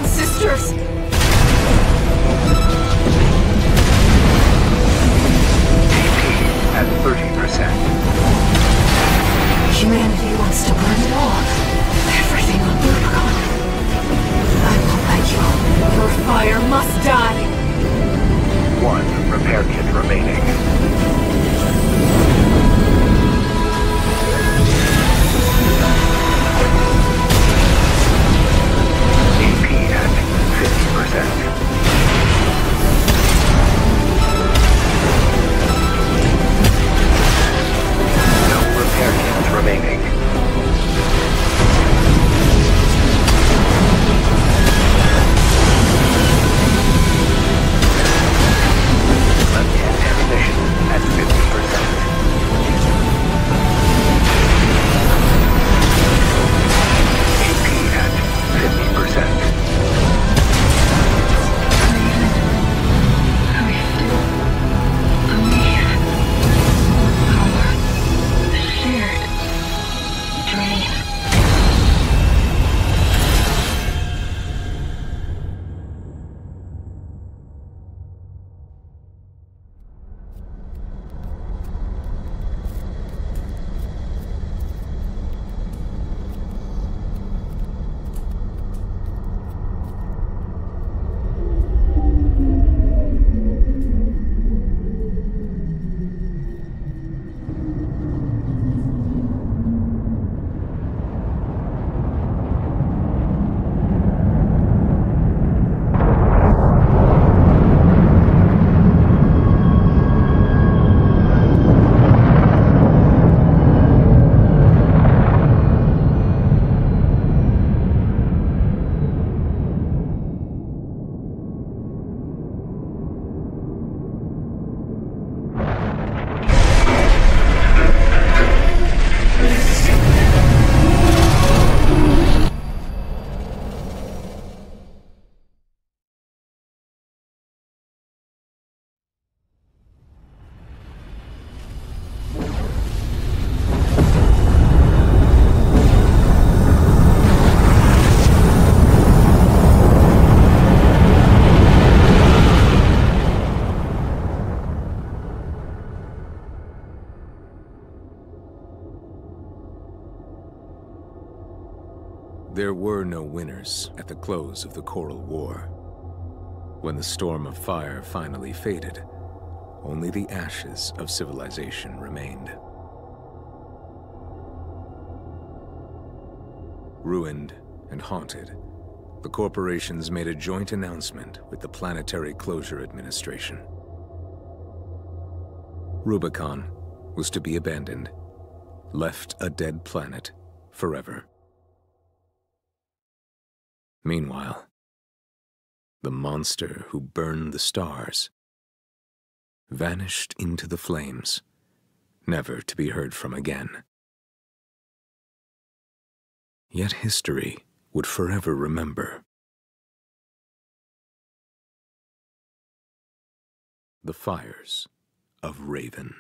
Sisters! There were no winners at the close of the Coral War. When the storm of fire finally faded, only the ashes of civilization remained. Ruined and haunted, the corporations made a joint announcement with the Planetary Closure Administration. Rubicon was to be abandoned, left a dead planet forever. Meanwhile, the monster who burned the stars vanished into the flames, never to be heard from again. Yet history would forever remember. The fires of Raven.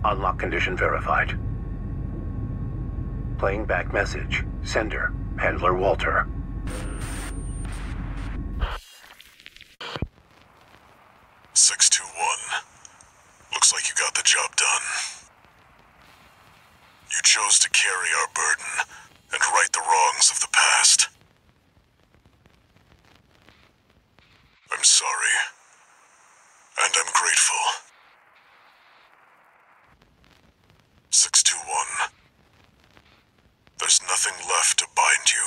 Unlock condition verified. Playing back message. Sender, Handler Walter. Looks like you got the job done. You chose to carry our burden and right the wrongs of the past. I'm sorry. And I'm grateful. 621. There's nothing left to bind you.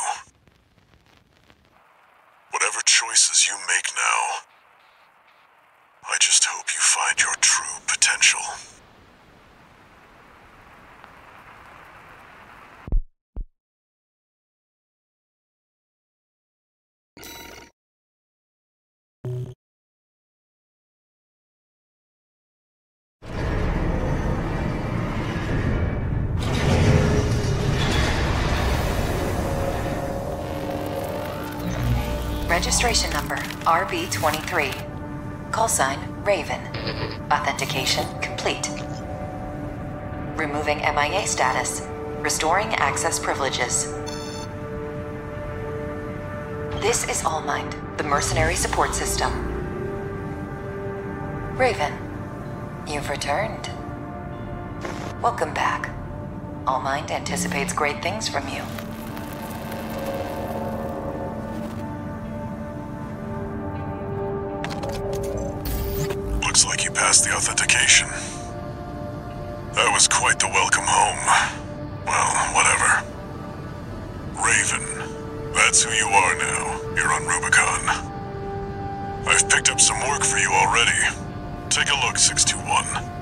Whatever choices you make now, I just hope you find your true potential. Registration number RB23. Call sign Raven. Authentication complete. Removing MIA status. Restoring access privileges. This is Allmind, the mercenary support system. Raven, you've returned. Welcome back. Allmind anticipates great things from you. Looks like you passed the authentication. That was quite the welcome home. Well, whatever. Raven, that's who you are now. You're on Rubicon. I've picked up some work for you already. Take a look, 621.